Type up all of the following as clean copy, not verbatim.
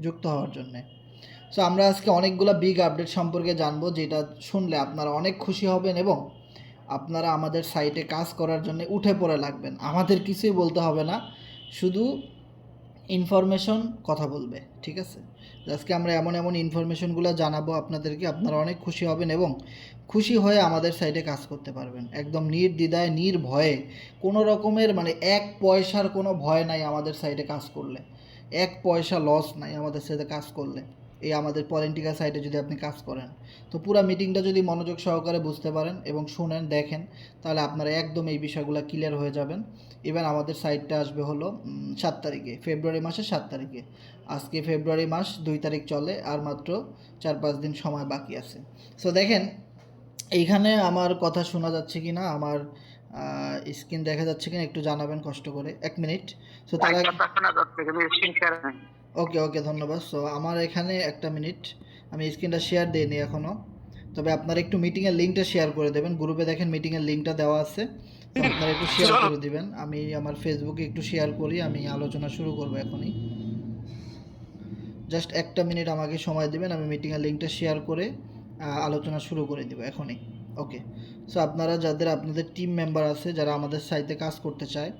যুক্ত হওয়ার জন্যে। সো আমরা আজকে অনেকগুলো বিগ আপডেট সম্পর্কে জানবো, যেটা শুনলে আপনারা অনেক খুশি হবেন এবং আপনারা আমাদের সাইটে কাজ করার জন্য উঠে পড়ে লাগবেন। আমাদের কিছুই বলতে হবে না, শুধু ইনফরমেশন কথা বলবে, ঠিক আছে? আজকে আমরা এমন এমন ইনফরমেশনগুলো জানাবো আপনাদেরকে, আপনারা অনেক খুশি হবেন এবং খুশি হয়ে আমাদের সাইটে কাজ করতে পারবেন একদম নির্দ্বিধায়, নির্ভয়ে। কোনো রকমের এক পয়সার কোনো ভয় নাই আমাদের সাইটে কাজ করলে, এক পয়সা লস নাই আমাদের সাথে কাজ করলে। এই আমাদের পলিটিক্যাল সাইটে যদি আপনি কাজ করেন, তো পুরো মিটিংটা যদি মনোযোগ সহকারে বুঝতে পারেন এবং শুনেন, দেখেন, তাহলে আপনারা একদম এই বিষয়গুলো ক্লিয়ার হয়ে যাবেন। ইভেন আমাদের সাইটটা আসবে হলো 7 তারিখে, ফেব্রুয়ারি মাসের 7 তারিখে। আজকে ফেব্রুয়ারি মাস 2 তারিখ চলে, আর মাত্র 4-5 দিন সময় বাকি আছে। সো দেখেন, এইখানে আমার কথা শোনা যাচ্ছে কি না, আমার স্ক্রিন দেখা যাচ্ছে কিনা একটু জানাবেন কষ্ট করে, 1 মিনিট। সো তারা ওকে ওকে, ধন্যবাদ। সো আমার এখানে 1 মিনিট, আমি স্ক্রিনটা শেয়ার দিইনি এখনও, তবে আপনারা একটু মিটিংয়ের লিঙ্কটা শেয়ার করে দেবেন। গ্রুপে দেখেন মিটিংয়ের লিঙ্কটা দেওয়া আছে, তো আপনারা একটু শেয়ার করে দিবেন। আমি আমার ফেসবুকে একটু শেয়ার করি, আমি আলোচনা শুরু করবো এখনই। জাস্ট 1 মিনিট আমাকে সময় দেবেন, আমি মিটিংয়ের লিঙ্কটা শেয়ার করে আলোচনা শুরু করে দেবো এখনই। ওকে। সো আপনারা যাদের আপনাদের টিম মেম্বার আছে, যারা আমাদের সাইটে কাজ করতে চায়,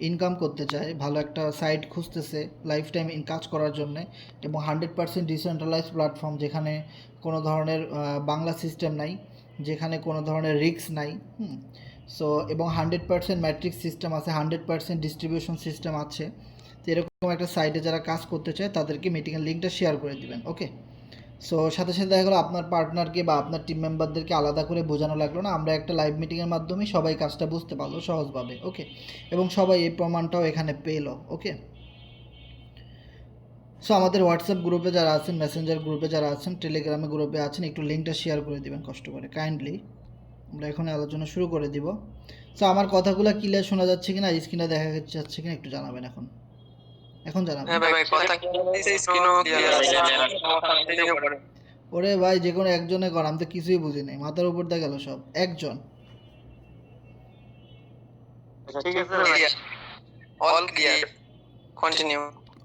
ইনকাম করতে চায়, ভালো একটা সাইট খুঁজতেছে লাইফ টাইম কাজ করার জন্যে, এবং 100% ডিসেন্ট্রালাইজ প্ল্যাটফর্ম, যেখানে কোনো ধরনের বাংলা সিস্টেম নাই, যেখানে কোনো ধরনের রিস্ক নাই, সো এবং 100% ম্যাট্রিক্স সিস্টেম আছে, 100% ডিস্ট্রিবিউশন সিস্টেম আছে। তো এরকম একটা সাইটে যারা কাজ করতে চায় তাদেরকে মিটিংয়ের লিঙ্কটা শেয়ার করে দিবেন। ওকে। সো সাথে সাথে দেখা গেলো আপনার পার্টনারকে বা আপনার টিম মেম্বারদেরকে আলাদা করে বোঝানো লাগলো না, আমরা একটা লাইভ মিটিংয়ের মাধ্যমে সবাই কাজটা বুঝতে পারলো সহজভাবে। ওকে। এবং সবাই এই প্রমাণটাও এখানে পেলো। ওকে। সো আমাদের হোয়াটসঅ্যাপ গ্রুপে যারা আছেন, মেসেঞ্জার গ্রুপে যারা আছেন, টেলিগ্রামে গ্রুপে আছেন, একটু লিঙ্কটা শেয়ার করে দিবেন কষ্ট করে, কাইন্ডলি। আমরা এখন আলোচনা শুরু করে দিব। সো আমার কথাগুলো ক্লিয়ার শোনা যাচ্ছে কিনা, স্ক্রিনে দেখা যাচ্ছে কিনা একটু জানাবেন। এখন জানাবেন। ওরে ভাই, যে কোনো একজনে কর, আমি তো কিছুই বুঝি নাই, মাথার উপর দিয়ে গেল সব। একজন।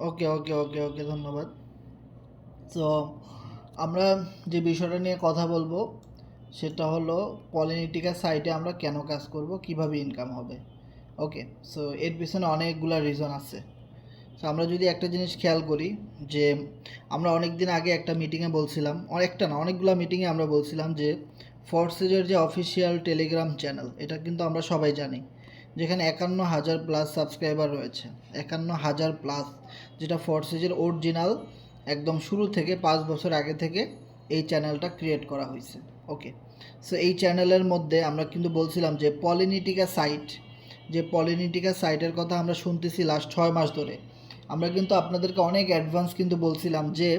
ওকে ওকে ওকে ওকে, ধন্যবাদ। তো আমরা যে বিষয়টা নিয়ে কথা বলবো সেটা হলো পলিনিটিকা সাইটে আমরা কেন কাজ করব, কিভাবে ইনকাম হবে। ওকে। সো এর পিছনে অনেকগুলো রিজন আছে। সো আমরা যদি একটা জিনিস খেয়াল করি, যে আমরা অনেক দিন আগে একটা মিটিংয়ে বলছিলাম, একটা না অনেকগুলো মিটিংয়ে আমরা বলছিলাম যে ফোর্সেজের যে অফিসিয়াল টেলিগ্রাম চ্যানেল, এটা কিন্তু আমরা সবাই জানি, যেখানে 51,000 প্লাস সাবস্ক্রাইবার রয়েছে, 51,000 প্লাস, যেটা ফোর্সেজের অরিজিনাল একদম শুরু থেকে 5 বছর আগে থেকে এই চ্যানেলটা ক্রিয়েট করা হয়েছে। ওকে। সো এই চ্যানেলের মধ্যে আমরা কিন্তু বলছিলাম যে পলিনিটিকা সাইট, যে পলিনিটিকা সাইটের কথা আমরা শুনতেছি লাস্ট 6 মাস ধরে। আমরা কিন্তু আপনাদেরকে অনেক অ্যাডভান্স কিন্তু বলছিলাম যে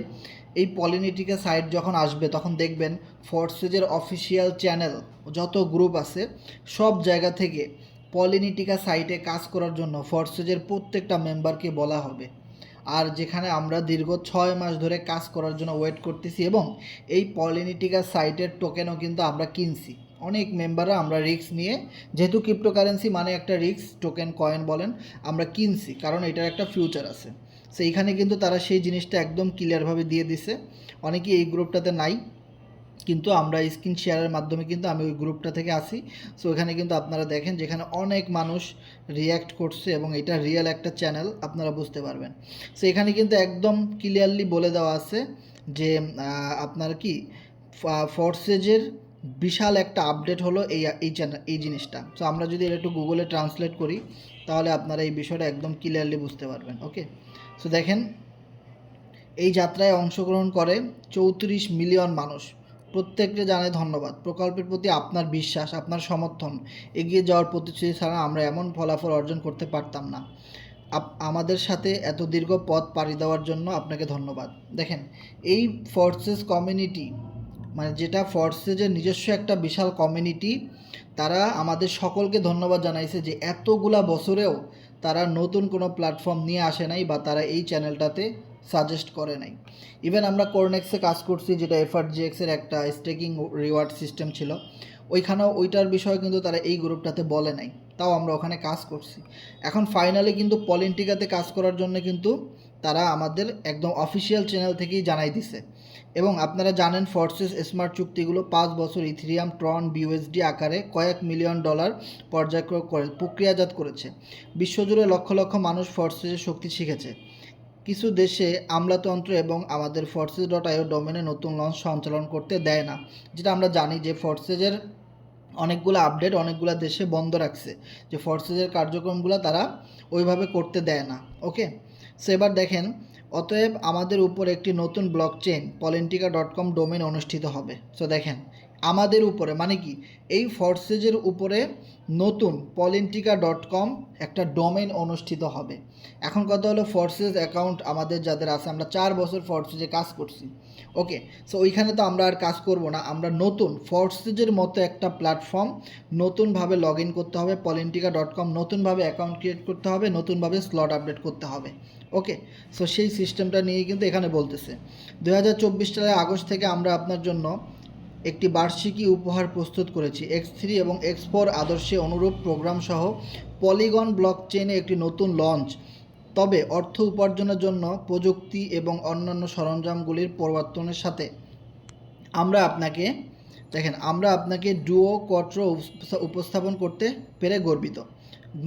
এই পলিনিটিকা সাইট যখন আসবে তখন দেখবেন ফোর্সেজের অফিসিয়াল চ্যানেল যত গ্রুপ আছে সব জায়গা থেকে পলিনিটিকা সাইটে কাজ করার জন্য ফোর্সেজের প্রত্যেকটা মেম্বারকে বলা হবে। আর যেখানে আমরা দীর্ঘ 6 মাস ধরে কাজ করার জন্য ওয়েট করতেছি, এবং এই পলিনিটিকা সাইটের টোকেনও কিন্তু আমরা কিনছি। অনেক মেম্বাররা আমরা রিস্ক নিয়ে, যেহেতু ক্রিপ্টোকারেন্সি মানে একটা রিস্ক, টোকেন কয়েন বলেন, আমরা কিনছি কারণ এটার একটা ফিউচার আছে। সো এইখানে কিন্তু তারা সেই জিনিসটা একদম ক্লিয়ারভাবে দিয়ে দিছে। অনেকেই এই গ্রুপটাতে নাই, কিন্তু আমরা স্ক্রিন শেয়ারের মাধ্যমে কিন্তু আমি ওই গ্রুপটা থেকে আসি। সো এখানে কিন্তু আপনারা দেখেন, যেখানে অনেক মানুষ রিয়্যাক্ট করছে এবং এটা রিয়েল একটা চ্যানেল, আপনারা বুঝতে পারবেন। সো এখানে কিন্তু একদম ক্লিয়ারলি বলে দেওয়া আছে যে আপনার কি ফোর্সেজের বিশাল একটা আপডেট হলো এই চ্যানেল, এই জিনিসটা। সো আমরা যদি এটা একটু গুগলে ট্রান্সলেট করি তাহলে আপনারা এই বিষয়টা একদম ক্লিয়ারলি বুঝতে পারবেন। ওকে। সো দেখেন, এই যাত্রায় অংশগ্রহণ করে 34 মিলিয়ন মানুষ। প্রত্যেককে জানাই ধন্যবাদ। প্রকল্পের প্রতি আপনার বিশ্বাস, আপনার সমর্থন, এগিয়ে যাওয়ার প্রতিশ্রুতি ছাড়া আমরা এমন ফলাফল অর্জন করতে পারতাম না। আমাদের সাথে এত দীর্ঘ পথ পাড়ি দেওয়ার জন্য আপনাকে ধন্যবাদ। দেখেন, এই ফোর্সেস কমিউনিটি, যেটা ফোর্সেজের নিজস্ব একটা বিশাল কমিউনিটি, তারা আমাদের সকলকে ধন্যবাদ জানাইছে যে এতগুলা বছরেও তারা নতুন কোনো প্ল্যাটফর্ম নিয়ে আসে নাই, বা তারা এই চ্যানেলটাতে সাজেস্ট করে নাই। ইভেন আমরা কোরনেক্সে কাজ করছি, যেটা FRGXের একটা স্টেকিং রিওয়ার্ড সিস্টেম ছিল, ওইখানেও ওইটার বিষয়ে কিন্তু তারা এই গ্রুপটাতে বলে নাই, তাও আমরা ওখানে কাজ করছি। এখন ফাইনালি কিন্তু পলিন্টিকাতে কাজ করার জন্য কিন্তু তারা আমাদের একদম অফিসিয়াল চ্যানেল থেকেই জানাই দিছে। এবং আপনারা জানেন ফর্সেস স্মার্ট চুক্তিগুলো 5 বছর ইথেরিয়াম ট্রন বিউএসডি আকারে কয়েক মিলিয়ন ডলার পর্যায়ক্রম করে প্রক্রিয়াজাত করেছে। বিশ্বজুড়ে লক্ষ লক্ষ মানুষ ফর্সেসের শক্তি শিখেছে। কিছু দেশে আমলাতন্ত্র এবং আমাদের forces.io ডোমেনে নতুন লঞ্চ সঞ্চালন করতে দেয় না, যেটা আমরা জানি যে ফর্সেজের অনেকগুলো আপডেট অনেকগুলো দেশে বন্ধ রাখছে, যে ফর্সেজের কার্যক্রমগুলো তারা ওইভাবে করতে দেয় না। ওকে, সো এবার দেখেন, অতএব আমাদের উপর একটি নতুন ব্লকচেন পলিন্টিকা.com ডোমেন অনুষ্ঠিত হবে। সো দেখেন, আমাদের উপরে মানে কি, এই ফর্সেজের উপরে নতুন পলিন্টিকা.com একটা ডোমেন অনুষ্ঠিত হবে। এখন কথা হলো, ফর্সেস অ্যাকাউন্ট আমাদের যাদের আছে, আমরা 4 বছর ফর্সেজে কাজ করছি। ওকে, সো ওইখানে তো আমরা আর কাজ করব না, আমরা নতুন ফর্সেজের মতো একটা প্ল্যাটফর্ম নতুনভাবে লগ ইন করতে হবে পলিন্টিকা.com, নতুনভাবে অ্যাকাউন্ট ক্রিয়েট করতে হবে, নতুনভাবে স্লট আপডেট করতে হবে। ওকে, সো সেই সিস্টেমটা নিয়ে কিন্তু এখানে বলতেছে 2024 সালের আগস্ট থেকে আমরা আপনার জন্য একটি বার্ষিকী উপহার প্রস্তুত করেছি। X3 এবং X4 আদর্শে অনুরূপ প্রোগ্রাম সহ পলিগন ব্লকচেনে একটি নতুন লঞ্চ। তবে অর্থ উপার্জনের জন্য প্রযুক্তি এবং অন্যান্য সরঞ্জামগুলির পরিবর্তনের সাথে আমরা আপনাকে ডুও কোয়াট্রো উপস্থাপন করতে পেরে গর্বিত।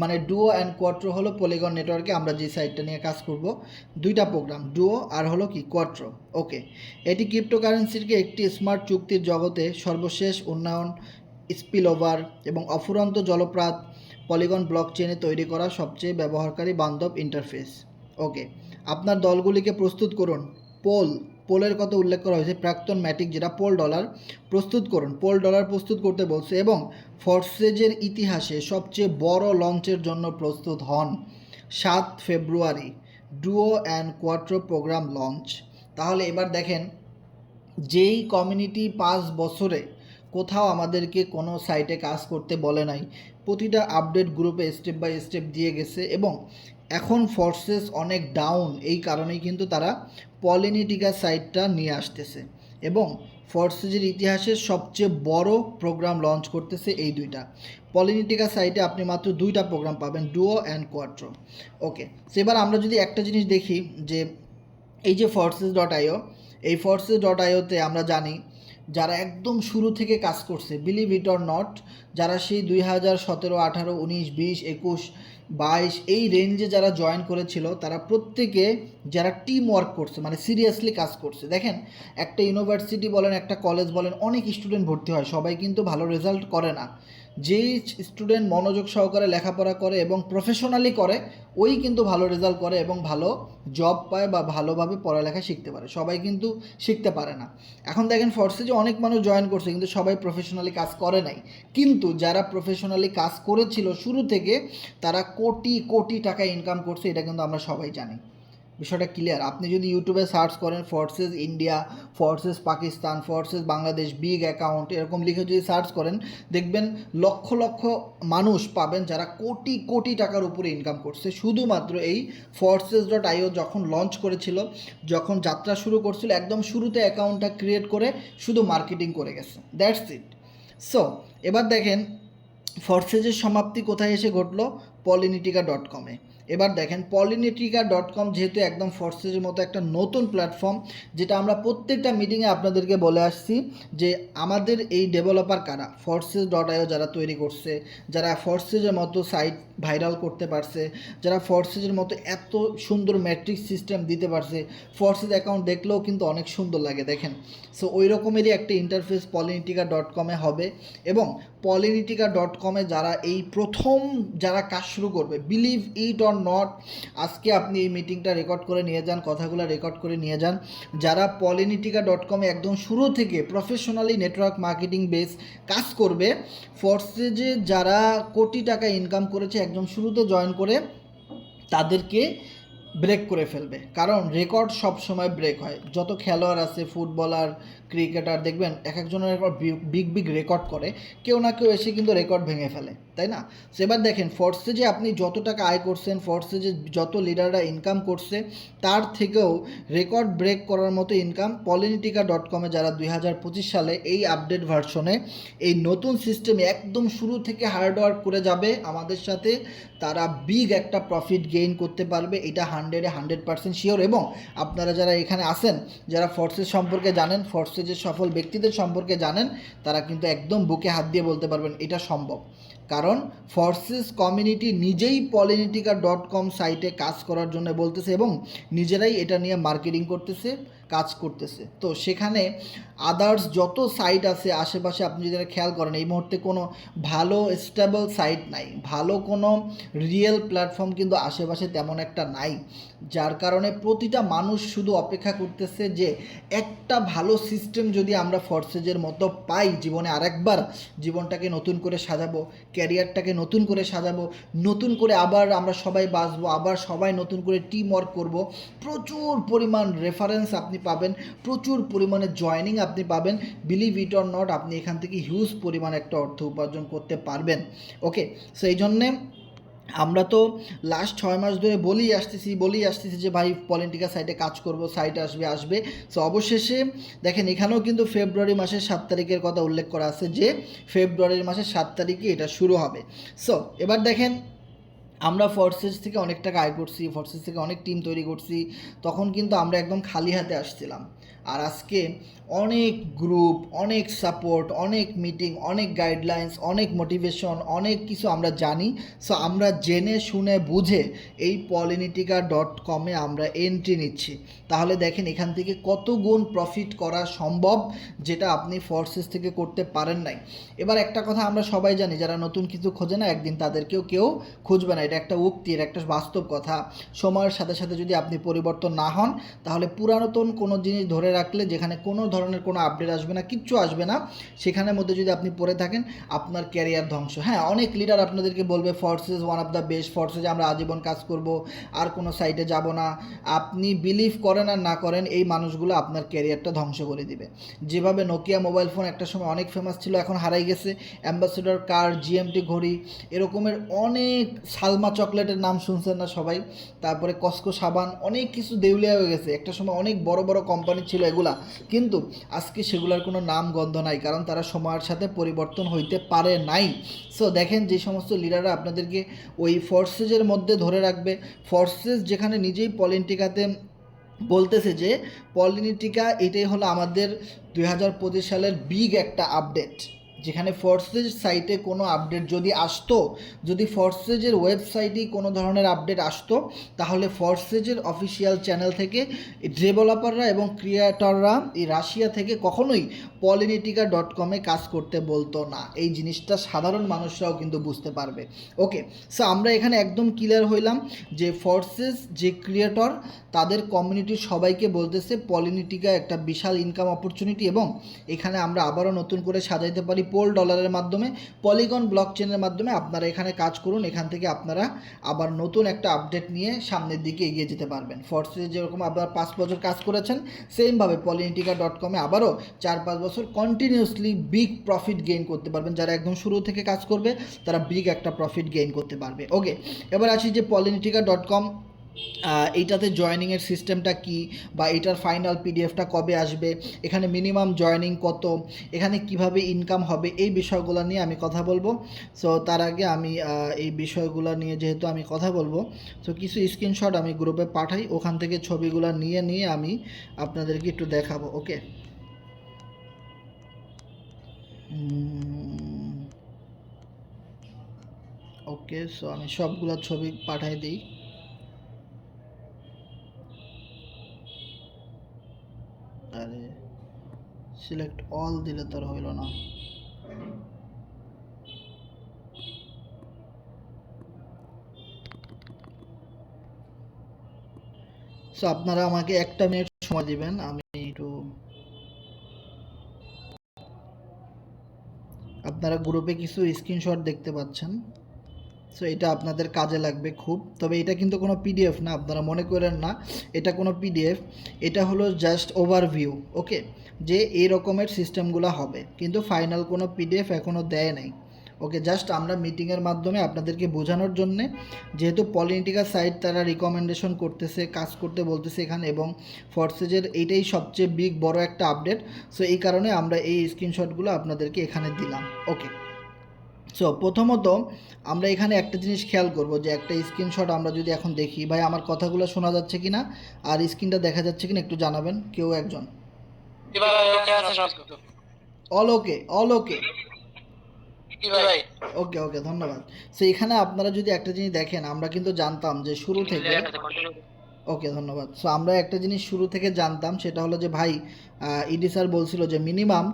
মানে ডুও অ্যান্ড কোয়াট্রো হলো পলিগন নেটওয়ার্কে আমরা যে সাইটটা নিয়ে কাজ করব, দুইটা প্রোগ্রাম, ডুও আর হলো কি কোয়াট্রো। ওকে, এটি ক্রিপ্টোকারেন্সিকে একটি স্মার্ট চুক্তির জগতে সর্বশেষ উন্নয়ন, স্পিলওভার এবং অফুরন্ত জলপ্রাত পলিগন ব্লকচেনে তৈরি করা সবচেয়ে ব্যবহারকারী বান্ধব ইন্টারফেস। ওকে, আপনার দলগুলিকে প্রস্তুত করুন। পোলের কথা উল্লেখ করা হয়েছে, প্রাক্তন ম্যাটিক যেটা পোল ডলার প্রস্তুত করুন, পোল ডলার প্রস্তুত করতে বলছে, এবং ফর্সেজের ইতিহাসে সবচেয়ে বড় লঞ্চের জন্য প্রস্তুত হন। 7 February duo and quattro program launch. তাহলে এবার দেখেন, যেই কমিউনিটি 5 বছরে কোথাও আমাদেরকে কোনো সাইটে কাজ করতে বলে নাই, প্রতিটা আপডেট গ্রুপে স্টেপ বাই স্টেপ দিয়ে গেছে, এবং এখন ফর্সেস অনেক ডাউন, এই কারণেই কিন্তু তারা পলিনিটিকা সাইটটা নিয়ে আসতেছে, এবং ফর্সেজের ইতিহাসের সবচেয়ে বড় প্রোগ্রাম লঞ্চ করতেছে এই দুইটা। পলিনিটিকা সাইটে আপনি মাত্র 2টা প্রোগ্রাম পাবেন, ডুও অ্যান্ড কোয়াট্রো। ওকে, সেবার আমরা যদি একটা জিনিস দেখি, যে এই যে forces.io, এই forces.ioতে আমরা জানি যারা একদম শুরু থেকে কাজ করছে, বিলিভ ইট অর নট, যারা সেই 2017, 18, 19, 20, 21, 22 এই রেঞ্জে যারা জয়েন করেছিল, তারা প্রত্যেকে যারা টিম ওয়ার্ক করছে, মানে সিরিয়াসলি কাজ করছে। দেখেন, একটা ইউনিভার্সিটি বলেন, একটা কলেজ বলেন, অনেক স্টুডেন্ট ভর্তি হয়, সবাই কিন্তু ভালো রেজাল্ট করে না। যেই স্টুডেন্ট মনোযোগ সহকারে লেখাপড়া করে এবং প্রফেশনালি করে, ওই কিন্তু ভালো রেজাল্ট করে এবং ভালো জব পায় বা ভালোভাবে পড়ালেখা শিখতে পারে। সবাই কিন্তু শিখতে পারে না। এখন দেখেন, ফর্সেজে অনেক মানুষ জয়েন করছে, কিন্তু সবাই প্রফেশনালি কাজ করে নাই। কিন্তু যারা প্রফেশনালি কাজ করেছিল শুরু থেকে, তারা কোটি কোটি টাকা ইনকাম করছে, এটা কিন্তু আমরা সবাই জানি। বিষয়টা ক্লিয়ার। আপনি যদি ইউটিউবে সার্চ করেন forces India, forces Pakistan, forces Bangladesh, big account এরকম লিখে যদি সার্চ করেন, দেখবেন লক্ষ লক্ষ মানুষ পাবেন যারা কোটি কোটি টাকার উপরে ইনকাম করছে, শুধুমাত্র এই forces.io যখন লঞ্চ করেছিল, যখন যাত্রা শুরু করছিল, একদম শুরুতে অ্যাকাউন্টটা ক্রিয়েট করে শুধু মার্কেটিং করে গেছে, দ্যাটস ইট। সো এবার দেখেন, ফর্সেজের সমাপ্তি কোথায় এসে ঘটলো? পলিনিটিকা.com-এ। এবার দেখেন, পলিনিটিকা.com যেহেতু একদম ফর্সেজের মতো একটা নতুন প্ল্যাটফর্ম, যেটা আমরা প্রত্যেকটা মিটিংয়ে আপনাদেরকে বলে আসছি যে আমাদের এই ডেভেলপার কারা, forces.io যারা তৈরি করছে, যারা ফর্সেজের মতো সাইট ভাইরাল করতে পারছে, যারা ফর্সেজের মতো এত সুন্দর ম্যাট্রিক্স সিস্টেম দিতে পারছে, ফর্সেজ অ্যাকাউন্ট দেখলেও কিন্তু অনেক সুন্দর লাগে দেখেন। সো ওই রকমেরই একটা ইন্টারফেস পলিনিটিকা.com-এ হবে, এবং পলিনিটিকা.com-এ যারা এই প্রথম যারা কাজ শুরু করবে, বিলিভ ইট অর নট, আজকে আপনি এই মিটিংটা রেকর্ড করে নিয়ে যান, কথাগুলো রেকর্ড করে নিয়ে যান, যারা পলিনিটিকা.com-এ একদম শুরু থেকে প্রফেশনালি নেটওয়ার্ক মার্কেটিং বেস কাজ করবে, ফর্সেজে যারা কোটি টাকা ইনকাম করেছে একদম শুরুতে জয়েন করে, তাদেরকে ব্রেক করে ফেলবে। কারণ রেকর্ড সব সময় ব্রেক হয়। যত খেলোয়াড় আছে, ফুটবলার, ক্রিকেটার, দেখবেন এক একজনের বিগ বিগ রেকর্ড করে, কেউ না কেউ এসে কিন্তু রেকর্ড ভেঙে ফেলে। তাই না? সো এবার দেখেন ফোর্সে যে আপনি যত টাকা আয় করছেন, ফোর্সে যে যত লিডাররা ইনকাম করছে, তার থেকেও রেকর্ড ব্রেক করার মতো ইনকাম Polynetica.com-এ যারা 2025 সালে এই আপডেট ভার্সনে এই নতুন সিস্টেমে একদম শুরু থেকে হার্ডওয়ার্ক করে যাবে আমাদের সাথে, তারা বিগ একটা প্রফিট গেইন করতে পারবে, এটা 100% শিওর। এবং আপনারা যারা এখানে আসেন, যারা ফোর্সেস সম্পর্কে জানেন, ফোর্সেসের সফল ব্যক্তিদের সম্পর্কে জানেন, তারা কিন্তু একদম বুকে হাত দিয়ে বলতে পারবেন এটা সম্ভব। কারণ ফোর্সেস কমিউনিটি নিজেই Polynetica.com সাইটে কাজ করার জন্য বলতেছে এবং নিজেরাই এটা নিয়ে মার্কেটিং করতেছে, কাজ করতেছে। তো সেখানে আদার্স যত সাইট আছে আশেপাশে, আপনি যদি খেয়াল করেন, এই মুহূর্তে কোনো ভালো স্টেবল সাইট নাই, ভালো কোনো রিয়েল প্ল্যাটফর্ম কিন্তু আশেপাশে তেমন একটা নাই, যার কারণে প্রতিটা মানুষ শুধু অপেক্ষা করতেছে যে একটা ভালো সিস্টেম যদি আমরা ফোর্সেজের মতো পাই জীবনে, আরেকবার জীবনটাকে নতুন করে সাজাবো, ক্যারিয়ারটাকে নতুন করে সাজাবো, নতুন করে আবার আমরা সবাই বাঁচবো, আবার সবাই নতুন করে টিম ওয়ার্ক করবো, প্রচুর পরিমাণ রেফারেন্স আপনি পাবেন, প্রচুর পরিমাণে জয়েনিং আপনি পাবেন, বিলিভ ইট অর নট, আপনি এখান থেকে হিউজ পরিমাণ একটা অর্থ উপার্জন করতে পারবেন। ওকে, সো এই জন্যে আমরা তো লাস্ট 6 মাস ধরে বলেই আসতেছি যে ভাই Polynetica সাইটে কাজ করব, সাইট আসবে। সো অবশেষে দেখেন এখানেও কিন্তু ফেব্রুয়ারি মাসের 7 তারিখের কথা উল্লেখ করা আছে যে ফেব্রুয়ারি মাসের 7 তারিখে এটা শুরু হবে। সো এবার দেখেন, আমরা ফোর্সেস থেকে অনেক টাকা আয় করছি, ফোর্সেস থেকে অনেক টিম তৈরি করছি, তখন কিন্তু আমরা একদম খালি হাতে আসছিলাম। আর আজকে অনেক গ্রুপ, অনেক সাপোর্ট, অনেক মিটিং, অনেক গাইডলাইন্স, অনেক মোটিভেশন, অনেক কিছু আমরা জানি। সো আমরা জেনে শুনে বুঝে এই Polynetica.com-এ আমরা এন্ট্রি নিচ্ছি। তাহলে দেখেন এখান থেকে কত গুণ প্রফিট করা সম্ভব, যেটা আপনি ফোর্সেস থেকে করতে পারেন নাই। এবার একটা কথা আমরা সবাই জানি, যারা নতুন কিছু খোঁজে না একদিন তাদেরকেও কেউ খুঁজবে না, এটা একটা উক্তি, এটা একটা বাস্তব কথা। সময়ের সাথে সাথে যদি আপনি পরিবর্তন না হন, তাহলে পুরাতন কোনো জিনিস ধরে রাখলে, যেখানে কোনো ধরনের কোনো আপডেট আসবে না, কিচ্ছু আসবে না, সেখানের মধ্যে যদি আপনি পড়ে থাকেন, আপনার ক্যারিয়ার ধ্বংস। হ্যাঁ, অনেক লিডার আপনাদেরকে বলবে forces one of the best, ফোর্সেসে আমরা আজীবন কাজ করব, আর কোনো সাইটে যাব না। আপনি বিলিভ করেন আর না করেন, এই মানুষগুলো আপনার ক্যারিয়ারটা ধ্বংস করে দিবে। যেভাবে নোকিয়া মোবাইল ফোন একটা সময় অনেক ফেমাস ছিল, এখন হারাই গেছে, অ্যাম্বাসেডর কার, জিএমটি ঘড়ি, এরকমের অনেক, সালমা চকলেটের নাম শুনছেন না সবাই, তারপরে কসকো সাবান, অনেক কিছু দেউলিয়া হয়ে গেছে। একটা সময় অনেক বড় বড় কোম্পানি ছিল এগুলা, কিন্তু আজকে সেগুলোর কোনো নাম গন্ধ নাই, কারণ তারা সময়ের সাথে পরিবর্তন হইতে পারে নাই। সো দেখেন, যে সমস্ত লিডাররা আপনাদেরকে ওই ফোর্সেসের মধ্যে ধরে রাখবে, ফোর্সেস যেখানে নিজেই Polynetica-তে বলতেছে যে Polynetica এটাই হলো আমাদের 2025 সালের বিগ একটা আপডেট, যেখানে ফোর্সেজ সাইটে কোনো আপডেট যদি আসতো, যদি ফোর্সেজের ওয়েবসাইটেই কোনো ধরনের আপডেট আসতো, তাহলে ফোর্সেজের অফিসিয়াল চ্যানেল থেকে ডেভেলপাররা এবং ক্রিয়েটররা এই রাশিয়া থেকে কখনোই Polynetica.com-এ কাজ করতে বলতো না। এই জিনিসটা সাধারণ মানুষরাও কিন্তু বুঝতে পারবে। ওকে, সো আমরা এখানে একদম ক্লিয়ার হইলাম যে ফোর্সেস যে ক্রিয়েটর, তাদের কমিউনিটির সবাইকে বলতেছে Polynetica একটা বিশাল ইনকাম অপরচুনিটি, এবং এখানে আমরা আবারও নতুন করে সাজাইতে পারি পোল ডলারের মাধ্যমে, পলিগন ব্লকচেনের মাধ্যমে। আপনারা এখানে কাজ করুন, এখান থেকে আপনারা আবার নতুন একটা আপডেট নিয়ে সামনের দিকে এগিয়ে যেতে পারবেন। ফোর্সেসে যেরকম আপনারা 5 বছর কাজ করেছেন, সেমভাবে Polynetica.com-এ আবারও 4-5 বছর কন্টিনিউসলি বিগ প্রফিট গেইন করতে পারবেন। যারা একদম শুরু থেকে কাজ করবে, তারা বিগ একটা প্রফিট গেইন করতে পারবে। ওকে, এবার আসি যে Polynetica.com এইটাতে জয়েনিংয়ের সিস্টেমটা কি, বা এটার ফাইনাল পিডিএফটা কবে আসবে, এখানে মিনিমাম জয়েনিং কত, এখানে কিভাবে ইনকাম হবে, এই বিষয়গুলো নিয়ে আমি কথা বলবো। সো তার আগে আমি এই বিষয়গুলো নিয়ে যেহেতু আমি কথা বলবো, সো কিছু স্ক্রিনশট আমি গ্রুপে পাঠাই, ওখান থেকে ছবিগুলো নিয়ে আমি আপনাদেরকে একটু দেখাবো। ওকে, ওকে, সো আমি সবগুলো ছবি পাঠাই দিই। আরে সিলেক্ট অল দিলে তো আর হইল না। সো আপনারা আমাকে 1 মিনিট সময় দিবেন, আমি একটু, আপনারা গ্রুপে কিছু স্ক্রিনশট দেখতে পাচ্ছেন। সো এটা আপনাদের কাজে লাগবে খুব। তবে এটা কিন্তু কোনো পিডিএফ না, আপনারা মনে করেন না এটা কোনো পিডিএফ, এটা হলো জাস্ট ওভারভিউ। ওকে, যে এই রকমের সিস্টেমগুলো হবে, কিন্তু ফাইনাল কোনো পিডিএফ এখনও দেয় নাই। ওকে, জাস্ট আমরা মিটিংয়ের মাধ্যমে আপনাদেরকে বোঝানোর জন্যে, যেহেতু পলিটিকা সাইট তারা রিকমেন্ডেশন করতেছে, কাজ করতে বলতেছে এখানে, এবং ফরসেজের এইটাই সবচেয়ে বড় একটা আপডেট। সো এই কারণে আমরা এই স্ক্রিনশটগুলো আপনাদেরকে এখানে দিলাম। ওকে, সো প্রথমত আমরা এখানে একটা জিনিস খেয়াল করব যে একটা স্ক্রিনশট আমরা যদি এখন দেখি, ভাই আমার কথাগুলো শোনা যাচ্ছে কিনা আর স্ক্রিনটা দেখা যাচ্ছে কিনা একটু জানাবেন কেউ একজন। অল ওকে, অল ওকে, ওকে ওকে, ধন্যবাদ। সো এখানে আপনারা যদি একটা জিনিস দেখেন, আমরা কিন্তু জানতাম যে শুরু থেকে, ওকে ধন্যবাদ। সো আমরা একটা জিনিস শুরু থেকে জানতাম, সেটা হলো যে ভাই ইডি স্যার বলছিল যে মিনিমাম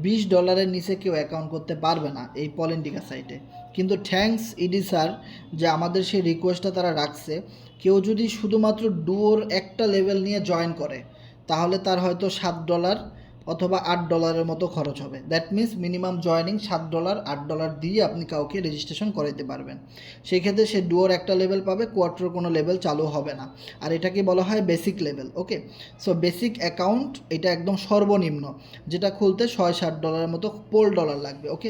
$20 নিচে কেউ অ্যাকাউন্ট করতে পারবে না এই পলিটিকা সাইটে। কিন্তু থ্যাঙ্কস ইডি স্যার যে আমাদের সেই রিকোয়েস্টটা তারা রাখছে, কেউ যদি শুধুমাত্র ডুয়োর একটা লেভেল নিয়ে জয়েন করে তাহলে তার হয়তো $7 অথবা $8 মতো খরচ হবে। দ্যাট মিন্স মিনিমাম জয়েনিং $7 $8 দিয়ে আপনি কাউকে রেজিস্ট্রেশন করাইতে পারবেন। সেই ক্ষেত্রে সে ডুয়োর একটা লেভেল পাবে, কোয়ার্টার কোনো লেভেল চালু হবে না। আর এটাকে বলা হয় বেসিক লেভেল। ওকে, সো বেসিক অ্যাকাউন্ট এটা একদম সর্বনিম্ন, যেটা খুলতে $60-60 মতো পোল ডলার লাগবে। ওকে,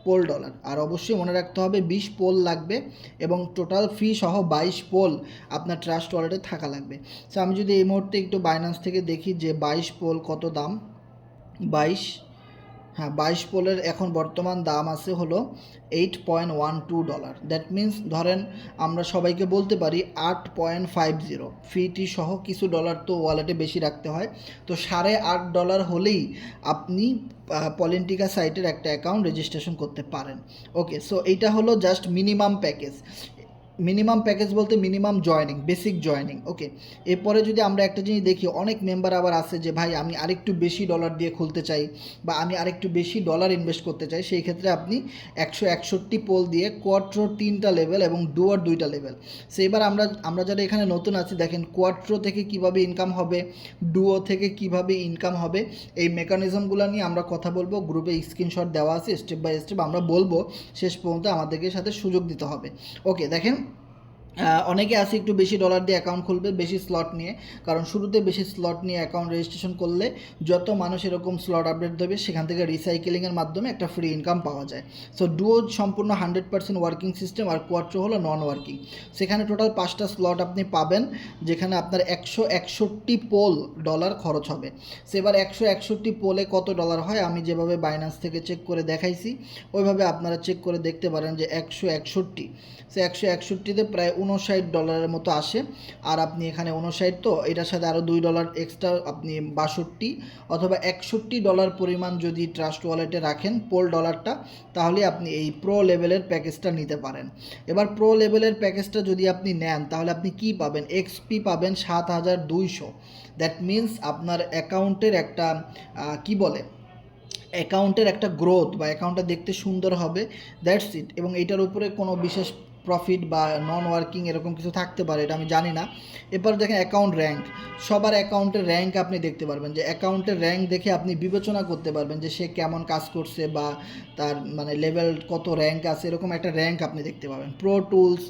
পোল ডলার। আর অবশ্যই মনে রাখতে হবে 20 পোল লাগবে এবং টোটাল ফি সহ 22 পোল আপনার ট্রাস্ট ওয়ালেটে থাকা লাগবে। সো আমি যদি এই মুহূর্তে একটু বাইন্যান্স থেকে দেখি যে 22 পোল কত দাম। 22 পোলের এখন বর্তমান দাম আছে হলো $8.12। দ্যাট মিন্স ধরেন আমরা সবাইকে বলতে পারি 8.50 ফিটি সহ কিছু ডলার তো ওয়ালেটে বেশি রাখতে হয়, তো $8.5 হলেই আপনি পলিটিকা সাইটের একটা অ্যাকাউন্ট রেজিস্ট্রেশন করতে পারেন। ওকে, সো এইটা হলো just minimum package. Minimum package বলতে মিনিমাম জয়নিং, বেসিক জয়নিং। ওকে, এরপরে যদি আমরা একটা জিনিস দেখি, অনেক মেম্বার আবার আছে যে ভাই আমি আরেকটু বেশি ডলার দিয়ে খুলতে চাই বা আমি আরেকটু বেশি ডলার ইনভেস্ট করতে চাই। সেই ক্ষেত্রে আপনি 161 পোল দিয়ে কোয়াট্রো 3টা লেভেল এবং ডুয়ার 2টা লেভেল। সো এবার আমরা যারা এখানে নতুন আছি, দেখেন কোয়াট্রো থেকে কিভাবে ইনকাম হবে, ডুয়ো থেকে কিভাবে ইনকাম হবে, এই মেকানিজমগুলো নিয়ে আমরা কথা বলবো। গ্রুপে স্ক্রিনশট দেওয়া আছে, স্টেপ বাই স্টেপ আমরা বলবো, শেষ পর্যন্ত আমাদেরকে সাথে সুযোগ দিতে হবে। ওকে, দেখেন অনেকে আছে একটু বেশি ডলার দিয়ে অ্যাকাউন্ট খুলবে বেশি স্লট নিয়ে, কারণ শুরুতে বেশি স্লট নিয়ে অ্যাকাউন্ট রেজিস্ট্রেশন করলে যত মানুষ এরকম স্লট আপডেট দেবে সেখান থেকে রিসাইকেলিংয়ের মাধ্যমে একটা ফ্রি ইনকাম পাওয়া যায়। সো ডুয়ো সম্পূর্ণ 100% ওয়ার্কিং সিস্টেম, আর কোয়াট্রো হলো নন ওয়ার্কিং। সেখানে টোটাল 5টা স্লট আপনি পাবেন, যেখানে আপনার 161 পোল ডলার খরচ হবে। সো এবার 161 পোলে কত ডলার হয়, আমি যেভাবে বাইন্যান্স থেকে চেক করে দেখাইছি ওইভাবে আপনারা চেক করে দেখতে পারেন যে 161, সে 161তে প্রায় $59 মতো আসে। আর আপনি এখানে 59, তো এটার সাথে আরও $2 এক্সট্রা, আপনি 62 অথবা $61 পরিমাণ যদি ট্রাস্ট ওয়ালেটে রাখেন পোল ডলারটা, তাহলে আপনি এই প্রো লেভেলের প্যাকেজটা নিতে পারেন। এবার প্রো লেভেলের প্যাকেজটা যদি আপনি নেন তাহলে আপনি কি পাবেন, এক্সপি পাবেন 7200। দ্যাট মিন্স আপনার অ্যাকাউন্টের একটা অ্যাকাউন্টের একটা গ্রোথ বা অ্যাকাউন্টটা দেখতে সুন্দর হবে, দ্যাটস ইট। এবং এইটার উপরে কোনো বিশেষ প্রফিট বা নন ওয়ার্কিং এরকম কিছু থাকতে পারে, এটা আমি জানি না। এরপর দেখেন অ্যাকাউন্ট র্যাঙ্ক, সবার অ্যাকাউন্টের র্যাঙ্ক আপনি দেখতে পারবেন, যে অ্যাকাউন্টের র্যাঙ্ক দেখে আপনি বিবেচনা করতে পারবেন যে সে কেমন কাজ করছে বা তার মানে লেভেল কত র্যাঙ্ক আছে, এরকম একটা র্যাঙ্ক আপনি দেখতে পাবেন। প্রো টুলস,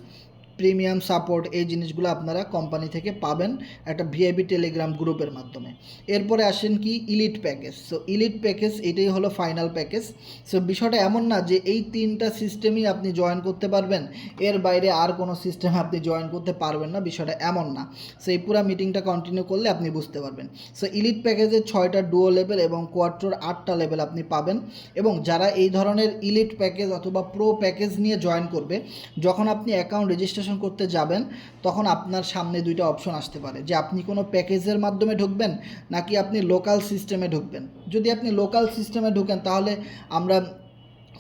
প্রিমিয়াম সাপোর্ট, এই জিনিসগুলো আপনারা কোম্পানি থেকে পাবেন একটা ভিআইপি টেলিগ্রাম গ্রুপের মাধ্যমে। এরপরে আসেন কি elite package. So elite package এটাই হলো ফাইনাল প্যাকেজ। সো বিষয়টা এমন না যে এই 3টা সিস্টেমই আপনি জয়েন করতে পারবেন, এর বাইরে আর কোনো সিস্টেমে আপনি জয়েন করতে পারবেন না, বিষয়টা এমন না। সো এই পুরো মিটিংটা কন্টিনিউ করলে আপনি বুঝতে পারবেন। সো ইলিট প্যাকেজে 6টা ডুয়ো লেভেল এবং কোয়াট্রোর 8টা লেভেল আপনি পাবেন। এবং যারা এই ধরনের ইলিট প্যাকেজ অথবা প্রো প্যাকেজ নিয়ে জয়েন করবে, যখন আপনি অ্যাকাউন্ট রেজিস্ট্রেশন করতে যাবেন তখন আপনার সামনে 2টা অপশন আসতে পারে, যে আপনি কোনো প্যাকেজের মাধ্যমে ঢুকবেন নাকি আপনি লোকাল সিস্টেমে ঢুকবেন। যদি আপনি লোকাল সিস্টেমে ঢুকেন তাহলে আমরা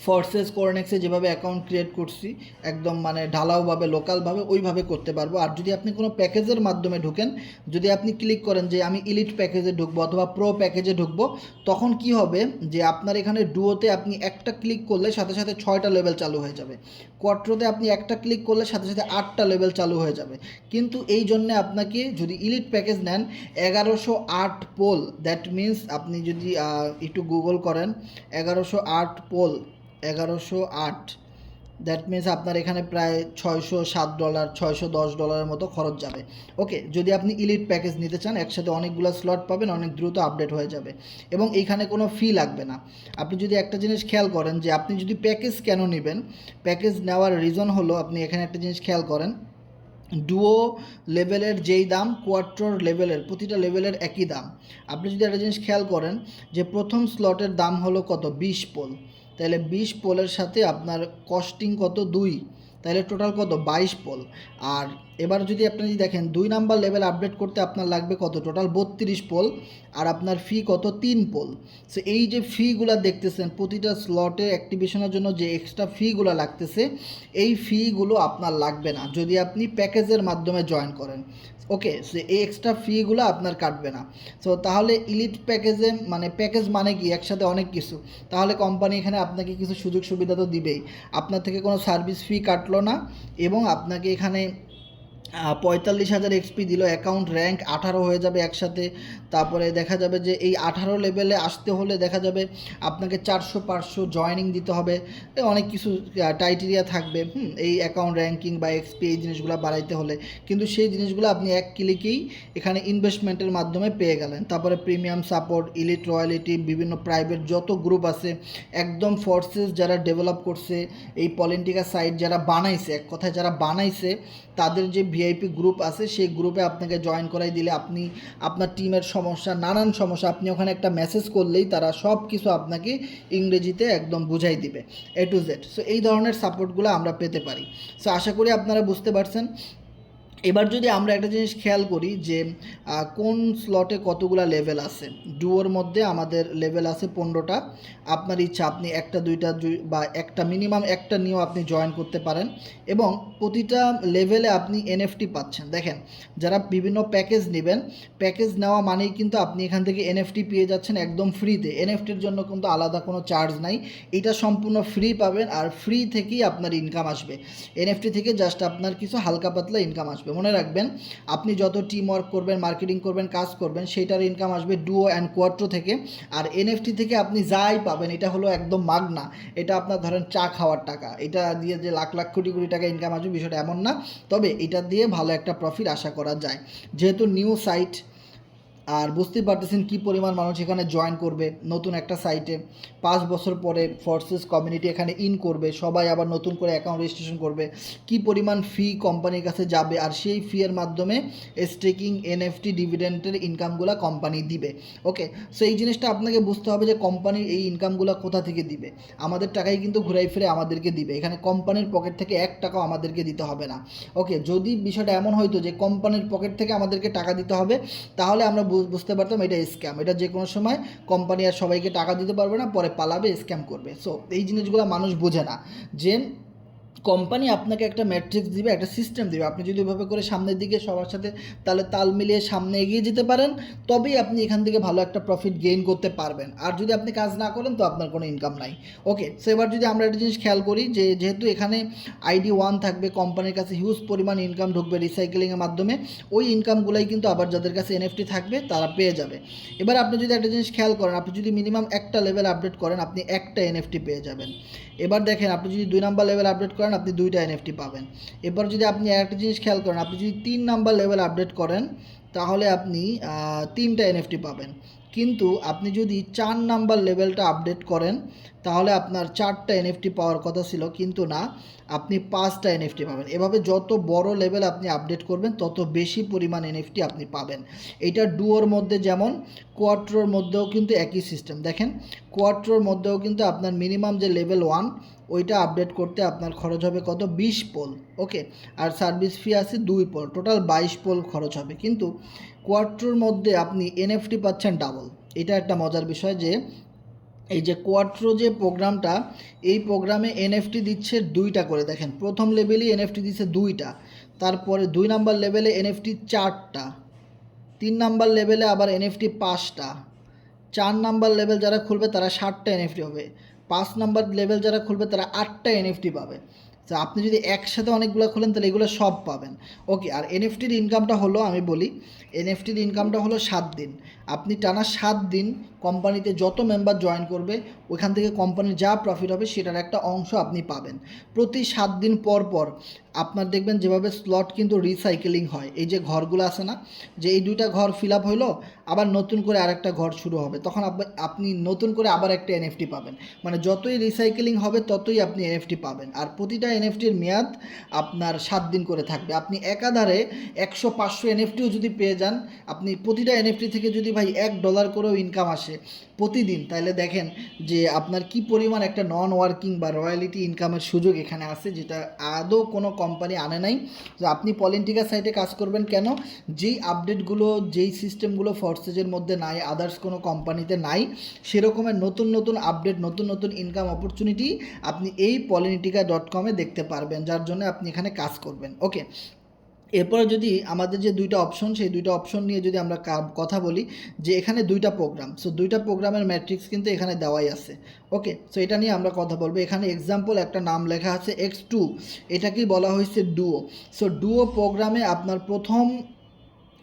ফরসেস কোরনেক্সে যেভাবে অ্যাকাউন্ট ক্রিয়েট করছি একদম মানে ঢালাওভাবে লোকালভাবে ওইভাবে করতে পারবো। আর যদি আপনি কোনো প্যাকেজের মাধ্যমে ঢুকেন, যদি আপনি ক্লিক করেন যে আমি ইলিট প্যাকেজে ঢুকবো অথবা প্রো প্যাকেজে ঢুকবো, তখন কি হবে যে আপনার এখানে ডুয়োতে আপনি একটা ক্লিক করলে সাথে সাথে 6টা লেভেল চালু হয়ে যাবে, কোয়াট্রোতে আপনি একটা ক্লিক করলে সাথে সাথে 8টা লেভেল চালু হয়ে যাবে। কিন্তু এই জন্যে আপনাকে যদি ইলিট প্যাকেজ নেন 1108 পোল, দ্যাট মিন্স আপনি যদি একটু গুগল করেন 1108 পোল, 1108 দ্যাট মিনস আপনার এখানে প্রায় $607 $610 মতো খরচ যাবে। ওকে, যদি আপনি ইলিট প্যাকেজ নিতে চান একসাথে অনেকগুলো স্লট পাবেন, অনেক দ্রুত আপডেট হয়ে যাবে এবং এইখানে কোনো ফি লাগবে না। আপনি যদি একটা জিনিস খেয়াল করেন যে আপনি যদি প্যাকেজ কেন নেবেন, প্যাকেজ নেওয়ার রিজন হলো আপনি এখানে একটা জিনিস খেয়াল করেন, ডুও লেভেলের যেই দাম কোয়াট্রোর লেভেলের প্রতিটা লেভেলের একই দাম। আপনি যদি একটা জিনিস খেয়াল করেন যে প্রথম স্লটের দাম হলো কত 20 পোল, তাহলে 20 পোলের সাথে আপনার কস্টিং কত 2, তাহলে টোটাল কত 22 পোল। আর এবার যদি আপনি যদি দেখেন 2 নাম্বার লেভেল আপডেট করতে আপনার লাগবে কত টোটাল 32 পোল, আর আপনার ফি কত 3 পোল। সো এই যে ফিগুলো দেখতেছেন প্রতিটা স্লটে অ্যাক্টিভেশনের জন্য যে এক্সট্রা ফিগুলো লাগতেছে, এই ফিগুলো আপনার লাগবে না যদি আপনি প্যাকেজের মাধ্যমে জয়েন করেন। ওকে, সো এই এক্সট্রা ফিগুলো আপনার কাটবে না। সো তাহলে ইলিট প্যাকেজে মানে প্যাকেজ মানে কি একসাথে অনেক কিছু, তাহলে কোম্পানি এখানে আপনাকে কিছু সুযোগ সুবিধা তো দিবেই। আপনার থেকে কোনো সার্ভিস ফি কাটলো না এবং আপনাকে এখানে 45,000 এক্সপি দিল, অ্যাকাউন্ট র্যাঙ্ক 18 হয়ে যাবে একসাথে। তারপরে দেখা যাবে যে এই 18 লেভেলে আসতে হলে দেখা যাবে আপনাকে 400-500 জয়েনিং দিতে হবে, অনেক কিছু ক্রাইটেরিয়া থাকবে এই অ্যাকাউন্ট র্যাঙ্কিং বা এক্সপি এই জিনিসগুলো বাড়াইতে হলে। কিন্তু সেই জিনিসগুলো আপনি এক ক্লিকেই এখানে ইনভেস্টমেন্টের মাধ্যমে পেয়ে গেলেন। তারপরে প্রিমিয়াম সাপোর্ট, ইলিট রয়্যালিটি, বিভিন্ন প্রাইভেট যত গ্রুপ আছে, একদম ফোর্সেস যারা ডেভেলপ করছে, এই পলিটিকা সাইট যারা বানাইছে, এক কথায় যারা বানাইছে তাদের যে ভিআইপি গ্রুপ আছে সেই গ্রুপে আপনাকে জয়েন করাই দিলে আপনি আপনার টিমের সমস্যা, নানান সমস্যা আপনি ওখানে একটা মেসেজ করলেই তারা সব কিছু আপনাকে ইংরেজিতে একদম বুঝাই দিবে A to Z। সো এই ধরনের সাপোর্টগুলো আমরা পেতে পারি। সো আশা করি আপনারা বুঝতে পারছেন। এবার যদি আমরা একটা জিনিস খেয়াল করি যে কোন স্লটে কতগুলো লেভেল আছে, ডুয়োর মধ্যে আমাদের লেভেল আছে 15টা। আপনার ইচ্ছা আপনি একটা দুইটা বা একটা মিনিমাম একটা নিয়েও আপনি জয়েন করতে পারেন এবং প্রতিটা লেভেলে আপনি এনএফটি পাচ্ছেন। দেখেন, যারা বিভিন্ন প্যাকেজ নেবেন, প্যাকেজ নেওয়া মানেই কিন্তু আপনি এখান থেকে এনএফটি পেয়ে যাচ্ছেন একদম ফ্রিতে। এনএফটির জন্য কিন্তু আলাদা কোনো চার্জ নাই, এটা সম্পূর্ণ ফ্রি পাবেন আর ফ্রি থেকেই আপনার ইনকাম আসবে। এনএফটি থেকে জাস্ট আপনার কিছু হালকা পাতলা ইনকাম আসবে। মনে রাখবেন, আপনি যত টিম ওয়ার্ক করবেন, মার্কেটিং করবেন, কাজ করবেন, সেইটার ইনকাম আসবে ডুও অ্যান্ড কোয়াট্রো থেকে। আর এনএফটি থেকে আপনি যাই পাবেন এটা হলো একদম মাগনা, এটা আপনার ধরেন চা খাওয়ার টাকা, এটা দিয়ে যে লাখ লাখ কোটি কোটি টাকা ইনকাম আসবে বিষয়টা এমন না, তবে এটা দিয়ে ভালো একটা প্রফিট আশা করা যায় যেহেতু নিউ সাইট। আর বুঝতেই পারতেছেন কী পরিমাণ মানুষ এখানে জয়েন করবে নতুন একটা সাইটে। 5 বছর পরে ফোর্সেস কমিউনিটি এখানে ইন করবে, সবাই আবার নতুন করে অ্যাকাউন্ট রেজিস্ট্রেশন করবে, কী পরিমাণ ফি কোম্পানির কাছে যাবে, আর সেই ফিয়ের মাধ্যমে স্টেকিং, এনএফটি, ডিভিডেন্টের ইনকামগুলো কোম্পানি দিবে। ওকে, সো এই জিনিসটা আপনাকে বুঝতে হবে যে কোম্পানির এই ইনকামগুলো কোথা থেকে দিবে। আমাদের টাকাই কিন্তু ঘুরাই ফিরে আমাদেরকে দিবে, এখানে কোম্পানির পকেট থেকে 1 টাকাও আমাদেরকে দিতে হবে না। ওকে, যদি বিষয়টা এমন হইতো যে কোম্পানির পকেট থেকে আমাদেরকে টাকা দিতে হবে, তাহলে আমরা বুঝতে পারতাম এটা স্ক্যাম, এটা যে কোনো সময় কোম্পানি আর সবাইকে টাকা দিতে পারবে না, পরে পালাবে, স্ক্যাম করবে। সো এই জিনিসগুলো মানুষ বোঝে না যে কোম্পানি আপনাকে একটা ম্যাট্রিক্স দিবে, একটা সিস্টেম দিবে, আপনি যদি ওইভাবে করে সামনের দিকে সবার সাথে তাহলে তাল মিলিয়ে সামনে এগিয়ে যেতে পারেন, তবেই আপনি এখান থেকে ভালো একটা প্রফিট গেইন করতে পারবেন। আর যদি আপনি কাজ না করেন তো আপনার কোনো ইনকাম নাই। ওকে, সো এবার যদি আমরা একটা জিনিস খেয়াল করি যে যেহেতু এখানে ID 1 থাকবে, কোম্পানির কাছে হিউজ পরিমাণ ইনকাম ঢুকবে রিসাইকেলিংয়ের মাধ্যমে, ওই ইনকামগুলোই কিন্তু আবার যাদের কাছে এনএফটি থাকবে তারা পেয়ে যাবে। এবার আপনি যদি একটা জিনিস খেয়াল করেন, আপনি যদি মিনিমাম একটা লেভেল আপডেট করেন আপনি একটা এনএফটি পেয়ে যাবেন। এবার দেখেন, আপনি যদি 2 নাম্বার লেভেল আপডেট করেন আপনি 2টা এনএফটি পাবেন। এবার যদি আপনি একটা জিনিস খেয়াল করেন, আপনি যদি 3 নাম্বার লেভেল আপডেট করেন তাহলে আপনি 3টা এনএফটি পাবেন। কিন্তু আপনি যদি 4 নাম্বার লেভেলটা আপডেট করেন তাহলে আপনার 4টা এনএফটি পাওয়ার কথা ছিল, কিন্তু না, আপনি 5টা এনএফটি পাবেন। এভাবে যত বড় লেভেল আপনি আপডেট করবেন তত বেশি পরিমাণ এনএফটি আপনি পাবেন। এইটা ডুয়োর মধ্যে যেমন, কোয়াট্রোর মধ্যেও কিন্তু একই সিস্টেম। দেখেন, কোয়াট্রোর মধ্যেও কিন্তু আপনার মিনিমাম যে লেভেল 1 ওইটা আপডেট করতে আপনার খরচ হবে কত 20 পোল। ওকে, আর সার্ভিস ফি আছে 2 পোল, টোটাল 22 পোল খরচ হবে। কিন্তু কোয়াট্রোর মধ্যে আপনি এনএফটি পাচ্ছেন ডাবল। এটা একটা মজার বিষয় যে এই যে কোয়াট্রো যে প্রোগ্রামটা, এই প্রোগ্রামে এনএফটি দিচ্ছে 2টা করে। দেখেন, প্রথম লেভেলেই এনএফটি দিচ্ছে 2টা, তারপরে 2 নাম্বার লেভেলে এনএফটি 4টা, 3 নাম্বার লেভেলে আবার এনএফটি 5টা, 4 নাম্বার লেভেল যারা খুলবে তারা 7টা এনএফটি হবে, 5 নাম্বার লেভেল যারা খুলবে তারা 8টা এনএফটি পাবে। তো আপনি যদি একসাথে অনেকগুলো খোলেন তাহলে এগুলো সব পাবেন। ওকে, আর এনএফটির ইনকামটা হলো, আমি বলি এনএফটির ইনকামটা হলো 7 দিন। আপনি টানা 7 দিন কোম্পানিতে যত মেম্বার জয়েন করবে ওইখান থেকে কোম্পানির যা প্রফিট হবে সেটার একটা অংশ আপনি পাবেন। প্রতি 7 দিন পর পর আপনার দেখবেন যেভাবে স্লট কিন্তু রিসাইকেলিং হয়, এই যে ঘরগুলো আছে না, যে এই দুইটা ঘর ফিল আপ হইলো, আবার নতুন করে আরেকটা ঘর শুরু হবে, তখন আপনি নতুন করে আবার একটা এনএফটি পাবেন। মানে যতই রিসাইকেলিং হবে ততই আপনি এনএফটি পাবেন। আর প্রতিটা এনএফটির মেয়াদ আপনার 7 দিন করে থাকবে। আপনি একাধারে 100-500 এনএফটিও যদি পেয়ে যান, আপনি প্রতিটা এনএফটি থেকে যদি ভাই $1 করেও ইনকাম আসে প্রতিদিন, তাহলে দেখেন যে আপনার কি পরিমাণ একটা নন ওয়ার্কিং বা রয়্যালিটি ইনকামের সুযোগ এখানে আছে, যেটা আদৌ কোনো কোম্পানি আনে নাই। তো আপনি পলিটিকা সাইটে কাজ করবেন কেন? যেই আপডেটগুলো, যেই সিস্টেমগুলো ফোর্সেজের মধ্যে নাই, আদার্স কোনো কোম্পানিতে নাই, সেরকমের নতুন নতুন আপডেট, নতুন নতুন ইনকাম অপরচুনিটি আপনি এই polinica.com-এ দেখতে পারবেন, যার জন্য আপনি এখানে কাজ করবেন। ওকে, এরপরে যদি আমাদের যে দুইটা অপশন, সেই দুইটা অপশন নিয়ে যদি আমরা কথা বলি, যে এখানে দুইটা প্রোগ্রাম, সো দুইটা প্রোগ্রামের ম্যাট্রিক্স কিন্তু এখানে দেওয়াই আছে। ওকে, সো এটা নিয়ে আমরা কথা বলবো। এখানে এক্সাম্পল একটা নাম লেখা আছে X2, এটাকেই বলা হয়েছে ডুও। সো ডুও প্রোগ্রামে আপনার প্রথম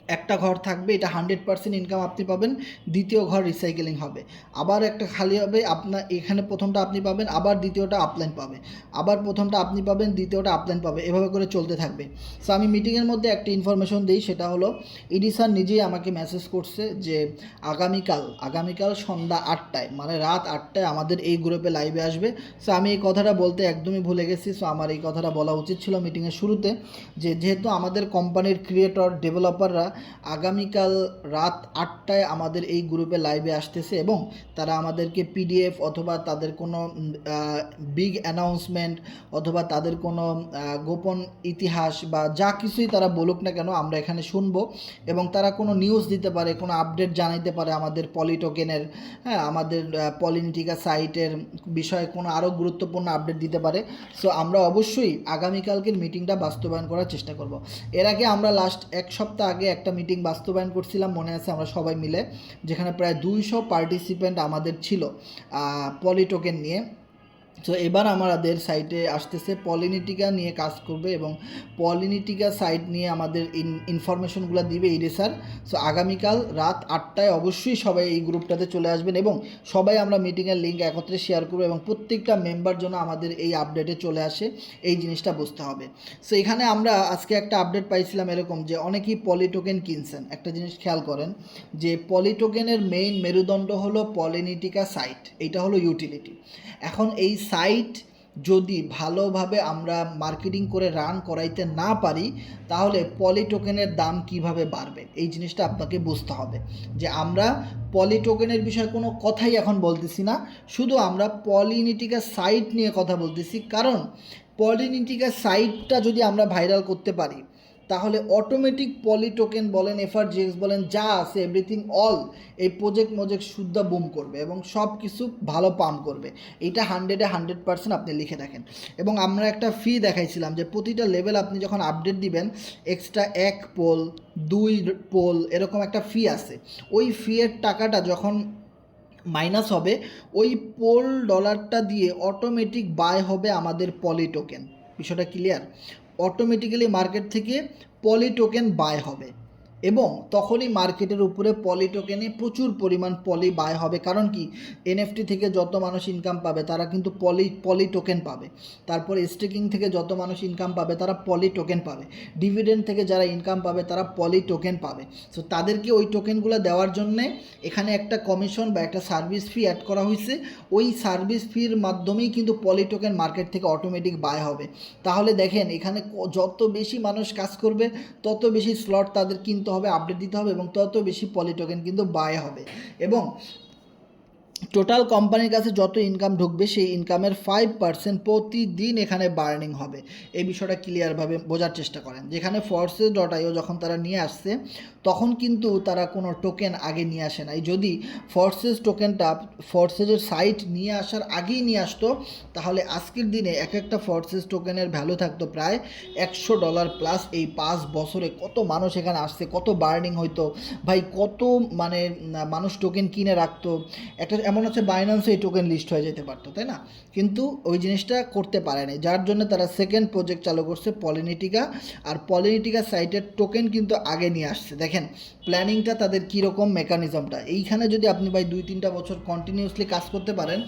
একটা ঘর থাকবে, এটা 100% ইনকাম আপনি পাবেন, দ্বিতীয় ঘর রিসাইকেলিং হবে, আবার একটা খালি হবে, আপনার এখানে প্রথমটা আপনি পাবেন, আবার দ্বিতীয়টা আপলাইন পাবে, আবার প্রথমটা আপনি পাবেন, দ্বিতীয়টা আপলাইন পাবে, এভাবে করে চলতে থাকবে। সো আমি মিটিংয়ের মধ্যে একটা ইনফরমেশন দিই, সেটা হলো ইডি স্যার নিজেই আমাকে মেসেজ করছে যে আগামীকাল সন্ধ্যা 8টায়, মানে রাত 8টায় আমাদের এই গ্রুপে লাইভে আসবে। সো আমি এই কথাটা বলতে একদমই ভুলে গেছি। সো আমার এই কথাটা বলা উচিত ছিল মিটিংয়ের শুরুতে, যে যেহেতু আমাদের কোম্পানির ক্রিয়েটর ডেভেলপাররা আগামীকাল রাত 8টায় আমাদের এই গ্রুপে লাইভে আসতেছে, এবং তারা আমাদেরকে পিডিএফ অথবা তাদের কোনো বিগ অ্যানাউন্সমেন্ট অথবা তাদের কোনো গোপন ইতিহাস বা যা কিছুই তারা বলুক না কেন আমরা এখানে শুনবো, এবং তারা কোনো নিউজ দিতে পারে, কোনো আপডেট জানাইতে পারে আমাদের পলিটোকেনের, হ্যাঁ, আমাদের পলিটিকা সাইটের বিষয়ে কোনো আরও গুরুত্বপূর্ণ আপডেট দিতে পারে। সো আমরা অবশ্যই আগামীকালকের মিটিংটা বাস্তবায়ন করার চেষ্টা করব। এর আগে আমরা লাস্ট 1 সপ্তাহ আগে একটা মিটিং বাস্তবায়ন করছিলাম, মনে আছে, আমরা সবাই মিলে, যেখানে প্রায় 200 পার্টিসিপেন্ট আমাদের ছিল পলিটোকেন নিয়ে। সো এবার আমাদের সাইটে আসতেছে পলিনিটিকা নিয়ে কাজ করবে, এবং পলিনিটিকা সাইট নিয়ে আমাদের ইনফরমেশনগুলো দিবে ইডি স্যার। সো আগামীকাল রাত 8টায় অবশ্যই সবাই এই গ্রুপটাতে চলে আসবেন, এবং সবাই আমরা মিটিংয়ের লিঙ্ক একত্রে শেয়ার করবো, এবং প্রত্যেকটা মেম্বার যেন আমাদের এই আপডেটে চলে আসে, এই জিনিসটা বুঝতে হবে। সো এখানে আমরা আজকে একটা আপডেট পাইছিলাম এরকম, যে অনেকেই পলিটোকেন কিনছেন। একটা জিনিস খেয়াল করেন, যে পলিটোকেনের মেইন মেরুদণ্ড হলো পলিনিটিকা সাইট, এইটা হলো ইউটিলিটি। এখন এই সাইট যদি ভালোভাবে আমরা মার্কেটিং করে রান করাইতে না পারি, তাহলে পলিটোকেনের দাম কিভাবে বাড়বে, এই জিনিসটা আপনাকে বুঝতে হবে। যে আমরা পলিটোকেনের বিষয়ে কোনো কথাই এখন বলতেছি না, শুধু আমরা পলিনিটিকা সাইট নিয়ে কথা বলতেছি। কারণ পলিনিটিকা সাইটটা যদি আমরা ভাইরাল করতে পারি, তাহলে অটোমেটিক পলিটোকেন বলেন, এফআরজিএক্স বলেন, যা আছে এভরিথিং অল, এই প্রজেক্ট শুদ্ধ বুম করবে এবং সব কিছু ভালো পাম্প করবে। এইটা 100% আপনি লিখে রাখেন। এবং আমরা একটা ফি দেখাইছিলাম, যে প্রতিটা লেভেল আপনি যখন আপডেট দিবেন, এক্সট্রা 1 পোল 2 পোল এরকম একটা ফি আছে। ওই ফিয়ের টাকাটা যখন মাইনাস হবে, ওই পোল ডলারটা দিয়ে অটোমেটিক বাই হবে আমাদের পলিটোকেন। বিষয়টা ক্লিয়ার? অটোমেটিক্যালি মার্কেট থেকে পলিটোকেন বাই হবে, এবং তখনই মার্কেটের উপরে পলিটোকেনে প্রচুর পরিমাণ পলি বাই হবে। কারণ কি, এনএফটি থেকে যত মানুষ ইনকাম পাবে তারা কিন্তু পলিটোকেন পাবে, তারপরে স্টেকিং থেকে যত মানুষ ইনকাম পাবে তারা পলিটোকেন পাবে, ডিভিডেন্ড থেকে যারা ইনকাম পাবে তারা পলিটোকেন পাবে। সো তাদেরকে ওই টোকেনগুলো দেওয়ার জন্যে এখানে একটা কমিশন বা একটা সার্ভিস ফি অ্যাড করা হয়েছে। ওই সার্ভিস ফির মাধ্যমেই কিন্তু পলিটোকেন মার্কেট থেকে অটোমেটিক বাই হবে। তাহলে দেখেন, এখানে যত বেশি মানুষ কাজ করবে তত বেশি স্লট তাদের কিনতে হবে, আপডেট দিতে হবে, এবং তত বেশি পলিটোকেন কিন্তু বাই হবে। এবং টোটাল কোম্পানির কাছে যত ইনকাম ঢুকবে, সেই ইনকামের 5% প্রতিদিন এখানে বার্নিং হবে। এই বিষয়টা ক্লিয়ারভাবে বোঝার চেষ্টা করেন। যেখানে forces.io যখন তারা নিয়ে আসছে, তখন কিন্তু তারা কোনো টোকেন আগে নিয়ে আসে নাই। যদি ফর্সেস টোকেনটা ফর্সেসের সাইট নিয়ে আসার আগেই নিয়ে আসতো, তাহলে আজকের দিনে এক একটা ফর্সেস টোকেনের ভ্যালু থাকতো প্রায় $100 প্লাস। এই 5 বছরে কত মানুষ এখানে আসছে, কত বার্নিং হইতো ভাই, কত মানে মানুষ টোকেন কিনে রাখতো। একটা এমন আছে বাইন্যান্সে এই টোকেন লিস্ট হয়ে যেতে পারতো, তাই না? কিন্তু ওই জিনিসটা করতে পারেনি, যার জন্য তারা সেকেন্ড প্রজেক্ট চালু করছে পলিনিটিকা। আর পলিনিটিকা সাইটের টোকেন কিন্তু আগে নিয়ে আসছে। দেখেন প্ল্যানিংটা তাদের কীরকম, মেকানিজমটা। এইখানে যদি আপনি ভাই 2-3টা বছর কন্টিনিউসলি কাজ করতে পারেন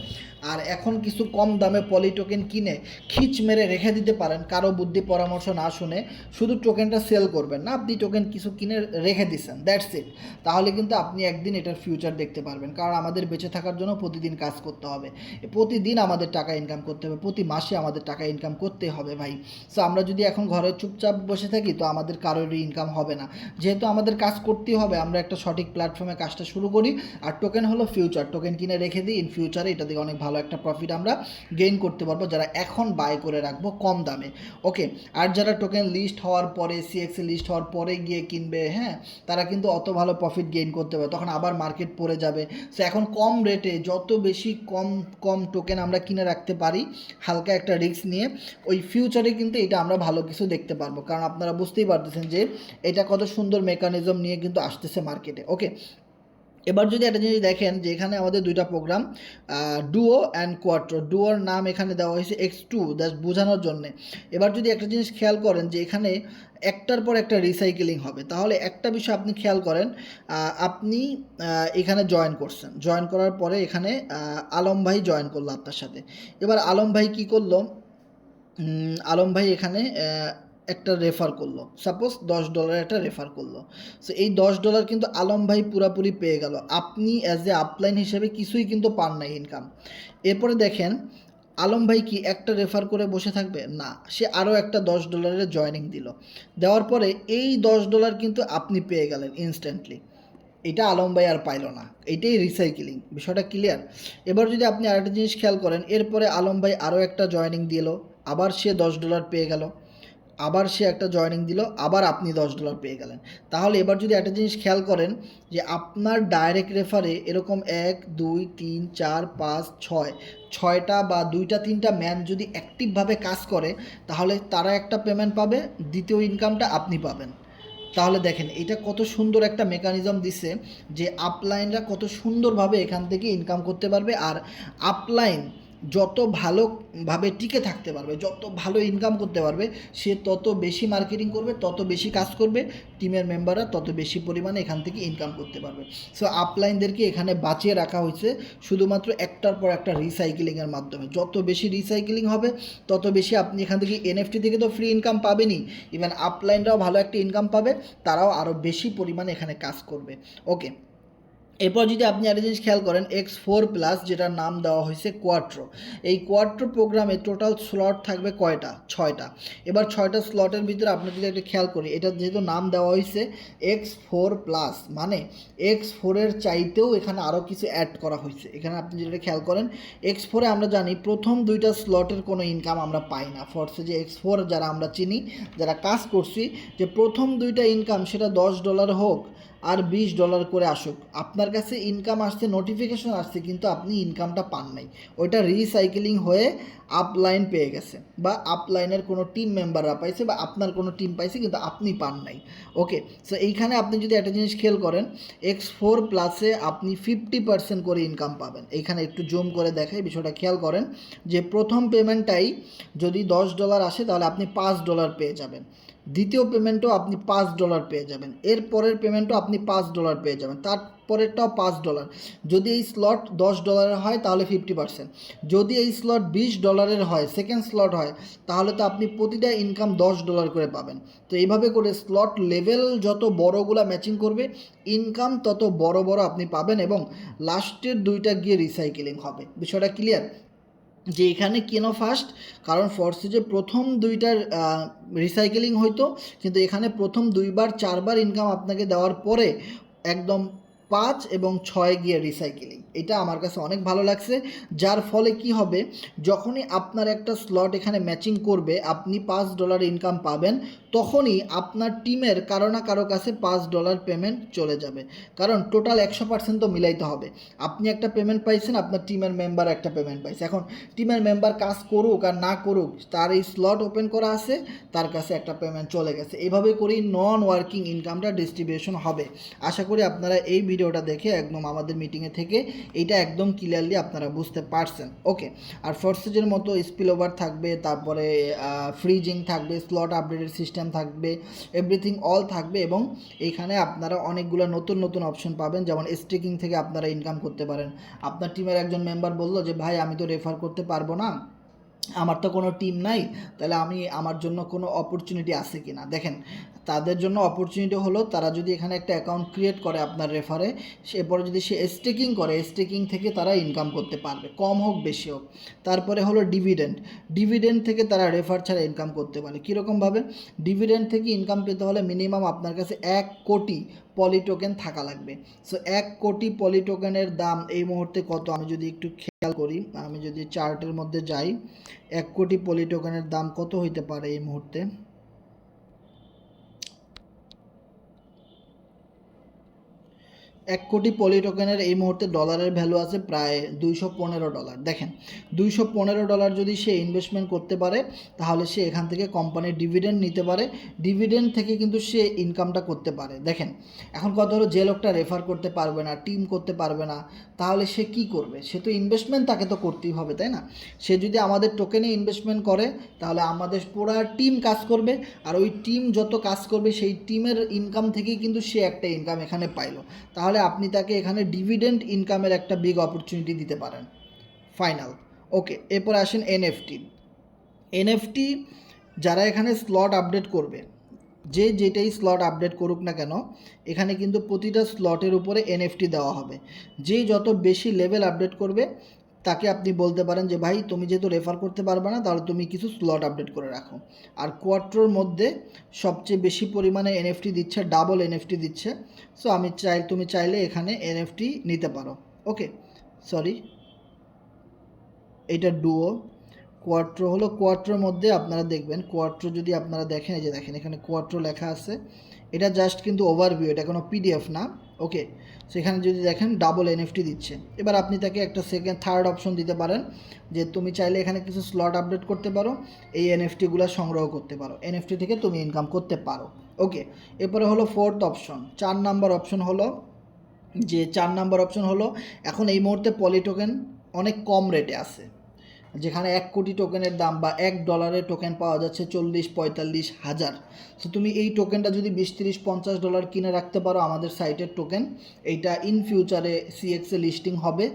আর এখন কিছু কম দামে পলি টোকেন কিনে খিচ মেরে রেখে দিতে পারেন, কারো বুদ্ধি পরামর্শ না শুনে, শুধু টোকেনটা সেল করবেন না, আপনি টোকেন কিছু কিনে রেখে দিচ্ছেন, দ্যাটস ইট, তাহলে কিন্তু আপনি একদিন এটার ফিউচার দেখতে পারবেন। কারণ আমাদের বেঁচে থাকার জন্য প্রতিদিন কাজ করতে হবে, প্রতিদিন আমাদের টাকা ইনকাম করতে হবে, প্রতি মাসে আমাদের টাকা ইনকাম করতে হবে ভাই। সো আমরা যদি এখন ঘরে চুপচাপ বসে থাকি তো আমাদের কারোরই ইনকাম হবে না। যেহেতু আমাদের কাজ করতেই হবে, আমরা একটা সঠিক প্ল্যাটফর্মে কাজটা শুরু করি। আর টোকেন হলো ফিউচার, টোকেন কিনে রেখে দিই, ইন ফিউচারে এটা থেকে অনেক ভালো একটা প্রফিট আমরা গেইন করতে পারবো, যারা এখন বাই করে রাখবো কম দামে। ওকে, আর যারা টোকেন লিস্ট হওয়ার পরে, সিএক্সে লিস্ট হওয়ার পরে গিয়ে কিনবে, হ্যাঁ, তারা কিন্তু অত ভালো প্রফিট গেইন করতে পারবে, তখন আবার মার্কেট পড়ে যাবে। সো এখন কম রেটে যত বেশি কম কম টোকেন আমরা কিনে রাখতে পারি হালকা একটা রিস্ক নিয়ে, ওই ফিউচারে কিন্তু এটা আমরা ভালো কিছু দেখতে পারবো। কারণ আপনারা বুঝতেই পারতেছেন যে এটা কত সুন্দর মেকানিজম নিয়ে কিন্তু আসতেছে মার্কেটে। ওকে, এবার যদি একটা জিনিস দেখেন যে এখানে আমাদের দুইটা প্রোগ্রাম, ডুও অ্যান্ড কোয়াট্রো। ডুওর নাম এখানে দেওয়া হয়েছে X2, জাস্ট বোঝানোর জন্যে। এবার যদি একটা জিনিস খেয়াল করেন যে এখানে একটার পর একটা রিসাইকেলিং হবে, তাহলে একটা বিষয় আপনি খেয়াল করেন, আপনি এখানে জয়েন করছেন, জয়েন করার পরে এখানে আলম ভাই জয়েন করলো আপনার সাথে। এবার আলম ভাই কী করলো, আলম ভাই এখানে একটা রেফার করলো, সাপোজ $10 একটা রেফার করলো। সো এই $10 কিন্তু আলম ভাই পুরাপুরি পেয়ে গেল, আপনি অ্যাজ এ আপলাইন হিসেবে কিছুই কিন্তু পান নাই ইনকাম। এরপরে দেখেন আলম ভাই কি একটা রেফার করে বসে থাকবে? না, সে আরও একটা $10 জয়েনিং দিল, দেওয়ার পরে এই $10 কিন্তু আপনি পেয়ে গেলেন ইনস্ট্যান্টলি। এটা আলম ভাই আর পাইল না, এইটাই রিসাইকেলিং, বিষয়টা ক্লিয়ার। এবার যদি আপনি আরেকটা জিনিস খেয়াল করেন, এরপরে আলম ভাই আরও একটা জয়েনিং দিল, আবার সে $10 পেয়ে গেল, আবার সে একটা জয়েনিং দিল, আবার আপনি $10 পেয়ে গেলেন। তাহলে এবার যদি একটা জিনিস খেয়াল করেন যে আপনার ডাইরেক্ট রেফারে এরকম 1 2 3 4 5 6 6টা বা 2টা 3টা ম্যান যদি অ্যাক্টিভভাবে কাজ করে, তাহলে তারা একটা পেমেন্ট পাবে, দ্বিতীয় ইনকামটা আপনি পাবেন। তাহলে দেখেন এটা কত সুন্দর একটা মেকানিজম দিছে যে আপলাইনরা কত সুন্দরভাবে এখান থেকে ইনকাম করতে পারবে। আর আপলাইন যত ভালোভাবে টিকে থাকতে পারবে, যত ভালো ইনকাম করতে পারবে, সে তত বেশি মার্কেটিং করবে, তত বেশি কাজ করবে, টিমের মেম্বাররা তত বেশি পরিমাণে এখান থেকে ইনকাম করতে পারবে। সো আপলাইনদেরকে এখানে বাঁচিয়ে রাখা হয়েছে শুধুমাত্র একটার পর একটা রিসাইকেলিংয়ের মাধ্যমে। যত বেশি রিসাইকেলিং হবে তত বেশি আপনি এখান থেকে এনএফটি থেকে তো ফ্রি ইনকাম পাবেনই, ইভেন আপলাইনরাও ভালো একটা ইনকাম পাবে, তারাও আরও বেশি পরিমাণে এখানে কাজ করবে। ওকে, এরপর যদি আপনি একটা জিনিস খেয়াল করেন, X4+, যেটার নাম দেওয়া হয়েছে কোয়াট্রো। এই কোয়াট্রো প্রোগ্রামে টোটাল স্লট থাকবে কয়টা? 6টা। এবার 6টা স্লটের ভিতরে আপনি যদি একটা খেয়াল করি, এটা যেহেতু নাম দেওয়া হয়েছে X4+, মানে X4-এর চাইতেও এখানে আরও কিছু অ্যাড করা হয়েছে। এখানে আপনি যেটা খেয়াল করেন, X4-এ আমরা জানি প্রথম 2টা স্লটের কোনো ইনকাম আমরা পাই না। ফরসে যে X4 যারা আমরা চিনি, যারা কাজ করছি, যে প্রথম 2টা ইনকাম সেটা $10 হোক আর $20 করে আসুক, আপনার কাছে ইনকাম আসছে, নোটিফিকেশন আসছে, কিন্তু আপনি ইনকামটা পান নাই, ওইটা রিসাইকেলিং হয়ে আপলাইন পেয়ে গেছে, বা আপলাইনের কোনো টিম মেম্বাররা পাইছে, বা আপনার কোনো টিম পাইছে, কিন্তু আপনি পান নাই। ওকে, সো এইখানে আপনি যদি একটা জিনিস খেয়াল করেন, X4+-এ আপনি 50% করে ইনকাম পাবেন। এইখানে একটু জুম করে দেখাই, বিষয়টা খেয়াল করেন যে প্রথম পেমেন্টটাই যদি $10 আসে তাহলে আপনি $5 পেয়ে যাবেন, দ্বিতীয় পেমেন্টও আপনি $5 পেয়ে যাবেন, এর পরের পেমেন্টও আপনি $5 পেয়ে যাবেন, তারপরেরটাও $5। যদি এই স্লট $10 হয় তাহলে 50%, যদি এই স্লট $20 হয়, সেকেন্ড স্লট হয়, তাহলে তো আপনি প্রতিটা ইনকাম $10 করে পাবেন। তো এইভাবে করে স্লট লেভেল যত বড়গুলা ম্যাচিং করবে, ইনকাম তত বড় বড় আপনি পাবেন, এবং লাস্টের 2টা গিয়ে রিসাইকেলিং হবে। বিষয়টা ক্লিয়ার? যে এখানে কেন ফার্স্ট, কারণ ফরসে যে প্রথম 2টার রিসাইকেলিং হইতো, কিন্তু এখানে প্রথম 2বার 4বার ইনকাম আপনাকে দেওয়ার পরে একদম 5 এবং 6 গিয়ে রিসাইকেলিং। এটা আমার কাছে অনেক ভালো লাগছে, যার ফলে কি হবে, যখনই আপনার একটা স্লট এখানে ম্যাচিং করবে, আপনি $5 ইনকাম পাবেন, তখনই আপনার টিমের কারো না কারো কাছে $5 পেমেন্ট চলে যাবে, কারণ টোটাল 100% তো মিলাইতে হবে। আপনি একটা পেমেন্ট পাইছেন, আপনার টিমের মেম্বার একটা পেমেন্ট পাইছে। এখন টিমের মেম্বার কাজ করুক আর না করুক, তার এই স্লট ওপেন করা আছে, তার কাছে একটা পেমেন্ট চলে গেছে। এইভাবে করেই নন ওয়ার্কিং ইনকামটা ডিস্ট্রিবিউশন হবে। আশা করি আপনারা এই ভিডিওটা দেখে একদম আমাদের মিটিংয়ে থেকে এইটা একদম ক্লিয়ারলি আপনারা বুঝতে পারছেন। ওকে, আর ফোর্সেজের মতো স্পিল ওভার থাকবে, তারপরে ফ্রিজিং থাকবে, স্লট আপডেটের সিস্টেম থাকবে, এভরিথিং অল থাকবে। এবং এইখানে আপনারা অনেকগুলো নতুন নতুন অপশন পাবেন, যেমন স্টেকিং থেকে আপনারা ইনকাম করতে পারেন। আপনার টিমের একজন মেম্বার বললো যে ভাই আমি তো রেফার করতে পারবো না, আমার তো কোনো টিম নাই, তাহলে আমার জন্য কোনো অপরচুনিটি আছে কি না। দেখেন, তাদের জন্য অপরচুনিটি হলো তারা যদি এখানে একটা অ্যাকাউন্ট ক্রিয়েট করে আপনার রেফারে, এরপরে যদি সে স্টেকিং করে, স্টেকিং থেকে তারা ইনকাম করতে পারবে, কম হোক বেশি হোক। তারপরে হলো ডিভিডেন্ড থেকে তারা রেফার ছাড়া ইনকাম করতে পারে। কীরকমভাবে? ডিভিডেন্ড থেকে ইনকাম পেতে হলে মিনিমাম আপনার কাছে 1 কোটি পলি টোকেন থাকা লাগবে। সো 1 কোটি পলি টোকেনের দাম এই মুহূর্তে কত আমি যদি একটু খেয়াল করি, আমি যদি চার্টের মধ্যে যাই, 1 কোটি পলি টোকেনের দাম কত হইতে পারে এই মুহূর্তে? 1 কোটি পলি টোকেনের এই মুহূর্তে ডলারের ভ্যালু আছে প্রায় $215। দেখেন, $215 যদি সে ইনভেস্টমেন্ট করতে পারে, তাহলে সে এখান থেকে কোম্পানির ডিভিডেন্ড নিতে পারে। ডিভিডেন্ড থেকে কিন্তু সে ইনকামটা করতে পারে। দেখেন, এখন কথা হলো, যে লোকটা রেফার করতে পারবে না, টিম করতে পারবে না, তাহলে সে কি করবে? সে তো ইনভেস্টমেন্ট তাকে তো করতেই হবে, তাই না? সে যদি আমাদের টোকেনে ইনভেস্টমেন্ট করে, তাহলে আমাদের পুরো টিম কাজ করবে, আর ওই টিম যত কাজ করবে সেই টিমের ইনকাম থেকেই কিন্তু সে একটা ইনকাম এখানে পাইলো। তাহলে আপনি তাকে এখানে ডিভিডেন্ড ইনকামের একটা বিগ অপরচুনিটি দিতে পারেন। ফাইনাল। ওকে, এরপর আসেন এনএফটি। যারা এখানে স্লট আপডেট করবে, যেটাই স্লট আপডেট করুক না কেন, এখানে কিন্তু প্রতিটা স্লটের উপরে এনএফটি দেওয়া হবে। যে যত বেশি লেভেল আপডেট করবে, তাকে আপনি বলতে পারেন যে ভাই তুমি যেহেতু রেফার করতে পারবে না, তাহলে তুমি কিছু স্লট আপডেট করে রাখো। আর কোয়ার্ট্রোর মধ্যে সবচেয়ে বেশি পরিমাণে এনএফটি দিচ্ছে, ডাবল এনএফটি দিচ্ছে। সো তুমি চাইলে এখানে এনএফটি নিতে পারো। ওকে, সরি, এইটা ডুও। কোয়ার্ট্রো হলো, কোয়ার্ট্রোর মধ্যে আপনারা দেখবেন, কোয়ার্ট্রো যদি আপনারা দেখেন, এই যে দেখেন এখানে কোয়ার্ট্রো লেখা আছে। এটা জাস্ট কিন্তু ওভারভিউ, এটা কোনো পিডিএফ না। ওকে, সেখানে যদি দেখেন ডাবল এনএফটি দিচ্ছে। এবার আপনি তাকে একটা থার্ড অপশন দিতে পারেন যে তুমি চাইলে এখানে কিছু স্লট আপডেট করতে পারো, এই এনএফটিগুলো সংগ্রহ করতে পারো, এনএফটি থেকে তুমি ইনকাম করতে পারো। ওকে, এরপরে হলো ফোর্থ অপশন, 4 নাম্বার অপশন হলো এখন এই মুহূর্তে পলি টোকেন অনেক কম রেটে আছে, যেখানে 1 কোটি টোকেনের দাম বা $1 টোকেন পাওয়া যাচ্ছে 40-45 হাজার। সো তুমি এই টোকেনটা যদি $20-30-50 কিনে রাখতে পারো আমাদের সাইটের টোকেন, এইটা ইন ফিউচারে সিএক্সে লিস্টিং হবে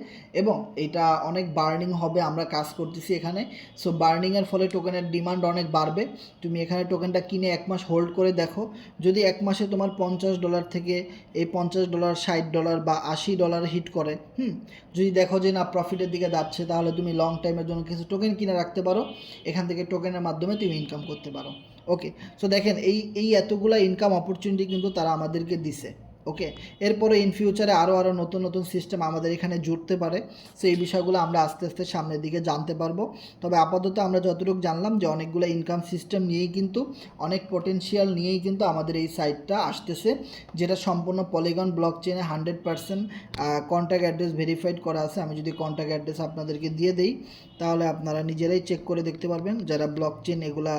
এবং এটা অনেক বার্নিং হবে। আমরা কাজ করতেছি এখানে। সো বার্নিংয়ের ফলে টোকেনের ডিমান্ড অনেক বাড়বে। তুমি এখানে টোকেনটা কিনে 1 মাস হোল্ড করে দেখো, যদি 1 মাসে তোমার $50 থেকে এই $50, $60 বা $80 হিট করে, যদি দেখো যে না প্রফিটের দিকে যাচ্ছে, তাহলে তুমি লং টাইমের জন্য কিছু টোকেন কিনে রাখতে পারো। এখান থেকে টোকেনের মাধ্যমে তুমি ইনকাম করতে পারো। ওকে, সো দেখেন এই এতগুলা ইনকাম অপরচুনিটি কিন্তু তারা আমাদেরকে দিছে। ওকে, এরপরে ইন ফিউচারে আরও নতুন নতুন সিস্টেম আমাদের এখানে জুড়তে পারে। সো এই বিষয়গুলো আমরা আস্তে আস্তে সামনের দিকে জানতে পারবো। তবে আপাতত আমরা যতটুকু জানলাম যে অনেকগুলো ইনকাম সিস্টেম নিয়েই কিন্তু, অনেক পটেনশিয়াল নিয়েই কিন্তু আমাদের এই সাইটটা আসতেছে, যেটা সম্পূর্ণ পলিগন ব্লক চেনে 100% কন্ট্যাক্ট অ্যাড্রেস ভেরিফাইড করা আছে। আমি যদি কন্ট্যাক্ট অ্যাড্রেস আপনাদেরকে দিয়ে দেই, তাহলে আপনারা নিজেরাই চেক করে দেখতে পারবেন যারা ব্লক চেন এগুলা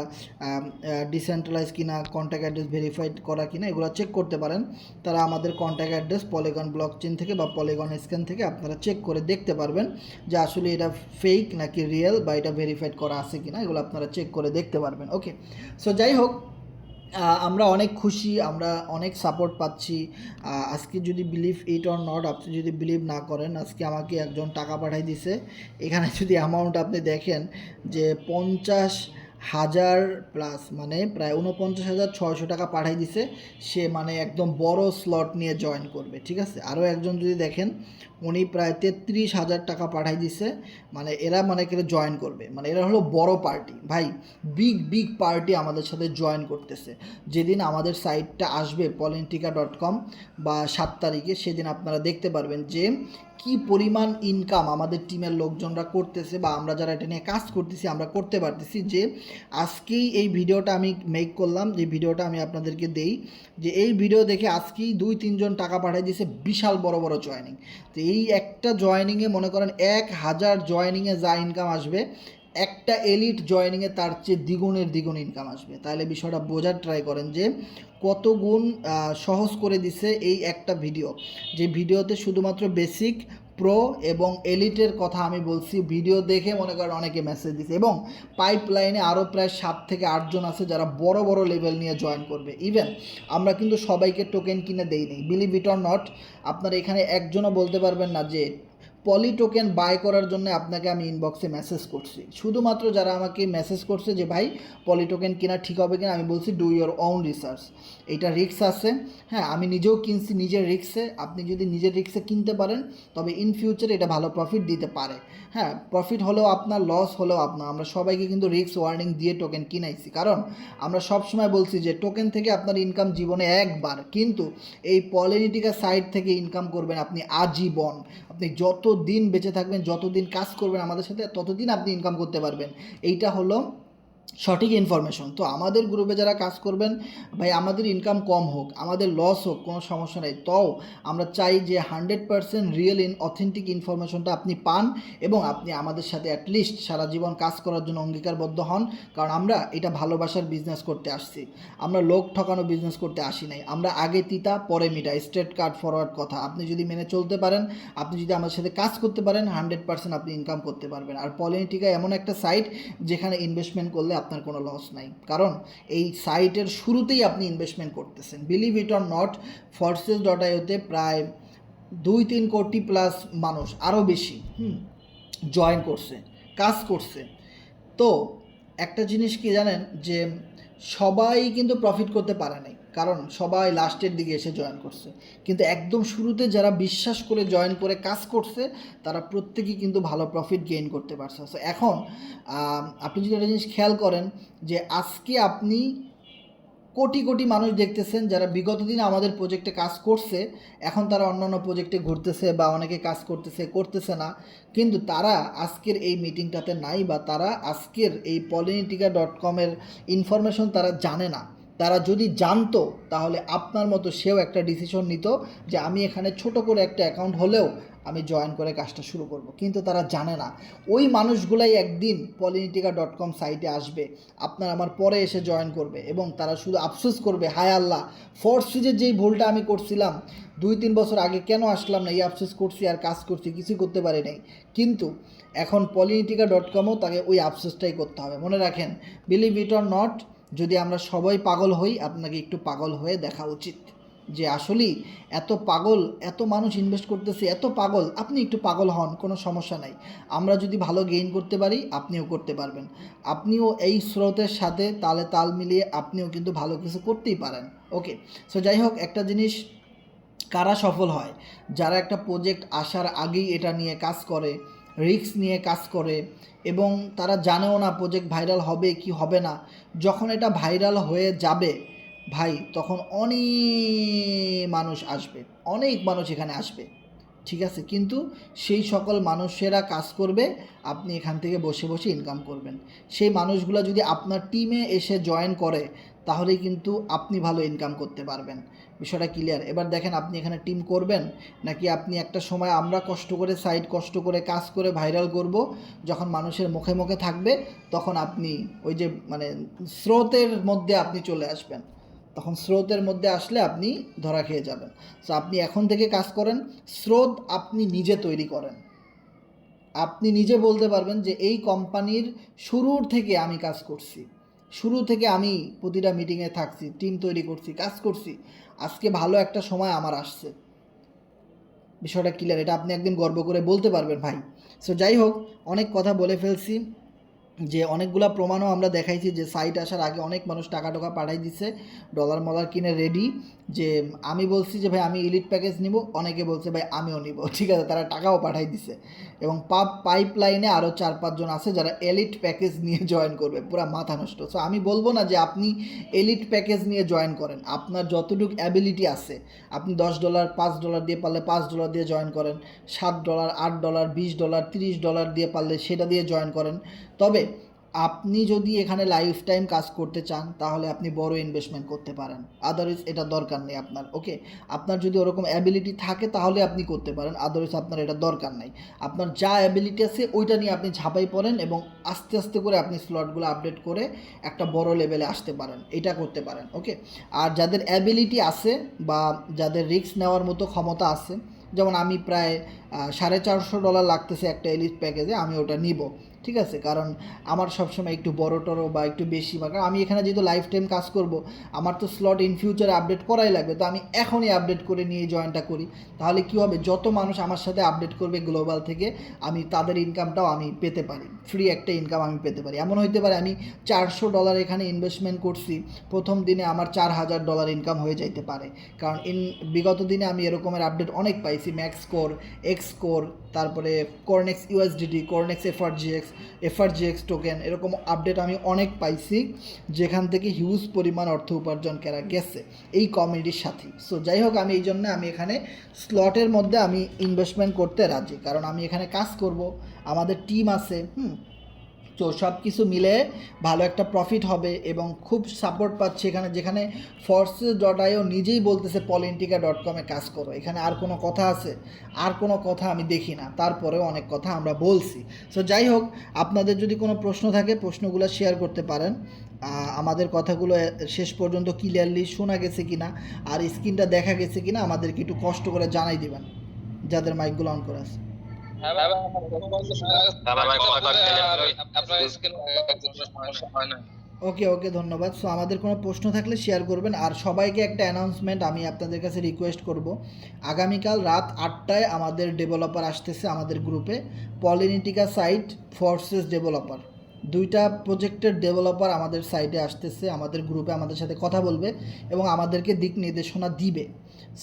ডিসেন্ট্রালাইজ কিনা, কন্ট্যাক্ট অ্যাড্রেস ভেরিফাইড করা কিনা, এগুলো চেক করতে পারেন। তারা আমাদের contact address polygon block chain থেকে বা পলিগন স্ক্যান থেকে আপনারা চেক করে দেখতে পারবেন যে আসলে এটা ফেক নাকি রিয়েল, বা এটা ভেরিফাইড করা আছে কিনা, এগুলো আপনারা চেক করে দেখতে পারবেন। ওকে, সো যাই হোক, আমরা অনেক খুশি, আমরা অনেক সাপোর্ট পাচ্ছি। আজকে যদি বিলিভ ইট অর নট, আপনি যদি বিলিভ না করেন, আজকে আমাকে একজন টাকা পাঠাই দিছে। এখানে যদি অ্যামাউন্ট আপনি দেখেন যে 50,000 প্লাস, মানে প্রায় 49,600 টাকা পাঠাই দিছে। সে মানে একদম বড় স্লট নিয়ে জয়েন করবে, ঠিক আছে। আরও একজন যদি দেখেন, উনি প্রায় 33,000 টাকা পাঠাই দিছে, মানে এরা জয়েন করবে, মানে এরা হলো বড় পার্টি ভাই, বিগ পার্টি আমাদের সাথে জয়েন করতেছে। যেদিন আমাদের সাইটটা আসবে polentica.com বা 7 তারিখে, সেদিন আপনারা দেখতে পারবেন যে কি পরিমাণ ইনকাম আমাদের টিমের লোকজনরা করতেছে বা আমরা যারা এটা নিয়ে কাজ করতেছি আমরা করতে পারতেছি, যে আজকেই এই ভিডিওটা আমি মেক করলাম, যে ভিডিওটা আমি আপনাদেরকে দেই, যে এই ভিডিও দেখে আজকেই 2-3 জন টাকা পাঠিয়ে দিয়েছে বিশাল বড় বড় জয়েনিং। তো এই একটা জয়েনিংয়ে মনে করেন 1000 জয়েনিংয়ে যা ইনকাম আসবে, একটা এলিট জয়েনিংয়ে তার চেয়ে দ্বিগুণ ইনকাম আসবে। তাহলে বিষয়টা বোঝার ট্রাই করেন যে কত গুণ সহজ করে দিছে এই একটা ভিডিও, যে ভিডিওতে শুধুমাত্র বেসিক, প্রো এবং এলিটের কথা আমি বলছি। ভিডিও দেখে মনে করেন অনেকে মেসেজ দিছে, এবং পাইপলাইনে আরও প্রায় 7 থেকে 8 জন আছে যারা বড় বড় লেভেল নিয়ে জয়েন করবে। ইভেন আমরা কিন্তু সবাইকে টোকেন কিনে দেই নি, বিলিভ ইট অর নট। আপনারা এখানে একজনও বলতে পারবেন না যে পলি টোকেন বাই করার জন্য আপনাকে আমি ইনবক্সে মেসেজ করছি। শুধুমাত্র যারা আমাকে মেসেজ করছে যে ভাই পলি টোকেন কেনা ঠিক হবে কিনা, আমি বলছি ডু ইয়োর ওন রিসার্চ, এটা রিস্ক আছে। হ্যাঁ, আমি নিজেও কিনছি নিজের রিস্কে। আপনি যদি নিজের রিস্কে কিনতে পারেন তবে ইন ফিউচারে এটা ভালো প্রফিট দিতে পারে। হ্যাঁ, প্রফিট হলেও আপনার, লস হলেও আপনার। আমরা সবাইকে কিন্তু রিস্ক ওয়ার্নিং দিয়ে টোকেন কিনাইছি, কারণ আমরা সবসময় বলছি যে টোকেন থেকে আপনার ইনকাম জীবনে একবার, কিন্তু এই পলিনিটিকা সাইট থেকে ইনকাম করবেন আপনি আজীবন। আপনি যত দিন বেঁচে থাকবেন, যতদিন কাজ করবেন আমাদের সাথে, ততদিন আপনি ইনকাম করতে পারবেন। এইটা হলো সঠিক ইনফরমেশন। তো আমাদের গ্রুপে যারা কাজ করবেন, ভাই আমাদের ইনকাম কম হোক, আমাদের লস হোক, কোনো সমস্যা নেই, তাও আমরা চাই যে 100% রিয়েল অথেন্টিক ইনফরমেশনটা আপনি পান, এবং আপনি আমাদের সাথে অ্যাটলিস্ট সারা জীবন কাজ করার জন্য অঙ্গীকারবদ্ধ হন। কারণ আমরা এটা ভালোবাসার বিজনেস করতে আসছি, আমরা লোক ঠকানো বিজনেস করতে আসি নাই। আমরা আগে তিতা পরে মিটা, স্ট্রেট কাট ফরওয়ার্ড কথা। আপনি যদি মেনে চলতে পারেন, আপনি যদি আমাদের সাথে কাজ করতে পারেন, 100% আপনি ইনকাম করতে পারবেন। আর পলিনিটিকা এমন একটা সাইট যেখানে ইনভেস্টমেন্ট করলে আপনার কোনো লস নাই, কারণ এই সাইটের শুরুতেই আপনি ইনভেস্টমেন্ট করতেছেন। বিলিভ ইট অর নট, forces.io-তে প্রায় 2-3 কোটি প্লাস মানুষ, আরও বেশি জয়েন করছে, কাজ করছে। তো একটা জিনিস কি জানেন, যে সবাই কিন্তু প্রফিট করতে পারে নাই, কারণ সবাই লাস্টের দিকে এসে জয়েন করছে। কিন্তু একদম শুরুতে যারা বিশ্বাস করে জয়েন করে কাজ করছে, তারা প্রত্যেকেই কিন্তু ভালো প্রফিট গেইন করতে পারছে। সো এখন আপনি যদি একটা জিনিস খেয়াল করেন, যে আজকে আপনি কোটি কোটি মানুষ দেখতেছেন যারা বিগত দিনে আমাদের প্রজেক্টে কাজ করছে, এখন তারা অন্যান্য প্রজেক্টে ঘুরতেছে বা অনেকে কাজ করতেছে না, কিন্তু তারা আজকের এই মিটিংটাতে নাই, বা তারা আজকের এই polinitica.com-এর ইনফরমেশন তারা জানে না। তারা যদি জানতো তাহলে আপনার মতো সেও একটা ডিসিশন নিত যে আমি এখানে ছোট করে একটা অ্যাকাউন্ট হলেও আমি জয়েন করে কাজটা শুরু করব, কিন্তু তারা জানে না। ওই মানুষগুলাই একদিন polinitica.com সাইটে আসবে, আপনার আমার পরে এসে জয়েন করবে, এবং তারা শুধু আফসোস করবে, হায় আল্লাহ, ফোর্সফিজের যেই ভুলটা আমি করছিলাম 2-3 বছর আগে, কেন আসলাম না, এই আফসোস করছি আর কাজ করছি, কিছু করতে পারি নাই। কিন্তু এখন polinitica.com-ও তাকে ওই আফসোসটাই করতে হবে। মনে রাখেন, বিলিভ ইট অর নট, যদি আমরা সবাই পাগল হই, আপনাকে একটু পাগল হয়ে দেখা উচিত, যে আসলেই এত পাগল, এত মানুষ ইনভেস্ট করতেছে, এত পাগল, আপনি একটু পাগল হন, কোনো সমস্যা নাই। আমরা যদি ভালো গেইন করতে পারি, আপনিও করতে পারবেন। আপনিও এই স্রোতের সাথে তালে তাল মিলিয়ে আপনিও কিন্তু ভালো কিছু করতেই পারেন। ওকে, সো যাই হোক, একটা জিনিস কারা সফল হয়, যারা একটা প্রজেক্ট আসার আগেই এটা নিয়ে কাজ করে, রিস্ক নিয়ে কাজ করে, এবং তারা জানেও না প্রজেক্ট ভাইরাল হবে কি হবে না। যখন এটা ভাইরাল হয়ে যাবে ভাই, তখন অনেক মানুষ আসবে, অনেক মানুষ এখানে আসবে, ঠিক আছে, কিন্তু সেই সকল মানুষেরা কাজ করবে, আপনি এখান থেকে বসে বসে ইনকাম করবেন। সেই মানুষগুলো যদি আপনার টিমে এসে জয়েন করে, তাহলেই কিন্তু আপনি ভালো ইনকাম করতে পারবেন। বিষয়টা ক্লিয়ার? এবার দেখেন, আপনি এখানে টিম করবেন, নাকি আপনি একটা সময় আমরা কষ্ট করে সাইট, কষ্ট করে কাজ করে ভাইরাল করব, যখন মানুষের মুখে মুখে থাকবে, তখন আপনি ওই যে মানে স্রোতের মধ্যে আপনি চলে আসবেন, তখন স্রোতের মধ্যে আসলে আপনি ধরা খেয়ে যাবেন। সো আপনি এখন থেকে কাজ করেন, স্রোত আপনি নিজে তৈরি করেন। আপনি নিজে বলতে পারবেন যে এই কোম্পানির শুরুর থেকে আমি কাজ করছি, শুরু থেকে আমি প্রতিটা মিটিংয়ে থাকছি, টিম তৈরি করছি, কাজ করছি, আজকে ভালো একটা সময় আমার আসছে। বিষয়টা ক্লিয়ার? এটা আপনি একদিন গর্ব করে বলতে পারবেন ভাই। সো যাই হোক, অনেক কথা বলে ফেলছি, যে অনেকগুলা প্রমাণও আমরা দেখাইছি যে সাইট আসার আগে অনেক মানুষ টাকা পাঠাই দিছে, ডলার মলার কিনে রেডি, যে আমি বলছি যে ভাই আমি এলিট প্যাকেজ নিব, অনেকে বলছে ভাই আমিও নিব, ঠিক আছে, তারা টাকাও পাঠাই দিছে। এবং পাইপ লাইনে আরও 4-5 জন আছে যারা এলিট প্যাকেজ নিয়ে জয়েন করবে, পুরা মাথা নষ্ট। সো আমি বলবো না যে আপনি এলিট প্যাকেজ নিয়ে জয়েন করেন, আপনার যতটুকু অ্যাবিলিটি আছে আপনি $10 $5 দিয়ে পারলে $5 দিয়ে জয়েন করেন, $7 $8 $20 $30 দিয়ে পারলে সেটা দিয়ে জয়েন করেন। তবে আপনি যদি এখানে লাইফ টাইম কাজ করতে চান তাহলে আপনি বড় ইনভেস্টমেন্ট করতে পারেন, আদারওয়াইজ এটা দরকার নেই আপনার। ওকে, আপনার যদি ওরকম অ্যাবিলিটি থাকে তাহলে আপনি করতে পারেন, আদারওয়াইজ আপনার এটা দরকার নেই। আপনার যা অ্যাবিলিটি আছে ওইটা নিয়ে আপনি ঝাঁপাই পড়েন এবং আস্তে আস্তে করে আপনি স্লটগুলো আপডেট করে একটা বড় লেভেলে আসতে পারেন, এটা করতে পারেন। ওকে, আর যাদের অ্যাবিলিটি আছে বা যাদের রিস্ক নেওয়ার মতো ক্ষমতা আছে, যেমন আমি প্রায় $450 লাগতেছে একটা এলিট প্যাকেজে, আমি ওটা নিব, ঠিক আছে, কারণ আমার সবসময় একটু বড় টড়ো বা একটু বেশি, বা কারণ আমি এখানে যেহেতু লাইফ টাইম কাজ করব, আমার তো স্লট ইন ফিউচারে আপডেট করাই লাগবে, তো আমি এখনই আপডেট করে নিয়ে জয়েনটা করি। তাহলে কী হবে, যত মানুষ আমার সাথে আপডেট করবে গ্লোবাল থেকে, আমি তাদের ইনকামটাও আমি পেতে পারি, ফ্রি একটা ইনকাম আমি পেতে পারি। এমন হইতে পারে আমি $400 এখানে ইনভেস্টমেন্ট করছি, প্রথম দিনে আমার $4000 ইনকাম হয়ে যাইতে পারে, কারণ বিগত দিনে আমি এরকমের আপডেট অনেক পাইছি, ম্যাক্স কোর, এক্স কোর, তারপরে কর্নেক্স ইউএসডিটি, কর্নেক্স এফআরজিএক্স টোকেন, এরকম আপডেট আমি অনেক পাইছি, যেখান থেকে হিউজ পরিমাণ অর্থ উপার্জন করা গেছে এই কমিউনিটির সাথে। সো যাই হোক, আমি এই জন্য আমি এখানে স্লটের মধ্যে আমি ইনভেস্টমেন্ট করতে রাজি, কারণ আমি এখানে কাজ করব, আমাদের টিম আছে, তো সব কিছু মিলে ভালো একটা প্রফিট হবে এবং খুব সাপোর্ট পাচ্ছি এখানে, যেখানে forces.io নিজেই বলতেছে politica.com-এ কাজ করো, এখানে আর কোনো কথা আছে? আর কোনো কথা আমি দেখি না, তারপরেও অনেক কথা আমরা বলছি। সো যাই হোক, আপনাদের যদি কোনো প্রশ্ন থাকে প্রশ্নগুলো শেয়ার করতে পারেন, আমাদের কথাগুলো শেষ পর্যন্ত ক্লিয়ারলি শোনা গেছে কিনা আর স্ক্রিনটা দেখা গেছে কিনা আমাদেরকে একটু কষ্ট করে জানাই দিবেন, যাদের মাইকগুলো অন করা আছে। ওকে ওকে, ধন্যবাদ। সো আমাদের কোনো প্রশ্ন থাকলে শেয়ার করবেন, আর সবাইকে একটা অ্যানাউন্সমেন্ট আমি আপনাদের কাছে রিকোয়েস্ট করব, আগামীকাল রাত 8টায় আমাদের ডেভেলপার আসতেছে আমাদের গ্রুপে, পলিনিটিকা সাইট, ফোর্সেস ডেভেলপার, দুইটা প্রজেক্টের ডেভেলপার আমাদের সাইটে আসতেছে, আমাদের গ্রুপে আমাদের সাথে কথা বলবে এবং আমাদেরকে দিক নির্দেশনা দিবে।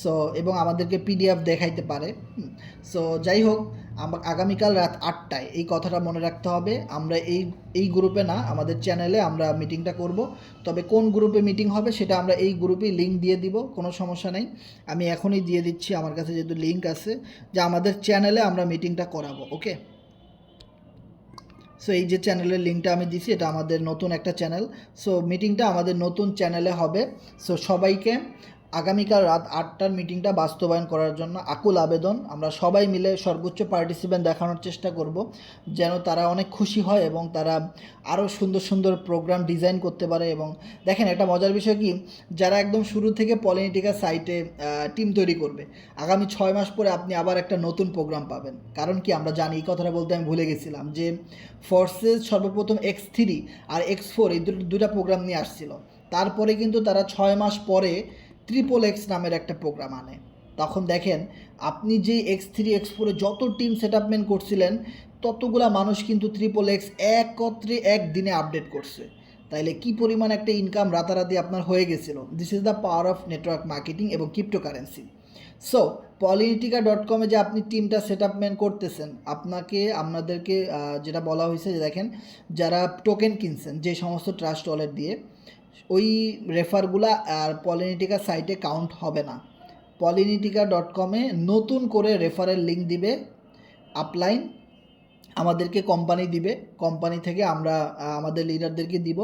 সো এবং আমাদেরকে পিডিএফ দেখাইতে পারে। সো যাই হোক, আগামীকাল রাত 8টায় এই কথাটা মনে রাখতে হবে। আমরা এই গ্রুপে না, আমাদের চ্যানেলে আমরা মিটিংটা করব, তবে কোন গ্রুপে মিটিং হবে সেটা আমরা এই গ্রুপেই লিঙ্ক দিয়ে দিব, কোনো সমস্যা নেই, আমি এখনই দিয়ে দিচ্ছি, আমার কাছে যেহেতু লিঙ্ক আছে, যে আমাদের চ্যানেলে আমরা মিটিংটা করাবো। ওকে, সো এই যে চ্যানেলের লিঙ্কটা আমি দিছি, এটা আমাদের নতুন একটা চ্যানেল, সো মিটিংটা আমাদের নতুন চ্যানেলে হবে। সো সবাইকে আগামীকাল রাত 8টার মিটিংটা বাস্তবায়ন করার জন্য আকুল আবেদন, আমরা সবাই মিলে সর্বোচ্চ পার্টিসিপেন্ট দেখানোর চেষ্টা করব, যেন তারা অনেক খুশি হয় এবং তারা আরও সুন্দর সুন্দর প্রোগ্রাম ডিজাইন করতে পারে। এবং দেখেন, একটা মজার বিষয় কি, যারা একদম শুরু থেকে পলিনিটিকা সাইটে টিম তৈরি করবে, আগামী 6 মাস পরে আপনি আবার একটা নতুন প্রোগ্রাম পাবেন। কারণ কি, আমরা জানি, এই কথাটা বলতে আমি ভুলে গেছিলাম, যে ফোর্সেস সর্বপ্রথম X3 আর X4 এই দুটা প্রোগ্রাম নিয়ে আসছিল, তারপরে কিন্তু তারা 6 মাস পরে XXX নামের একটা প্রোগ্রাম আনে। তখন দেখেন, আপনি যে X3 X4-এ যত টিম সেট আপমেন্ট করছিলেন, ততগুলা মানুষ কিন্তু XXX একত্রে একদিনে আপডেট করছে, তাইলে কি পরিমাণ একটা ইনকাম রাতারাতি আপনার হয়ে গেছিলো। This is the power of network marketing এবং ক্রিপ্টোকারেন্সি। সো politica.com-এ যে আপনি টিমটা সেট আপমেন্ট করতেছেন, আপনাদেরকে যেটা বলা হয়েছে, যে দেখেন, যারা টোকেন কিনছেন যে সমস্ত ট্রাস্ট ওয়ালেট দিয়ে, ওই রেফারগুলা আর পলিনিটিকা সাইটে কাউন্ট হবে না। polinica.com-এ নতুন করে রেফারের লিঙ্ক দিবে আপলাইন, আমাদেরকে কোম্পানি দিবে, কোম্পানি থেকে আমরা আমাদের লিডারদেরকে দিব,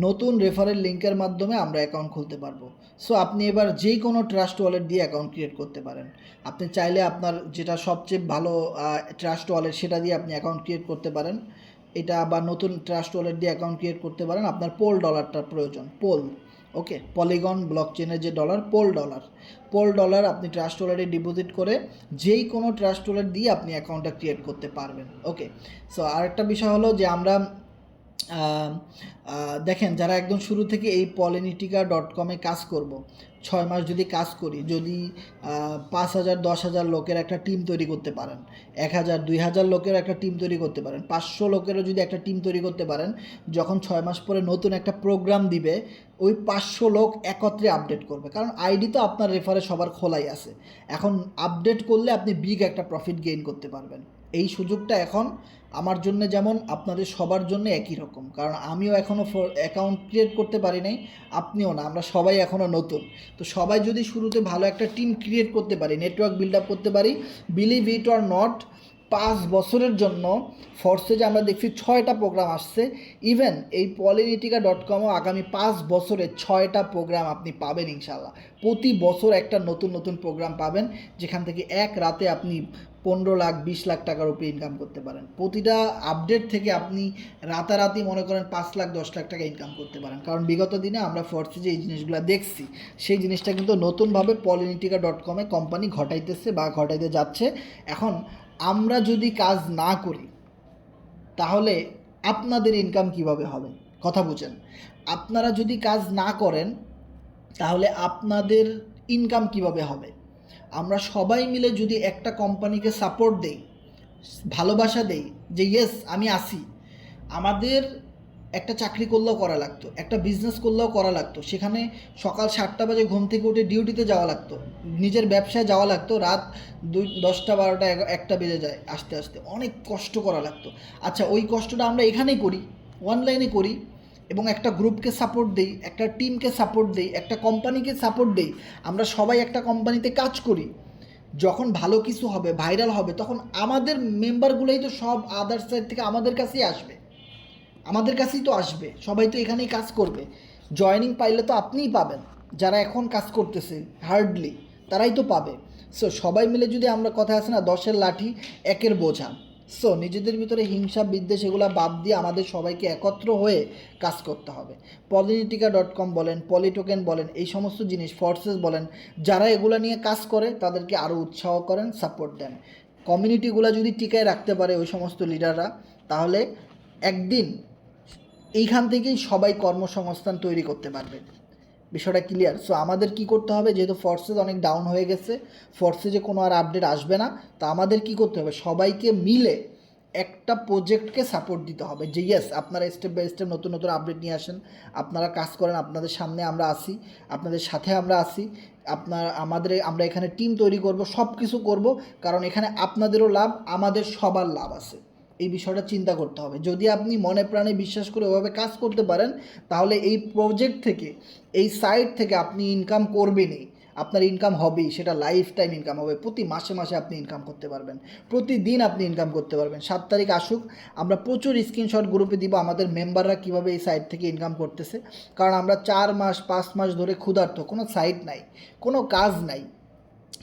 নতুন রেফারেল লিঙ্কের মাধ্যমে আমরা অ্যাকাউন্ট খুলতে পারবো। সো আপনি এবার যেই কোনো ট্রাস্ট ওয়ালেট দিয়ে অ্যাকাউন্ট ক্রিয়েট করতে পারেন, আপনি চাইলে আপনার যেটা সবচেয়ে ভালো ট্রাস্ট ওয়ালেট সেটা দিয়ে আপনি অ্যাকাউন্ট ক্রিয়েট করতে পারেন, এটা বা নতুন ট্রাস্ট ওয়ালেট দিয়ে অ্যাকাউন্ট ক্রিয়েট করতে পারেন। আপনার পোল ডলারটার প্রয়োজন, পোল, ওকে, পলিগন ব্লকচেনের যে ডলার, পোল ডলার আপনি ট্রাস্ট ওয়ালেটে ডিপোজিট করে যেই কোনো ট্রাস্ট ওয়ালেট দিয়ে আপনি অ্যাকাউন্টটা ক্রিয়েট করতে পারবেন। ওকে, সো আরেকটা বিষয় হলো যে আমরা দেখেন, যারা একদম শুরু থেকে এই polinica.com-এ কাজ করব, 6 মাস যদি কাজ করি, যদি 5,000 10,000 লোকের একটা টিম তৈরি করতে পারেন, 1,000 2,000 লোকের একটা টিম তৈরি করতে পারেন, 500 লোকেরও যদি একটা টিম তৈরি করতে পারেন, যখন 6 মাস পরে নতুন একটা প্রোগ্রাম দিবে, ওই 500 লোক একত্রে আপডেট করবে। কারণ আইডি তো আপনার রেফারে সবার খোলাই আছে। এখন আপডেট করলে আপনি বিগ একটা প্রফিট গেইন করতে পারবেন। এই সুযোগটা এখন আমার জন্য যেমন আপনাদের সবার জন্য একই রকম, কারণ আমিও এখনও অ্যাকাউন্ট ক্রিয়েট করতে পারি নাই, আপনিও না, আমরা সবাই এখনও নতুন। তো সবাই যদি শুরুতে ভালো একটা টিম ক্রিয়েট করতে পারি, নেটওয়ার্ক বিল্ড আপ করতে পারি, বিলিভ ইট অর নট, 5 বছরের জন্য ফরসেজে আমরা দেখছি 6টা প্রোগ্রাম আসছে। ইভেন এই পলিনিটিকা.comও আগামী 5 বছরে 6টা প্রোগ্রাম আপনি পাবেন ইনশাল্লাহ। প্রতি বছর একটা নতুন নতুন প্রোগ্রাম পাবেন, যেখান থেকে এক রাতে আপনি 15 লাখ 20 লাখ টাকার উপরে ইনকাম করতে পারেন। প্রতিটা আপডেট থেকে আপনি রাতারাতি মনে করেন 5 লাখ 10 লাখ টাকা ইনকাম করতে পারেন। কারণ বিগত দিনে আমরা ফরসেজে এই জিনিসগুলো দেখছি, সেই জিনিসটা কিন্তু নতুনভাবে পলিনিটিকা.comে কোম্পানি ঘটাইতেছে বা ঘটাইতে যাচ্ছে। এখন আমরা যদি কাজ না করি তাহলে আপনাদের ইনকাম কিভাবে হবে? কথা বুঝেন। আপনারা যদি কাজ না করেন তাহলে আপনাদের ইনকাম কিভাবে হবে? আমরা সবাই মিলে যদি একটা কোম্পানিকে সাপোর্ট দেই, ভালোবাসা দেই যে ইয়েস আমি আসি, আমাদের একটা চাকরি করলেও করা লাগতো, একটা বিজনেস করলেও করা লাগতো, সেখানে সকাল 7টা বাজে ঘুম থেকে উঠে ডিউটিতে যাওয়া লাগতো, নিজের ব্যবসায় যাওয়া লাগতো, রাত 10টা 12টা 1টা বেজে যায় আস্তে আস্তে, অনেক কষ্ট করা লাগতো। আচ্ছা, ওই কষ্টটা আমরা এখানেই করি, অনলাইনে করি, এবং একটা গ্রুপকে সাপোর্ট দেই, একটা টিমকে সাপোর্ট দেই, একটা কোম্পানিকে সাপোর্ট দেই, আমরা সবাই একটা কোম্পানিতে কাজ করি। যখন ভালো কিছু হবে, ভাইরাল হবে, তখন আমাদের মেম্বারগুলোই তো সব আদার সাইড থেকে আমাদের কাছেই আসবে, আমাদের কাছেই তো আসবে, সবাই তো এখানেই কাজ করবে। জয়েনিং পাইলে তো আপনিই পাবেন, যারা এখন কাজ করতেছে হার্ডলি তারাই তো পাবে। সো সবাই মিলে যদি আমরা, কথা আছে না 10-এর লাঠি 1-এর বোঝা, সো নিজেদের ভিতরে হিংসা বিদ্বেষ এগুলো বাদ দিয়ে আমাদের সবাইকে একত্র হয়ে কাজ করতে হবে। পলিনিটিকা.com বলেন, পলিটোকেন বলেন, এই সমস্ত জিনিস, ফোর্সেস বলেন, যারা এগুলো নিয়ে কাজ করে তাদেরকে আরও উৎসাহ করেন, সাপোর্ট দেন। কমিউনিটিগুলো যদি টিকায় রাখতে পারে ওই সমস্ত লিডাররা, তাহলে একদিন এইখান থেকেই সবাই কর্মসংস্থান তৈরি করতে পারবে। বিষয়টা ক্লিয়ার? সো আমাদের কি করতে হবে, যেহেতু ফোর্সেস অনেক ডাউন হয়ে গেছে, ফোর্সেজে কোনো আর আপডেট আসবে না, তো আমাদের কি করতে হবে, সবাইকে মিলে একটা প্রজেক্টকে সাপোর্ট দিতে হবে যে ইয়েস আপনারা স্টেপ বাই স্টেপ নতুন নতুন আপডেট নিয়ে আসেন, আপনারা কাজ করেন, আপনাদের সামনে আমরা আসি, আপনাদের সাথে আমরা আসি, আমরা এখানে টিম তৈরি করব, সব কিছু করব, কারণ এখানে আপনাদেরও লাভ, আমাদের সবার লাভ আছে। এই বিষয়টা চিন্তা করতে হবে। যদি আপনি মনে প্রাণে বিশ্বাস করে ওভাবে কাজ করতে পারেন, তাহলে এই প্রজেক্ট থেকে, এই সাইট থেকে আপনি ইনকাম করবেনই, আপনার ইনকাম হবেই, সেটা লাইফ টাইম ইনকাম হবে। প্রতি মাসে মাসে আপনি ইনকাম করতে পারবেন, প্রতিদিন আপনি ইনকাম করতে পারবেন। 7 তারিখ আসুক, আমরা প্রচুর স্ক্রিনশট গ্রুপে দিব আমাদের মেম্বাররা কীভাবে এই সাইট থেকে ইনকাম করতেছে। কারণ আমরা 4 মাস 5 মাস ধরে ক্ষুধার্ত, কোনো সাইট নাই, কোনো কাজ নাই,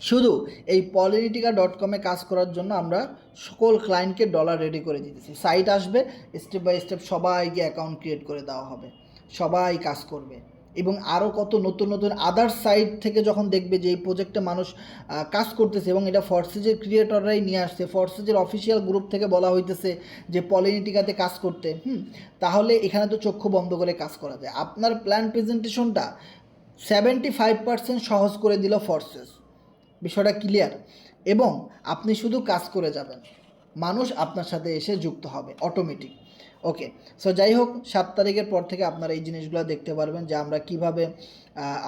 শুধু এই পলিনিটিকা.comে কাজ করার জন্য আমরা সকল ক্লায়েন্টকে ডলার রেডি করে দিতেছি। সাইট আসবে, স্টেপ বাই স্টেপ সবাইকে অ্যাকাউন্ট ক্রিয়েট করে দেওয়া হবে, সবাই কাজ করবে। এবং আরও কত নতুন নতুন আদার সাইট থেকে যখন দেখবে যে এই প্রজেক্টে মানুষ কাজ করতেছে এবং এটা ফরসেজের ক্রিয়েটররাই নিয়ে আসছে, ফরসেজের অফিসিয়াল গ্রুপ থেকে বলা হইতেছে যে পলিনিটিকাতে কাজ করতে, তাহলে এখানে তো চক্ষু বন্ধ করে কাজ করা যায়। আপনার প্ল্যান প্রেজেন্টেশনটা 75% সহজ করে দিল ফরসেজ। বিষয়টা ক্লিয়ার? এবং আপনি শুধু কাজ করে যাবেন, মানুষ আপনার সাথে এসে যুক্ত হবে অটোমেটিক। ওকে, সো যাই হোক, 7 তারিখের পর থেকে আপনারা এই জিনিসগুলো দেখতে পারবেন যে আমরা কিভাবে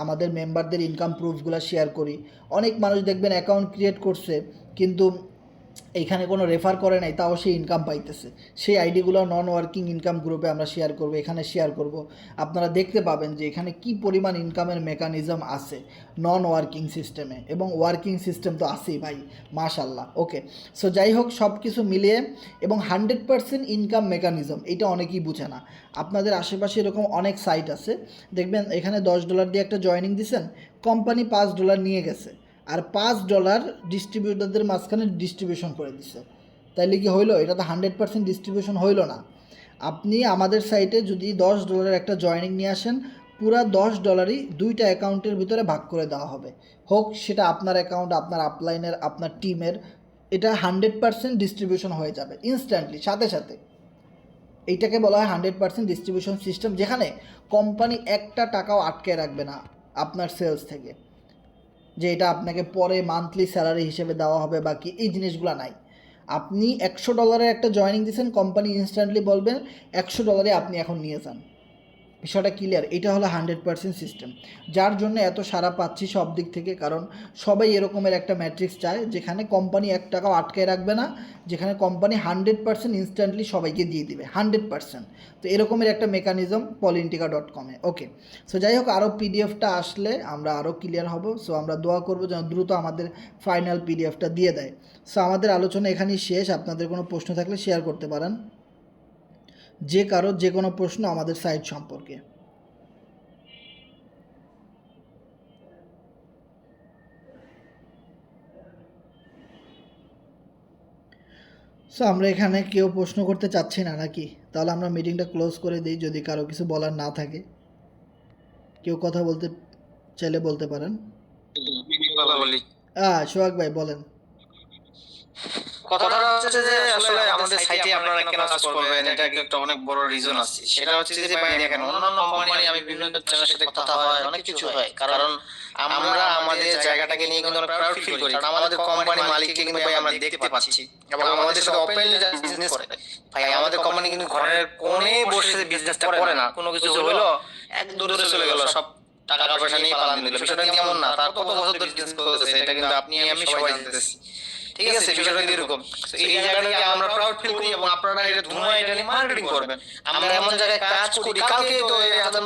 আমাদের মেম্বারদের ইনকাম প্রুফগুলো শেয়ার করি। অনেক মানুষ দেখবেন অ্যাকাউন্ট ক্রিয়েট করছে কিন্তু এইখানে কোনো রেফার করে নাই, তাও সে ইনকাম পাইতেছে। সেই আইডিগুলো নন ওয়ার্কিং ইনকাম গ্রুপে আমরা শেয়ার করব, এখানে শেয়ার করব। আপনারা দেখতে পাবেন যে এখানে কি পরিমাণ ইনকামের মেকানিজম আছে নন ওয়ার্কিং সিস্টেমে, এবং ওয়ার্কিং সিস্টেম তো আছেই ভাই, মাশাল্লাহ। ওকে, সো যাই হোক, সব কিছু মিলিয়ে, এবং 100% ইনকাম মেকানিজম, এটা অনেকেই বুঝে না। আপনাদের আশেপাশে এরকম অনেক সাইট আছে, দেখবেন এখানে $10 দিয়ে একটা জয়েনিং দিছেন, কোম্পানি $5 নিয়ে গেছে, আর $5 ডিস্ট্রিবিউটারদের মাঝখানে ডিস্ট্রিবিউশন করে দিছে। তাইলে কি হইলো? এটা তো 100% ডিস্ট্রিবিউশন হইলো না। আপনি আমাদের সাইটে যদি $10 একটা জয়েনিং নিয়ে আসেন, পুরা $10ই 2টা অ্যাকাউন্টের ভিতরে ভাগ করে দেওয়া হবে, হোক সেটা আপনার অ্যাকাউন্ট, আপনার আপলাইনের, আপনার টিমের, এটা 100% ডিস্ট্রিবিউশন হয়ে যাবে ইনস্ট্যান্টলি, সাথে সাথে। এইটাকে বলা হয় 100% ডিস্ট্রিবিউশন সিস্টেম, যেখানে কোম্পানি একটা টাকাও আটকে রাখবে না আপনার সেলস থেকে। যে এটা আপনাকে পরে মান্থলি স্যালারি হিসেবে দেওয়া হবে বা কি, এই জিনিসগুলো নাই। আপনি $100 একটা জয়েনিং দিয়েছেন, কোম্পানি ইনস্ট্যান্টলি বলবেন $100 আপনি এখন নিয়ে যান। বিষয়টা ক্লিয়ার। এটা হলো 100% সিস্টেম, যার জন্য এত সাড়া পাচ্ছি সব দিক থেকে। কারণ সবাই এরকমের একটা ম্যাট্রিক্স চায় যেখানে কোম্পানি 1 টাকাও আটকায় রাখবে না, যেখানে কোম্পানি 100% ইনস্ট্যান্টলি সবাইকে দিয়ে দিবে 100%। তো এরকমের একটা মেকানিজম polyintica.com-এ। ওকে, সো যাই হোক, আরও পিডিএফটা আসলে আমরা আরও ক্লিয়ার হব। সো আমরা দোয়া করবো যেন দ্রুত আমাদের ফাইনাল পিডিএফটা দিয়ে দেয়। সো আমাদের আলোচনা এখানেই শেষ। আপনাদের কোনো প্রশ্ন থাকলে শেয়ার করতে পারেন, যে কারো যে কোনো প্রশ্ন আমাদের সাইট সম্পর্কে। সো আমরা এখানে কেউ প্রশ্ন করতে চাচ্ছি না নাকি? তাহলে আমরা মিটিংটা ক্লোজ করে দিই যদি কারো কিছু বলার না থাকে। কেউ কথা বলতে চাইলে বলতে পারেন। কথা বলি। সোহাগ ভাই বলেন। কথাটা হচ্ছে যে আসলে আমাদের সাইটে আপনারা কেন কাজ করবেন, এটা একটা অনেক বড় রিজন আছে। সেটা হচ্ছে যে ভাই দেখেন, অন্যান্য কোম্পানি আমি বিভিন্ন জনের সাথে কথা হয়, অনেক কিছু হয়, কারণ আমরা আমাদের জায়গাটাকে নিয়ে কিন্তু প্রাউড ফিল করি, কারণ আমাদের কোম্পানি মালিককে কিন্তু ভাই আমরা দেখতে পাচ্ছি এবং আমাদের সাথে ওপেনলি বিজনেস করে। ভাই আমাদের কোম্পানি কিন্তু ঘরের কোণে বসে বিজনেসটা করে না, কোনো কিছু হলো এক দূরে চলে গেল, সব টাকা পয়সা নিয়ে পালান দিল, বিষয়টা তেমন না। তার কত বছর ধরে বিজনেস করতেছে, এটা কিন্তু আপনি আমি সবাই জানতেছি। ঠিক আছে, বিষয়টা এরকম। এই জায়গাটাকে আমরা প্রাউড ফিল করি এবং আপনারা এটা ধুমায় এটা নিয়ে মার্কেটিং করবেন। আমরা এমন জায়গায় কাজ করি, কালকে তো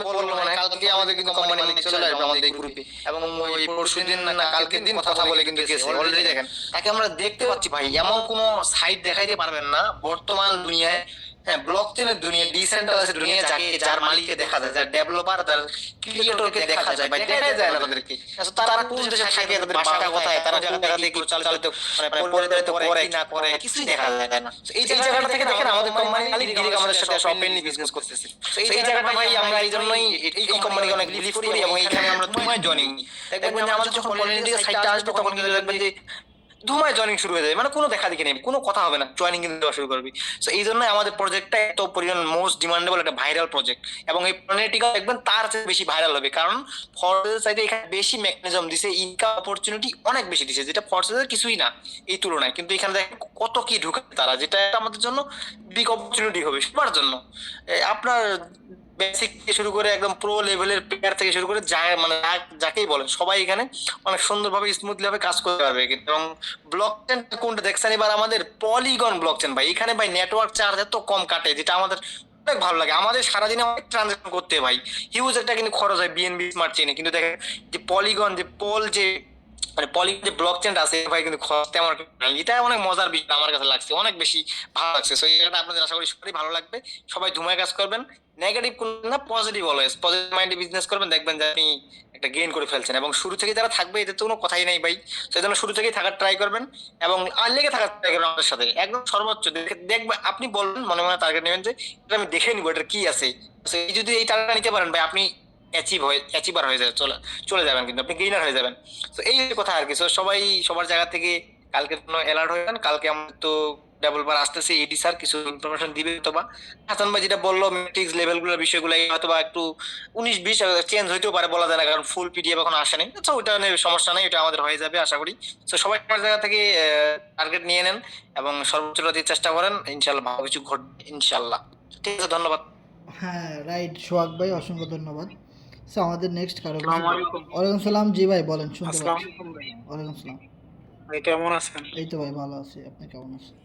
বললো মানে কালকে আমাদের কিন্তু কোম্পানি মালিক চলে আসবে আমাদের এই গ্রুপে, এবং ওই পরশু দিন না কালকের দিন কথা বলে কিন্তু গেছে অলরেডি। দেখেন, তাকে আমরা দেখতে পাচ্ছি ভাই। এমন কোন সাইট দেখাইতে পারবেন না বর্তমান দুনিয়ায়, হ্যাঁ ব্লক চেনের দুনিয়া, ডিসেন্ট্রালাইজড দুনিয়া, যার মালিককে দেখা যায়, যার ডেভেলপার, যার ক্রিয়েটরকে দেখা যায়, ভাই দেখা যায় না তাদেরকে। তারা কোন দেশে থাকে, তাদের ভাষাটা কোথায়, তারা কোন জায়গা থেকে চালিত মানে পরিচালিত করে কি না করে কিছুই দেখা যায় না। এই জায়গাটা থেকে দেখেন আমাদের কোম্পানি মালিক ডিরেক্ট আমাদের সাথে ওপেনলি বিজনেস করতেছে। এই জায়গাটা ভাই আমরা এই জন্যই এই কোম্পানিকে অনেক বিলিভ করি এবং এইখানে আমরা তোমায় জয়েনিং দেখবেন যে আমাদের যখন পলিটিক্যাল সাইটটা আসবে তখন কিন্তু দেখবেন যে ধুমায় জয়েনিং শুরু হয়ে যাবে, মানে কোনো দেখা দেখি নেই, কোনো কথা হবে না, জয়েনিং কিন্তু দেওয়া শুরু করবি। সো এই জন্য আমাদের প্রজেক্টটা এত পরিমাণ মোস্ট ডিমান্ডেবল একটা ভাইরাল প্রজেক্ট, এবং এই পলিটিক্যাল দেখবেন তার চেয়ে বেশি ভাইরাল হবে, কারণ ফরসেসের চাইতে এখানে বেশি মেকানিজম দিছে, ইনকাম অপরচুনিটি অনেক বেশি দিছে, যেটা ফরসেসের কিছুই না এই তুলনায়। কিন্তু এখানে দেখেন কত কি ঢুকে তারা, যেটা আমাদের জন্য বিগ অপরচুনিটি হবে সবার জন্য। আপনার বেসিক থেকে শুরু করে একদম প্রো লেভেলের প্লেয়ার থেকে শুরু করে যা মানে যাকেই বলেন সবাই এখানে অনেক সুন্দরভাবে স্মুথলি ভাবে কাজ করতে পারবে। এবং ব্লক চেন কোনটা দেখছেন এবার আমাদের পলিগন ব্লক চেন ভাই, এখানে ভাই নেটওয়ার্ক চার্জ এত কম কাটে, যেটা আমাদের অনেক ভালো লাগে। আমাদের সারাদিনে অনেক ট্রানজাকশন করতে ভাই হিউজ একটা কিন্তু খরচ হয় বিএনবি স্মার্ট চেনে, কিন্তু দেখেন যে পলিগন যে পোল যে মানে পলিগন যে ব্লক চেনটা আছে ভাই, কিন্তু খরচ তেমন নাই। এটা অনেক মজার বিষয় আমার কাছে লাগছে, অনেক বেশি ভালো লাগছে। সো এটা আপনাদের আশা করি সবারই ভালো লাগবে, সবাই ধুমায় কাজ করবেন, নেগেটিভ কোন না, পজিটিভ অলওয়েজ পজিটিভ মাইন্ডে বিজনেস করবেন, দেখবেন যে আপনি একটা গেইন করে ফেলছেন। এবং শুরু থেকে যারা থাকবে এদের তো কোনো কথাই নাই ভাই, সেই জন্য শুরু থেকেই থাকার ট্রাই করবেন এবং আর লেগে থাকার ট্রাই করবেন আমাদের সাথে একদম সর্বোচ্চ। দেখবেন আপনি বলবেন মনে মনে টার্গেট নেবেন যে এটা আমি দেখে নিবো এটা কি আছে। এই যদি এই টার্গেটটা নিতে পারেন ভাই, আপনি অ্যাচিভার হয়ে যাবে, চলে যাবেন, কিন্তু আপনি গেইনার হয়ে যাবেন। তো এই কথা আর কি। সবাই সবার জায়গা থেকে কালকের জন্য অ্যালার্ট হয়ে যান। কালকে আমার তো ডেভেলপার আসতেছে, এডি স্যার কিছু ইনফরমেশন দিবে, অথবা হাসান ভাই যেটা বললো ম্যাট্রিক্স লেভেলগুলোর বিষয়গুলো হয়তো বা একটু 19-20 চেঞ্জ হইতেও পারে, বলা যায় না, কারণ ফুল পিডিএফ এখন আসেনি। আচ্ছা ওইটা নিয়ে সমস্যা নেই, ওটা আমাদের হয়ে যাবে আশা করি। তো সবাই আমার জায়গা থেকে টার্গেট নিয়ে নেন এবং সর্বোচ্চটা দিয়ে চেষ্টা করেন, ইনশাল্লাহ ভালো কিছু ঘটবে ইনশাল্লাহ। ঠিক আছে, ধন্যবাদ। হ্যাঁ রাইট, সোহাগ ভাই অসংখ্য ধন্যবাদ। সো আমাদের নেক্সট কারো কিছু। আসসালামু আলাইকুম। ওয়ালাইকুম সালাম, জি ভাই বলেন, শুনতে আসসালামু পাচ্ছি। আলাইকুম ভাই। ওয়ালাইকুম সালাম। ভাই কেমন আছেন? এই তো ভাই ভালো আছি, আপনি কেমন আছেন?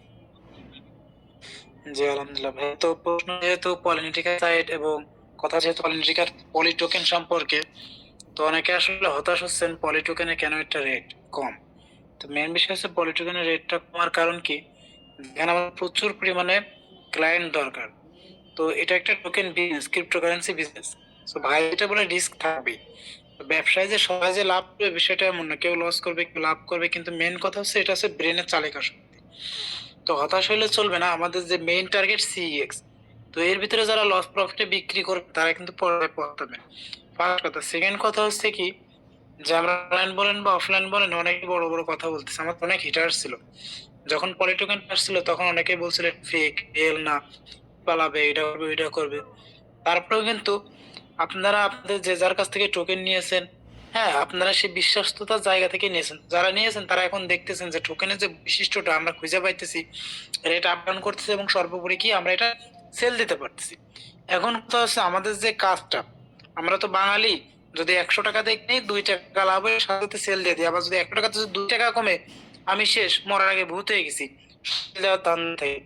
জি আলহামদুলিল্লাহ ভাই। তো প্রশ্ন যেহেতু পলিটিক্যাল সাইড এবং কথা যেহেতু পলিটিক্যাল পলি টোকেন সম্পর্কে, তো অনেকে আসলে হতাশ হচ্ছেন পলি টোকেনে কেন একটা রেট কম। তো মেন বিষয় হচ্ছে পলি টোকেনের রেটটা কমার কারণ কি, এখানে আমাদের প্রচুর পরিমাণে ক্লায়েন্ট দরকার। তো এটা একটা টোকেন বিজনেস, ক্রিপ্টোকারেন্সি বিজনেস। তো ভাই এটা বলে রিস্ক থাকবেই। তো ব্যবসায় যে সহজে লাভ করবে বিষয়টা এমন না, কেউ লস করবে কেউ লাভ করবে, কিন্তু মেন কথা হচ্ছে এটা হচ্ছে ব্রেনের চালিকা শক্তি। তো হতাশ হলে চলবে না, আমাদের যে মেইন টার্গেট সিএক্স, তো এর ভিতরে যারা লস প্রফিটে বিক্রি করবে তারা কিন্তু পরে পড়বে। ফার্স্ট কথা। সেকেন্ড কথা হচ্ছে কি, যে আমরা অনলাইন বলেন বা অফলাইন বলেন অনেক বড় বড় কথা বলতেছে, আমার অনেক হিটার ছিল যখন পলিটোকেন আসছিল, তখন অনেকেই বলছিল ফেক, রিয়েল না, পালাবে, এটা করবে ওইটা করবে। তারপরেও কিন্তু আপনারা আপনাদের যে যার কাছ থেকে টোকেন নিয়েছেন হ্যাঁ, আপনারা সেই বিশ্বাস্ততার জায়গা থেকে নিয়েছেন, যারা নিয়েছেন তারা এখন দেখতেছেন যে টোকেনের যে বৈশিষ্ট্যটা আমরা খুঁজে পাইতেছি, রেট আপ ডাউন করতেছি এবং সর্বোপরি কি আমরা এটা সেল দিতে পারতেছি। এখন কথা হচ্ছে আমাদের যে কাজটা, আমরা তো বাঙালি, যদি 100 টাকা দিয়ে কিনি 2 টাকা লাভ হয়ে সাথে সেল দিয়ে দিই, আবার যদি 100 টাকা যদি 2 টাকা কমে আমি শেষ, মরার আগে ভূত হয়ে গেছি দেওয়ার দান থেকে।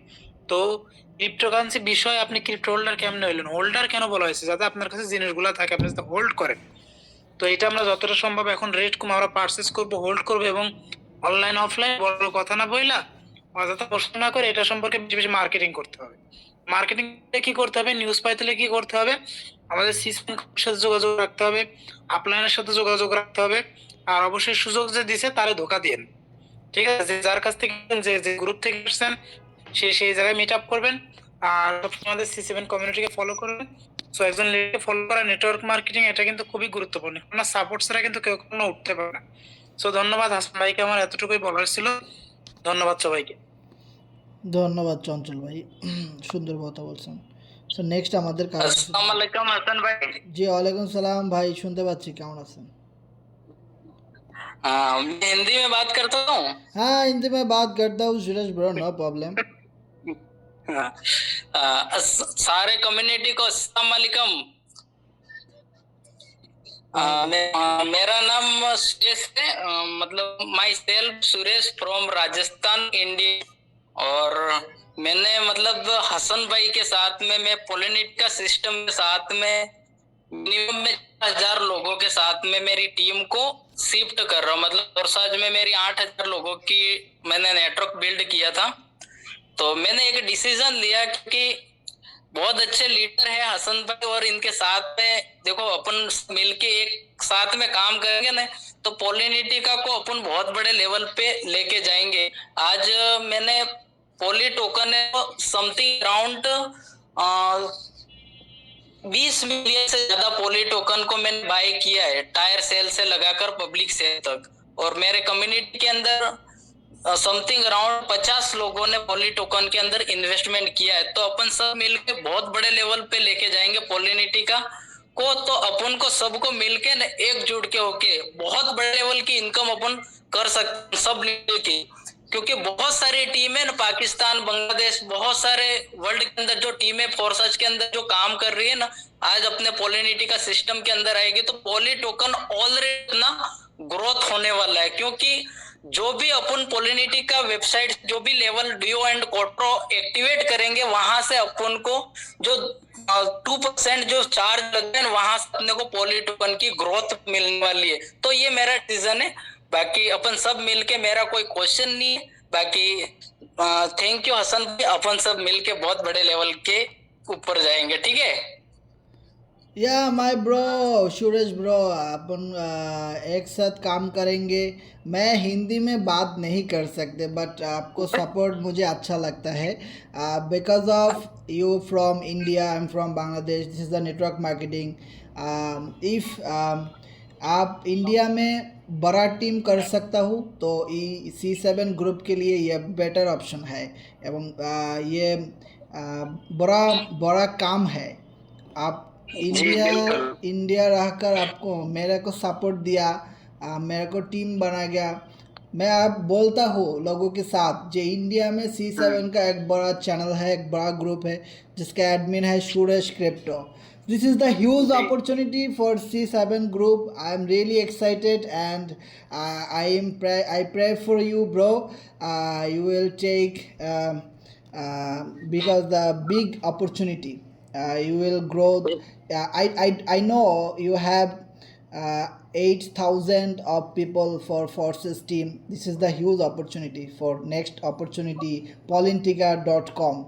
তো ক্রিপ্টোকারেন্সি বিষয়ে আপনি ক্রিপ্টো হোল্ডার কেমনে হইলেন? হোল্ডার কেন বলা হয়েছে? যাতে আপনার কাছে জিনিসগুলো থাকে, আপনি যাতে হোল্ড করেন। তো এটা আমরা যতটা সম্ভব এখন রেট কম আমরা পারচেস করব, হোল্ড করব এবং অনলাইন অফলাইন বড় কথা না বইলা অযথা প্রশ্ন না করে এটা সম্পর্কে বেশি বেশি মার্কেটিং করতে হবে। মার্কেটিং কি করতে হবে? নিউজ পাইতে হলে কি করতে হবে? আমাদের সিস্টেমের সাথে যোগাযোগ রাখতে হবে, আপলাইনের সাথে যোগাযোগ রাখতে হবে, আর অবশ্যই সুযোগ যে দিছে তারে ধোকা দিয়েন। ঠিক আছে, যে যার কাছ থেকে যে যে গ্রুপ থেকে আসছেন সে সেই জায়গায় মিট আপ করবেন, আর সবসময় আমাদের C7 কমিউনিটিকে ফলো করবেন। সো একজন লিডারকে ফলো করা নেটওয়ার্ক মার্কেটিং এটা কিন্তু খুবই গুরুত্বপূর্ণ, কারণ সাপোর্ট ছাড়া কিন্তু কেউ কখনো উঠতে পারে না। সো ধন্যবাদ হাসান ভাইকে, আমার এতটুকুই বলার ছিল। ধন্যবাদ সবাইকে। ধন্যবাদ চঞ্চল ভাই, সুন্দর কথা বলছেন। সো নেক্সট আমাদের কাজ। আসসালামু আলাইকুম হাসান ভাই। জি ওয়ালাইকুম সালাম ভাই, শুনতে পাচ্ছি, কেমন আছেন? मैं हिंदी में बात करता हूँ। हाँ हिंदी में बात करता हूँ सुरेश ब्रो, नो प्रॉब्लम। सारे कम्युनिटी को अस्सलाम वालेकुम। मेरा नाम सुरेश है, मतलब my self Suresh from Rajasthan India. और मैंने मतलब हसन भाई के साथ में मैं पोलिनिट का सिस्टम के साथ में मिनिमम में 1000 लोगों के साथ में मेरी टीम को शिफ्ट कर रहा हूँ। मतलब वर्षाज में मेरी 8000 लोगों की मैंने नेटवर्क बिल्ड किया था। तो मैंने एक डिसीजन लिया कि बहुत अच्छे लीडर है हसन भाई, और इनके साथ में देखो अपन मिलके एक साथ में काम करेंगे ना तो पोलिनिटी का को अपन बहुत बड़े लेवल पे लेके जाएंगे। आज मैंने पोली टोकन समथिंग अराउंड 20 मिलियन से ज्यादा पोली टोकन को मैंने बाय किया है, टायर सेल से लगाकर पब्लिक सेल तक। और मेरे कम्युनिटी के अंदर समथिंग अराउंड 50 लोगों ने पोली टोकन के अंदर इन्वेस्टमेंट किया है। तो अपन सब मिलके बहुत बड़े लेवल पे लेके जाएंगे पोलिनिटी का को। तो अपन को सबको मिलके न एकजुट के होके बहुत बड़े लेवल की इनकम अपन कर सकते सब मिलके, क्योंकि बहुत सारी टीमें न पाकिस्तान, बांग्लादेश, बहुत सारे वर्ल्ड के अंदर जो टीमें फोर्सेज के अंदर जो काम कर रही है ना, आज अपने पोलिनिटी का सिस्टम के अंदर आएगी तो पोली टोकन ऑलरेडी ना ग्रोथ होने वाला है। क्योंकि जो भी अपन पोलिनिटी का वेबसाइट जो भी लेवल डियो एंड कोट्रो एक्टिवेट करेंगे वहां से अपन को जो 2% जो चार्ज लगते हैं वहां से अपने को पोली टोकन की ग्रोथ मिलने वाली है। तो ये मेरा डिसीजन है, बाकी अपन सब मिलके, मेरा कोई क्वेश्चन नहीं है। बाकी थैंक यू हसन भाई, अपन सब मिलके बहुत बड़े लेवल के ऊपर जाएंगे, ठीक है? या माय ब्रो सुरेश ब्रो, अपन एक साथ काम करेंगे। मैं हिंदी में बात नहीं कर सकते बट आपको सपोर्ट मुझे अच्छा लगता है, because of you from India, I am from Bangladesh, this is the network marketing. If आप इंडिया में बड़ा टीम कर सकता हूँ तो C7 ग्रुप के लिए ये बेटर ऑप्शन है। एवं ये बड़ा काम है। आप इंडिया रहकर आपको मेरे को सपोर्ट दिया, मेरे को टीम बना गया। मैं आप बोलता हूँ लोगों के साथ, जो इंडिया में C7 का एक बड़ा चैनल है, एक बड़ा ग्रुप है जिसका एडमिन है Suresh crypto. This is the huge opportunity for C7 group. I am really excited and I pray for you, bro. You will take because the big opportunity. You will grow. I know you have 8,000 of people for Forces team. This is the huge opportunity for next opportunity. Polintica.com.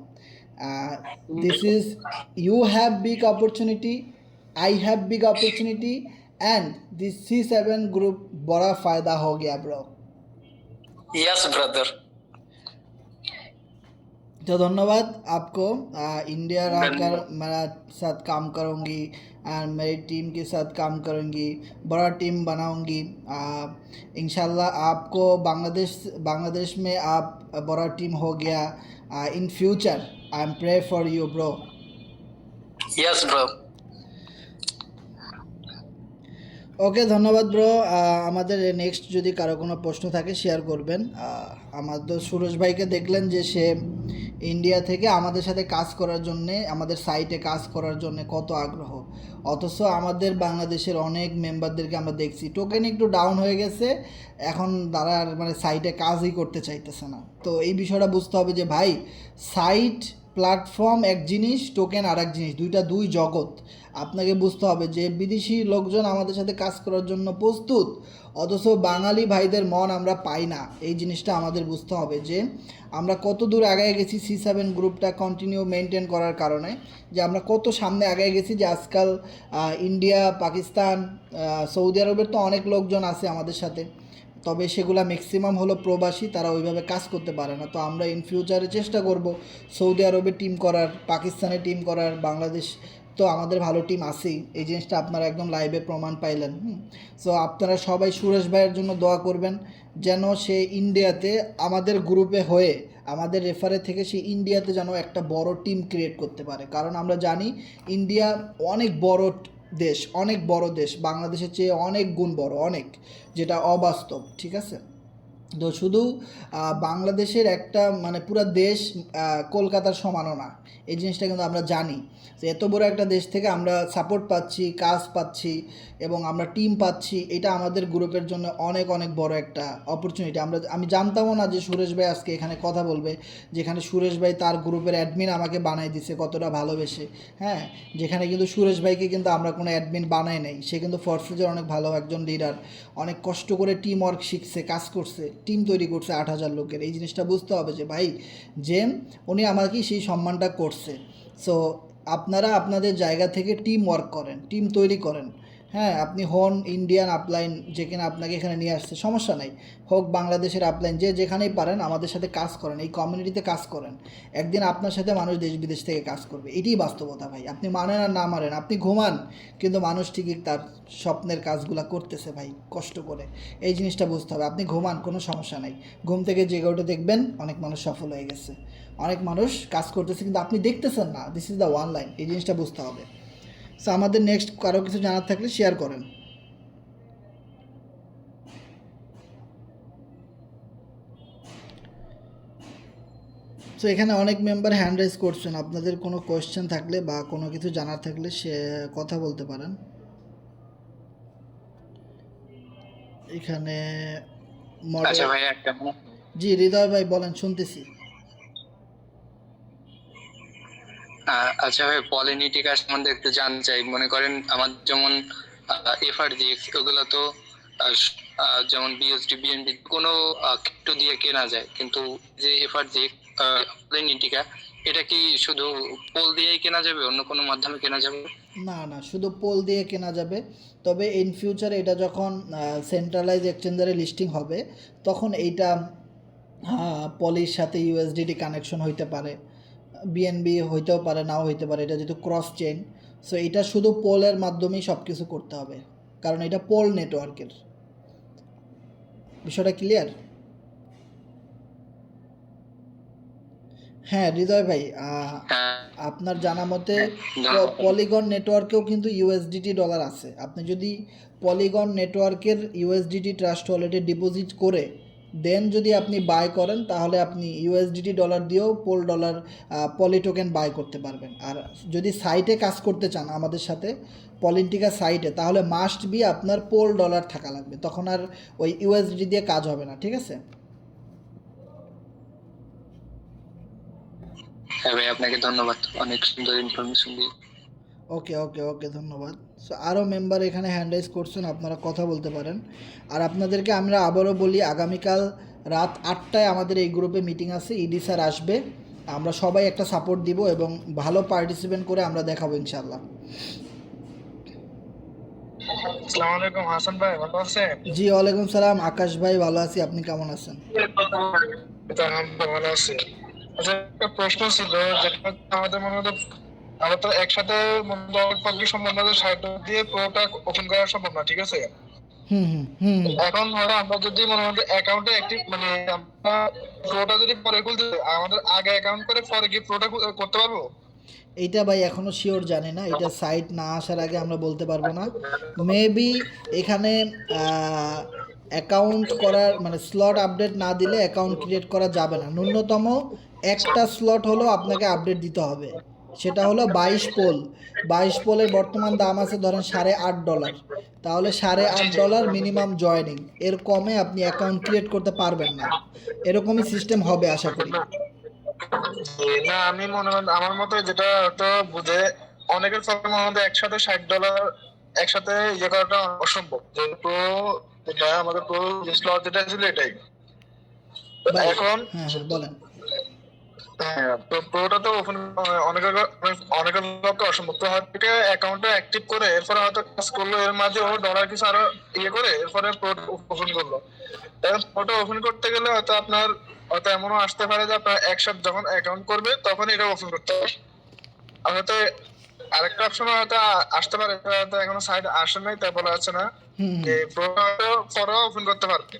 This is, you have big opportunity, I have big opportunity, and this C7 group बड़ा फायदा हो गया bro. Yes brother. तो धन्यवाद आपको। India रहकर मेरा साथ काम करूँगी एंड मेरी टीम के साथ काम करूँगी, बड़ा टीम बनाऊँगी। इंशाल्लाह आपको बांग्लादेश में आप बड़ा टीम हो गया in future. I am pray for you bro. Yes bro. Okay, ধন্যবাদ ব্রো। আমাদের নেক্সট যদি কারো কোনো প্রশ্ন থাকে শেয়ার করবেন। আমাদের সুরজ ভাইকে দেখলেন যে সে ইন্ডিয়া থেকে আমাদের সাথে কাজ করার জন্যে, আমাদের সাইটে কাজ করার জন্য কত আগ্রহ, অথচ আমাদের বাংলাদেশের অনেক মেম্বারদেরকে আমরা দেখছি টোকেন একটু ডাউন হয়ে গেছে, এখন তারা আর মানে সাইটে কাজই করতে চাইতেছে না। তো এই বিষয়টা বুঝতে হবে যে ভাই, সাইট প্ল্যাটফর্ম এক জিনিস, টোকেন আর এক জিনিস, দুই জগৎ। আপনাকে বুঝতে হবে যে বিদেশি লোকজন আমাদের সাথে কাজ করার জন্য প্রস্তুত, অথচ বাঙালি ভাইদের মন আমরা পাই না। এই জিনিসটা আমাদের বুঝতে হবে যে আমরা কত দূর আগায় গেছি C7 গ্রুপটা কন্টিনিউ মেনটেন করার কারণে, যে আমরা কত সামনে আগায় গেছি, যে আজকাল ইন্ডিয়া, পাকিস্তান, সৌদি আরবের তো অনেক লোকজন আছে আমাদের সাথে, তবে সেগুলা ম্যাক্সিমাম হলো প্রবাসী, তারা ওইভাবে কাজ করতে পারে না। তো আমরা ইন ফিউচারে চেষ্টা করব সৌদি আরবে টিম করার, পাকিস্তানে টিম করার, বাংলাদেশ তো আমাদের ভালো টিম আছেই, এই জিনিসটা আপনারা একদম লাইভে প্রমাণ পাইলেন। সো আপনারা সবাই সুরেশ ভাইয়ের জন্য দোয়া করবেন, যেন সে ইন্ডিয়াতে আমাদের গ্রুপে হয়ে, আমাদের রেফারে থেকে সে ইন্ডিয়াতে যেন একটা বড় টিম ক্রিয়েট করতে পারে। কারণ আমরা জানি ইন্ডিয়া অনেক বড় দেশ, অনেক বড় দেশ, বাংলাদেশের চেয়ে অনেক গুণ বড়, অনেক, যেটা অবাস্তব, ঠিক আছে? তো শুধু বাংলাদেশের একটা মানে পুরো দেশ কলকাতার সমানও না, এই জিনিসটা কিন্তু আমরা জানি। যে এত বড় একটা দেশ থেকে আমরা সাপোর্ট পাচ্ছি, কাজ পাচ্ছি এবং আমরা টিম পাচ্ছি, এটা আমাদের গ্রুপের জন্য অনেক অনেক বড় একটা অপরচুনিটি। আমি জানতামও না যে সুরেশ ভাই আজকে এখানে কথা বলবে, যেখানে সুরেশ ভাই তার গ্রুপের অ্যাডমিন আমাকে বানাই দিছে কতটা ভালোবেসে, হ্যাঁ, যেখানে কিন্তু সুরেশ ভাইকে কিন্তু আমরা কোনো অ্যাডমিন বানাই নাই। সে কিন্তু ফোর্সেজের অনেক ভালো একজন লিডার, অনেক কষ্ট করে টিম ওয়ার্ক শিখছে, কাজ করছে, টিম তৈরি করছে 8,000 লোকের। এই জিনিসটা বুঝতে হবে যে ভাই, যে উনি আমাকে সেই সম্মানটা করছে। সো আপনারা আপনাদের জায়গা থেকে টিম ওয়ার্ক করেন, টিম তৈরি করেন। হ্যাঁ, আপনি হন ইন্ডিয়ান আপলাইন, যেখানে আপনাকে এখানে নিয়ে আসছে, সমস্যা নাই, হোক বাংলাদেশের আপলাইন, যে যেখানেই পারেন আমাদের সাথে কাজ করেন, এই কমিউনিটিতে কাজ করেন। একদিন আপনার সাথে মানুষ দেশ বিদেশ থেকে কাজ করবে, এটাই বাস্তবতা ভাই। আপনি মানেন আর না মানেন, আপনি ঘুমান, কিন্তু মানুষ ঠিকই তার স্বপ্নের কাজগুলো করতেছে ভাই, কষ্ট করে। এই জিনিসটা বুঝতে হবে। আপনি ঘুমান, কোনো সমস্যা নাই, ঘুম থেকে জেগে উঠে দেখবেন অনেক মানুষ সফল হয়ে গেছে, অনেক মানুষ কাজ করতেছে, কিন্তু আপনি দেখতেছেন না। This is the one line, এই জিনিসটা বুঝতে হবে। সো আমাদের নেক্সট কারো কিছু জানার থাকলে শেয়ার করেন। সো এখানে অনেক মেম্বার হ্যান্ড রাইজ করছেন, আপনাদের কোনো কোয়েশ্চেন থাকলে বা কোনো কিছু জানার থাকলে সে কথা বলতে পারেন। এখানে আচ্ছা ভাই, একটা জি হৃদয় ভাই বলেন, শুনতেছি। আচ্ছা ভাই, পলিনিটিকা সম্বন্ধে একটু জানতে চাই। মনে করেন আমার যেমন এফআরজিএক্স, ওগুলো তো যেমন বিএসডি, বিএনবি কোনো ক্রিপ্টো দিয়ে কেনা যায়, কিন্তু যে এফআরজিএক্স পলিনিটিকা, এটা কি শুধু পোল দিয়েই কেনা যাবে, অন্য কোনো মাধ্যমে কেনা যাবে? না না, শুধু পোল দিয়ে কেনা যাবে। তবে ইন ফিউচারে এটা যখন সেন্ট্রালাইজ এক্সচেঞ্জারে লিস্টিং হবে, তখন এইটা পলির সাথে ইউএসডিটি কানেকশন হইতে পারে, বিএনবি হইতেও পারে, নাও হইতে পারে, এটা যেহেতু ক্রস চেইন। সো এটা শুধু পোলের মাধ্যমেই সব কিছু করতে হবে, কারণ এটা পোল নেটওয়ার্কের। বিষয়টা ক্লিয়ার? হ্যাঁ হৃদয় ভাই, আপনার জানা মতে পলিগন নেটওয়ার্কেও কিন্তু ইউএসডিটি ডলার আছে। আপনি যদি পলিগন নেটওয়ার্কের ইউএসডিটি ট্রাস্ট ওয়ালেটে ডিপোজিট করে দেন যদি আপনি বাই করেন, তাহলে আপনি ইউএসডিটি ডলার দিয়েও POL dollar poly token buy করতে পারবেন। আর যদি সাইটে কাজ করতে চান আমাদের সাথে পলিটিকা সাইটে, তাহলে মাস্ট বি আপনার পোল ডলার থাকা লাগবে, তখন আর ওই ইউএসডিটি দিয়ে কাজ হবে না, ঠিক আছে? হ্যাঁ ভাই, আপনাকে ধন্যবাদ, অনেক সুন্দর ইনফরমেশন দিয়ে। ওকে ওকে ওকে, ধন্যবাদ। সো আরও মেম্বার এখানে হ্যান্ড রাইজ করছেন, আপনারা কথা বলতে পারেন। আর আপনাদেরকে আমরা আবারও বলি, আগামীকাল রাত 8টায় আমাদের এই গ্রুপে মিটিং আছে, ইডি স্যার আসবে, আমরা সবাই একটা সাপোর্ট দিব এবং ভালো পার্টিসিপেন্ট করে আমরা দেখাবো ইনশাল্লাহ। আসসালামু আলাইকুম হাসান ভাই, ভালো আছেন? জি ওয়ালাইকুম সালাম আকাশ ভাই, ভালো আছি, আপনি কেমন আছেন? ভালো আছি। আচ্ছা, একটা প্রশ্ন ছিল, যেটা আমাদের মনে হয় আমরা তো একসাথে সম্বন্ধে সাইট দিয়ে পুরোটা ওপেন করা সম্ভব না, ঠিক আছে? হুম হুম হুম এখন ধরো আমরা যদি মনে হয় অ্যাকাউন্টে অ্যাক্টিভ মানে আমরা পুরোটা যদি পরে খুলতে, আমাদের আগে অ্যাকাউন্ট করে পরে কি পুরোটা করতে পারবো? এইটা ভাই এখনো শিওর জানি না, এটা সাইট না আসার আগে আমরা বলতে পারবো না। মেবি এখানে অ্যাকাউন্ট করার মানে স্লট আপডেট না দিলে অ্যাকাউন্ট ক্রিয়েট করা যাবে না। ন্যূনতম একটা স্লট হলো আপনাকে আপডেট দিতে হবে, সেটা হলো 22 পোল। 22 পোলের বর্তমান দাম আছে ধরেন $8.5, তাহলে $8.5 মিনিমাম জয়েনিং, এর কমে আপনি অ্যাকাউন্ট ক্রিয়েট করতে পারবেন না। এরকমই সিস্টেম হবে আশা করি। না আমি মনে হয় আমার মতে যেটা তো বুঝে অনেকের প্রবলেম আমাদের একসাথে $60 একসাথে ইয়ে করাটা অসম্ভব, যেহেতু প্রো যেটা আমাদের প্রো স্লট যেটা ছিল এটাই ভাই এখন। হ্যাঁ হ্যাঁ বলেন। হ্যাঁ, তো প্রোটা তো ওপেন অনেকের অনেকের পক্ষে অসম্ভব, তো হয়তো অ্যাকাউন্টটা অ্যাক্টিভ করে এরপরে হয়তো কাজ করলো, এর মাঝে ও ডলার কিছু আরো ইয়ে করে এরপরে প্রোটা ওপেন করলো। এখন প্রোটা ওপেন করতে গেলে হয়তো আপনার হয়তো এমনও আসতে পারে যে আপনার একসাথে যখন অ্যাকাউন্ট করবে তখন এটা ওপেন করতে হবে। আর হয়তো আরেকটা অপশন হয়তো আসতে পারে, এটা হয়তো এখনো সাইড আসে নাই তাই বলা যাচ্ছে না, হুম যে প্রোটা হয়তো পরে ওপেন করতে পারবে।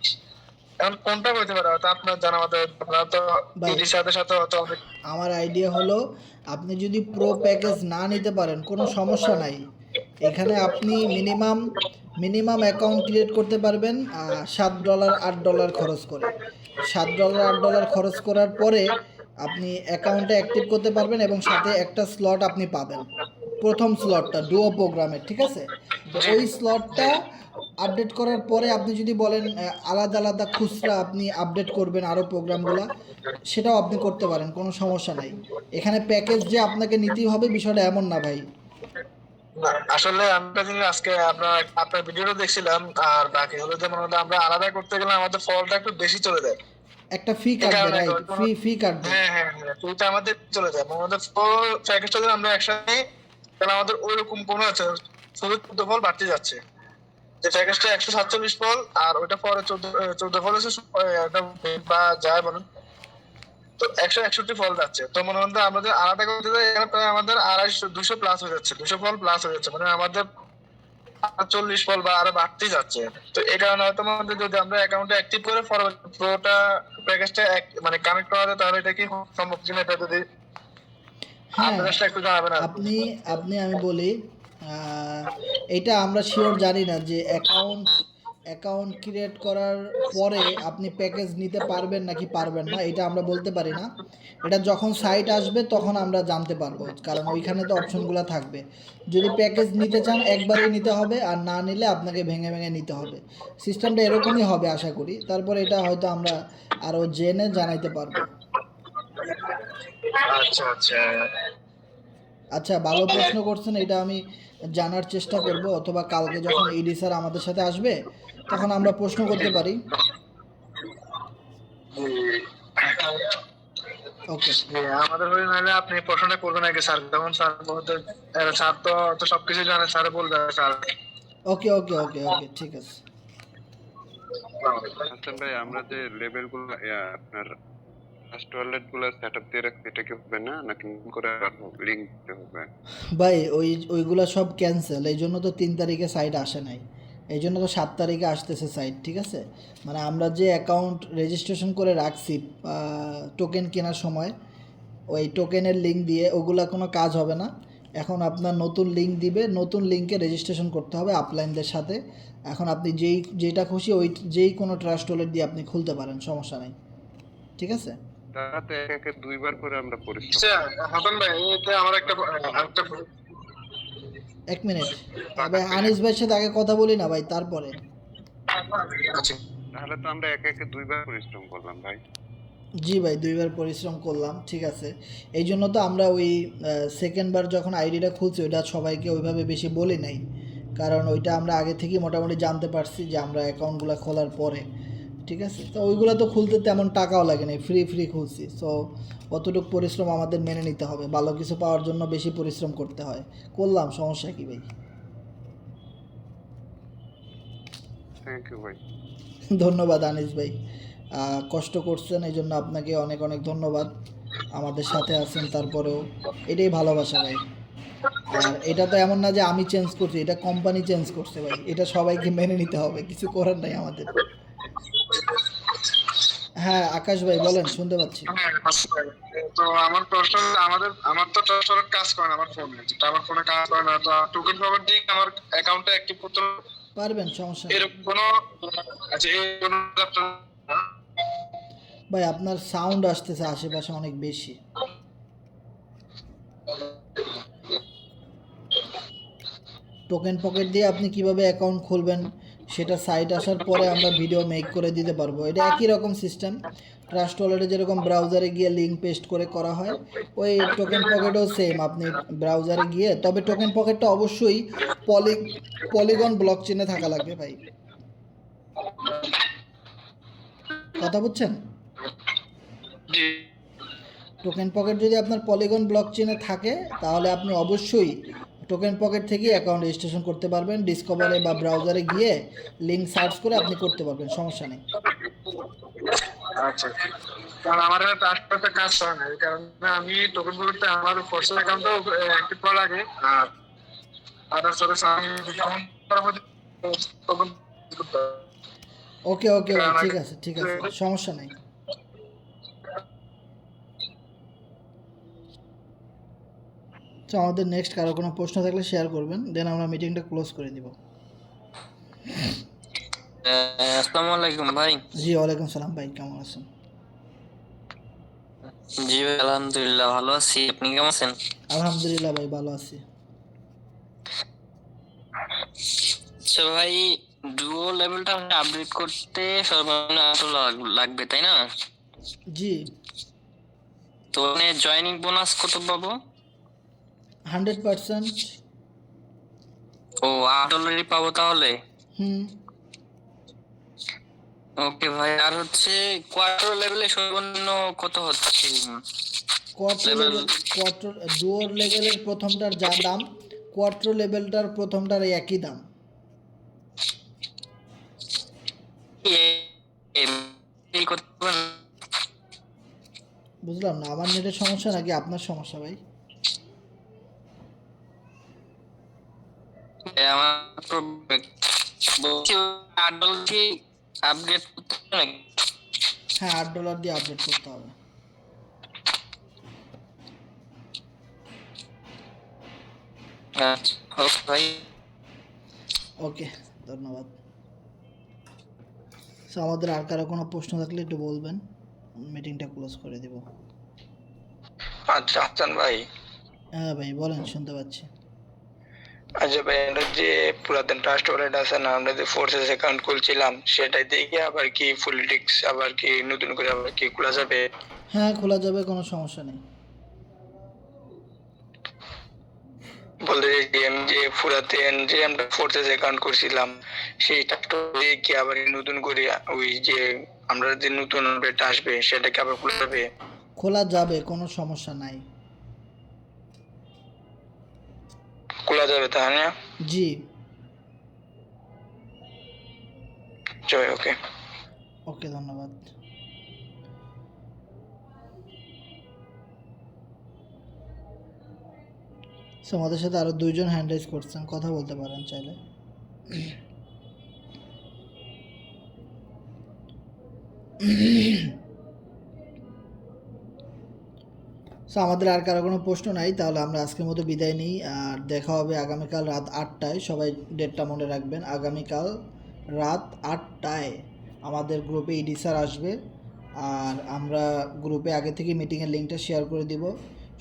এখন কোনটা হইতে পারে হয়তো আপনার জানা মতে, আপনার তো ভাই এর সাথে সাথে হয়তো অনেক। আমার আইডিয়া হলো আপনি যদি প্রো প্যাকেজ না নিতে পারেন কোনো সমস্যা নাই, এখানে আপনি মিনিমাম অ্যাকাউন্ট ক্রিয়েট করতে পারবেন $7 $8 খরচ করে। $7 $8 খরচ করার পরে আপনি অ্যাকাউন্টে অ্যাক্টিভ করতে পারবেন এবং সাথে একটা স্লট আপনি পাবেন, প্রথম স্লটটা ডুও প্রোগ্রামের, ঠিক আছে? তো ওই স্লটটা আপডেট করার পরে আপনি যদি বলেন আলাদা আলাদা খুচরা আপনি আপডেট করবেন আরও প্রোগ্রামগুলো, সেটাও আপনি করতে পারেন, কোনো সমস্যা নাই। এখানে প্যাকেজ যে আপনাকে নিতেই হবে বিষয়টা এমন না ভাই। না, আসলে আমরা জিনিস আজকে আপনার ভিডিওটা দেখছিলাম, আর বাকি হলো যে মনে হয় আমরা আলাদা করতে গেলে আমাদের ফলটা একটু বেশি চলে যায়। একটা ফি এই কাটবে, কারণে রাইট, ফি কাটবে। হ্যাঁ হ্যাঁ হ্যাঁ, ওইটা আমাদের চলে যায়। আমাদের ফল প্যাকেজটা যদি আমরা একসাথে নিই, তাহলে আমাদের ওইরকম কোনো আছে শুধু 14 ফল বাড়তে যাচ্ছে। যে প্যাকেজটা 147 ফল আর ওইটা পরে 14 ফল আছে বা যায় বলেন, তো 161 ফল যাচ্ছে। তো মনে হয় আমাদের আলাদা করতে যাই এখানে প্রায় আমাদের 200 প্লাস হয়ে যাচ্ছে, 200 ফল প্লাস হয়ে যাচ্ছে, মানে আমাদের 40 ফল বা আরো বাড়তেই যাচ্ছে। তো এই কারণে হয়তো আমাদের যদি আমরা অ্যাকাউন্টে অ্যাক্টিভ করে পুরোটা প্যাকেজটা মানে কানেক্ট করা যায়, তাহলে এটা কি সম্ভব কিনা এটা যদি হ্যাঁ আপনারা একটু জানাবেন আর কি। আপনি আপনি আমি বলি এটা আমরা শিওর জানি না যে অ্যাকাউন্ট ক্রিয়েট করার পরে আপনি প্যাকেজ নিতে পারবেন নাকি পারবেন না, এটা আমরা বলতে পারি না। এটা যখন সাইট আসবে তখন আমরা জানতে পারবো, কারণ ওইখানে তো অপশনগুলো থাকবে। যদি প্যাকেজ নিতে চান একবারেই নিতে হবে, আর না নিলে আপনাকে ভেঙে ভেঙে নিতে হবে। সিস্টেমটা এরকমই হবে আশা করি, তারপর এটা হয়তো আমরা আরও জেনে জানাইতে পারবো। আচ্ছা আচ্ছা আচ্ছা, ভালো প্রশ্ন করছেন, এটা আমি জানার চেষ্টা করব, অথবা কালকে যখন ইডি স্যার আমাদের সাথে আসবে তখন আমরা প্রশ্ন করতে পারি। ওকে আমাদের হয়ে নাহলে আপনি প্রশ্নটা করবেন আগে স্যার, তখন স্যার বলতে স্যার তো সবকিছু জানে, স্যারে বলবে স্যার। ওকে ওকে ওকে ওকে ঠিক আছে। হাসান ভাই, আমরা যে লেভেল গুলো আপনার ফার্স্ট ওয়ালেট গুলো সেটআপ দিয়ে রাখছি, এটা কি হবে না নাকি নতুন করে লিংক দিতে হবে? ভাই ওইগুলা সব ক্যান্সেল, এই জন্য তো 3 তারিখে সাইট আসে নাই, এই জন্য তো 7 তারিখে আসতেছে সাইট, ঠিক আছে? মানে আমরা যে অ্যাকাউন্ট রেজিস্ট্রেশন করে রাখছি টোকেন কেনার সময়, ওই টোকেনের লিঙ্ক দিয়ে ওগুলা কোনো কাজ হবে না। এখন আপনার নতুন লিঙ্ক দিবে, নতুন লিঙ্কে রেজিস্ট্রেশন করতে হবে আপলাইনদের সাথে। এখন আপনি যেটা খুশি যেই কোনো ট্রাস্ট ওয়ালেট দিয়ে আপনি খুলতে পারেন, সমস্যা নেই, ঠিক আছে? তারা তো এক একে দুইবার করে আমরা পরিশ্রম আচ্ছা হাসান ভাই, এতে আমার একটা 1 মিনিট ভাই, আনিস ভাইয়ের সাথে আগে কথা বলি না ভাই, তারপরে। আচ্ছা তাহলে তো আমরা এক একে দুইবার পরিশ্রম করলাম ভাই। জি ভাই, 2বার পরিশ্রম করলাম, ঠিক আছে। এই জন্য তো আমরা ওই সেকেন্ডবার যখন আইডিটা খুলছি ওইটা সবাইকে ওইভাবে বেশি বলি নাই, কারণ ওইটা আমরা আগে থেকেই মোটামুটি জানতে পারছি যে আমরা অ্যাকাউন্টগুলো খোলার পরে, ঠিক আছে? তো ওইগুলো তো খুলতে তেমন টাকাও লাগে না, ফ্রি খুলছি। সো অতটুকু পরিশ্রম আমাদের মেনে নিতে হবে, ভালো কিছু পাওয়ার জন্য বেশি পরিশ্রম করতে হয়, করলাম, সমস্যা কি ভাই? থ্যাংক ইউ ভাই। ধন্যবাদ আনিস ভাই, কষ্ট করছেন এই জন্য আপনাকে অনেক অনেক ধন্যবাদ, আমাদের সাথে আছেন তারপরেও, এটাই ভালোবাসা ভাই। আর এটা তো এমন না যে আমি চেঞ্জ করছি, এটা কোম্পানি চেঞ্জ করছে ভাই, এটা সবাইকে মেনে নিতে হবে, কিছু করার নাই আমাদের। হ্যাঁ আকাশ ভাই বলেন, শুনতে পাচ্ছি। হ্যাঁ, তো আমার প্রশ্ন হলো, আমার তো ট্রাস্ট ওয়ালেট কাজ করে না আমার ফোনে, যেটা আমার ফোনে কাজ করে না, তো টোকেন ফরওয়ার্ড দিয়ে কি আমার অ্যাকাউন্টে অ্যাক্টিভ করতে হবে? পারবেন, সমস্যা নেই। এরকম কোনো, আচ্ছা এই কোনো ভাই আপনার সাউন্ড আসতেছে আশেপাশে অনেক বেশি। টোকেন পকেট দিয়ে আপনি কিভাবে অ্যাকাউন্ট খুলবেন সেটা সাইট আসার পরে আমরা ভিডিও মেক করে দিতে পারবো। এটা একই রকম সিস্টেম, ট্রাস্ট ওয়ালেটে যেরকম ব্রাউজারে গিয়ে লিঙ্ক পেস্ট করে করা হয়, ওই টোকেন পকেটও সেম। আপনি ব্রাউজারে গিয়ে, তবে টোকেন পকেটটা অবশ্যই পলিগন ব্লক চেনে থাকা লাগবে ভাই, কথা বুঝছেন? জি, টোকেন পকেট যদি আপনার পলিগন ব্লক চেনে থাকে তাহলে আপনি অবশ্যই টোকেন পকেট থেকে অ্যাকাউন্ট রেজিস্ট্রেশন করতে পারবেন। ডিসকভারে বা ব্রাউজারে গিয়ে লিঙ্ক সার্চ করে আপনি করতে পারবেন, সমস্যা নেই। আচ্ছা, কারণ আমার ট্রাস্ট ওয়ালেটে কাজ করে না, এই কারণে আমি টোকেন ফরওয়ার্ডটা আমার পার্সোনাল অ্যাকাউন্টও অ্যাক্টিভ করা লাগে, আর আদার্স আমি অ্যাকাউন্ট করার মধ্যে টোকেন করতে হবে। ওকে ওকে ভাই, ঠিক আছে ঠিক আছে, সমস্যা নেই। তো আমাদের নেক্সট কারো কোনো প্রশ্ন থাকলে শেয়ার করবেন, দেন আমরা মিটিংটা ক্লোজ করে দিব। আসসালামু আলাইকুম ভাই। জি ওয়ালাইকুম সালাম ভাই, কেমন আছেন? জি ভাই, আলহামদুলিল্লাহ ভালো আছি, আপনি কেমন আছেন? আলহামদুলিল্লাহ ভাই, ভালো আছি। আচ্ছা ভাই, ডুও লেভেলটা আপডেট করতে সর্বনিম্ন 8 লাগবে তাই না? জি, তো মানে জয়েনিং বোনাস কত পাবো? 100%। ও, $8 পাবো তাহলে। হুম। ওকে ভাই, আর হচ্ছে কোয়ার্টার লেভেলে সর্বনিম্ন কত হচ্ছে quarter level? Level, quarter door লেভেলের প্রথমটার যা দাম, কোয়ার্টার লেভেলটার প্রথমটার একই দাম। এই করতে পারেন? বুঝলাম না, আমার নেটের সমস্যা নাকি আপনার সমস্যা ভাই? আমার problem। বলছি $8 কি আপগ্রেড করতে হবে নাকি? হ্যাঁ, $8 দিয়ে আপডেট করতে হবে। আচ্ছা, ওকে ভাই। ওকে, ধন্যবাদ। সো আমাদের আর কারো কোনো প্রশ্ন থাকলে একটু বলবেন, মিটিংটা ক্লোজ করে দিব। আচ্ছা হাসান ভাই, হ্যাঁ ভাই বলেন, শুনতে পাচ্ছি। আচ্ছা ভাই, আমরা যে পুরাতন ট্রাস্ট ওয়ালেট আছে না, আমরা যে ফোর্সেস অ্যাকাউন্ট খুলছিলাম, সেটাই দিয়ে কি আবার কি পলিটিক্স আবার কি নতুন করে আবার কি খোলা যাবে? হ্যাঁ খোলা যাবে, কোনো সমস্যা নেই। বলতে চাইছি আমি যে পুরাতন যে আমরা ফোর্সেস অ্যাকাউন্ট করছিলাম, সেই ট্রাস্ট দিয়ে কি আবার নতুন করে ওই যে আমরা যে নতুন আপডেট আসবে সেটা কি আবার খোলা যাবে? খোলা যাবে, কোনো সমস্যা নাই। খোলা যাবে তাই না? জি। জয়, ওকে। ওকে, ধন্যবাদ। সো আমাদের সাথে আরো 2জন হ্যান্ড রাইজ করছেন, কথা বলতে পারেন চাইলে। সো আমাদের আর কারো কোনো প্রশ্ন নাই, তাহলে আমরা আজকের মতো বিদায় নিই। আর দেখা হবে আগামীকাল রাত 8টায়। সবাই ডেটটা মনে রাখবেন, আগামীকাল রাত 8টায় আমাদের গ্রুপে ইডি স্যার আসবে। আর আমরা গ্রুপে আগে থেকে মিটিংয়ের লিঙ্কটা শেয়ার করে দিব।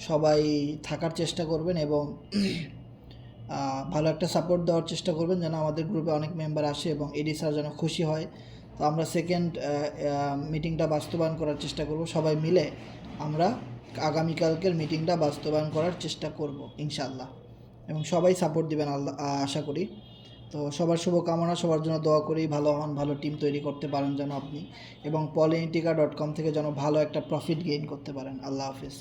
সবাই থাকার চেষ্টা করবেন এবং ভালো একটা সাপোর্ট দেওয়ার চেষ্টা করবেন, যেন আমাদের গ্রুপে অনেক মেম্বার আসে এবং ইডি স্যার যেন খুশি হয়। তো আমরা সেকেন্ড মিটিংটা বাস্তবায়ন করার চেষ্টা করব সবাই মিলে। আমরা আগামীকালকের মিটিংটা বাস্তবায়ন করার চেষ্টা করব ইনশাআল্লাহ, এবং সবাই সাপোর্ট দিবেন আল্লাহ, আশা করি। তো সবার শুভকামনা, সবার জন্য দোয়া করি, ভালো হন, ভালো টিম তৈরি করতে পারেন যেন আপনি, এবং polynetica.com থেকে যেন ভালো একটা প্রফিট গেইন করতে পারেন। আল্লাহ হাফিজ।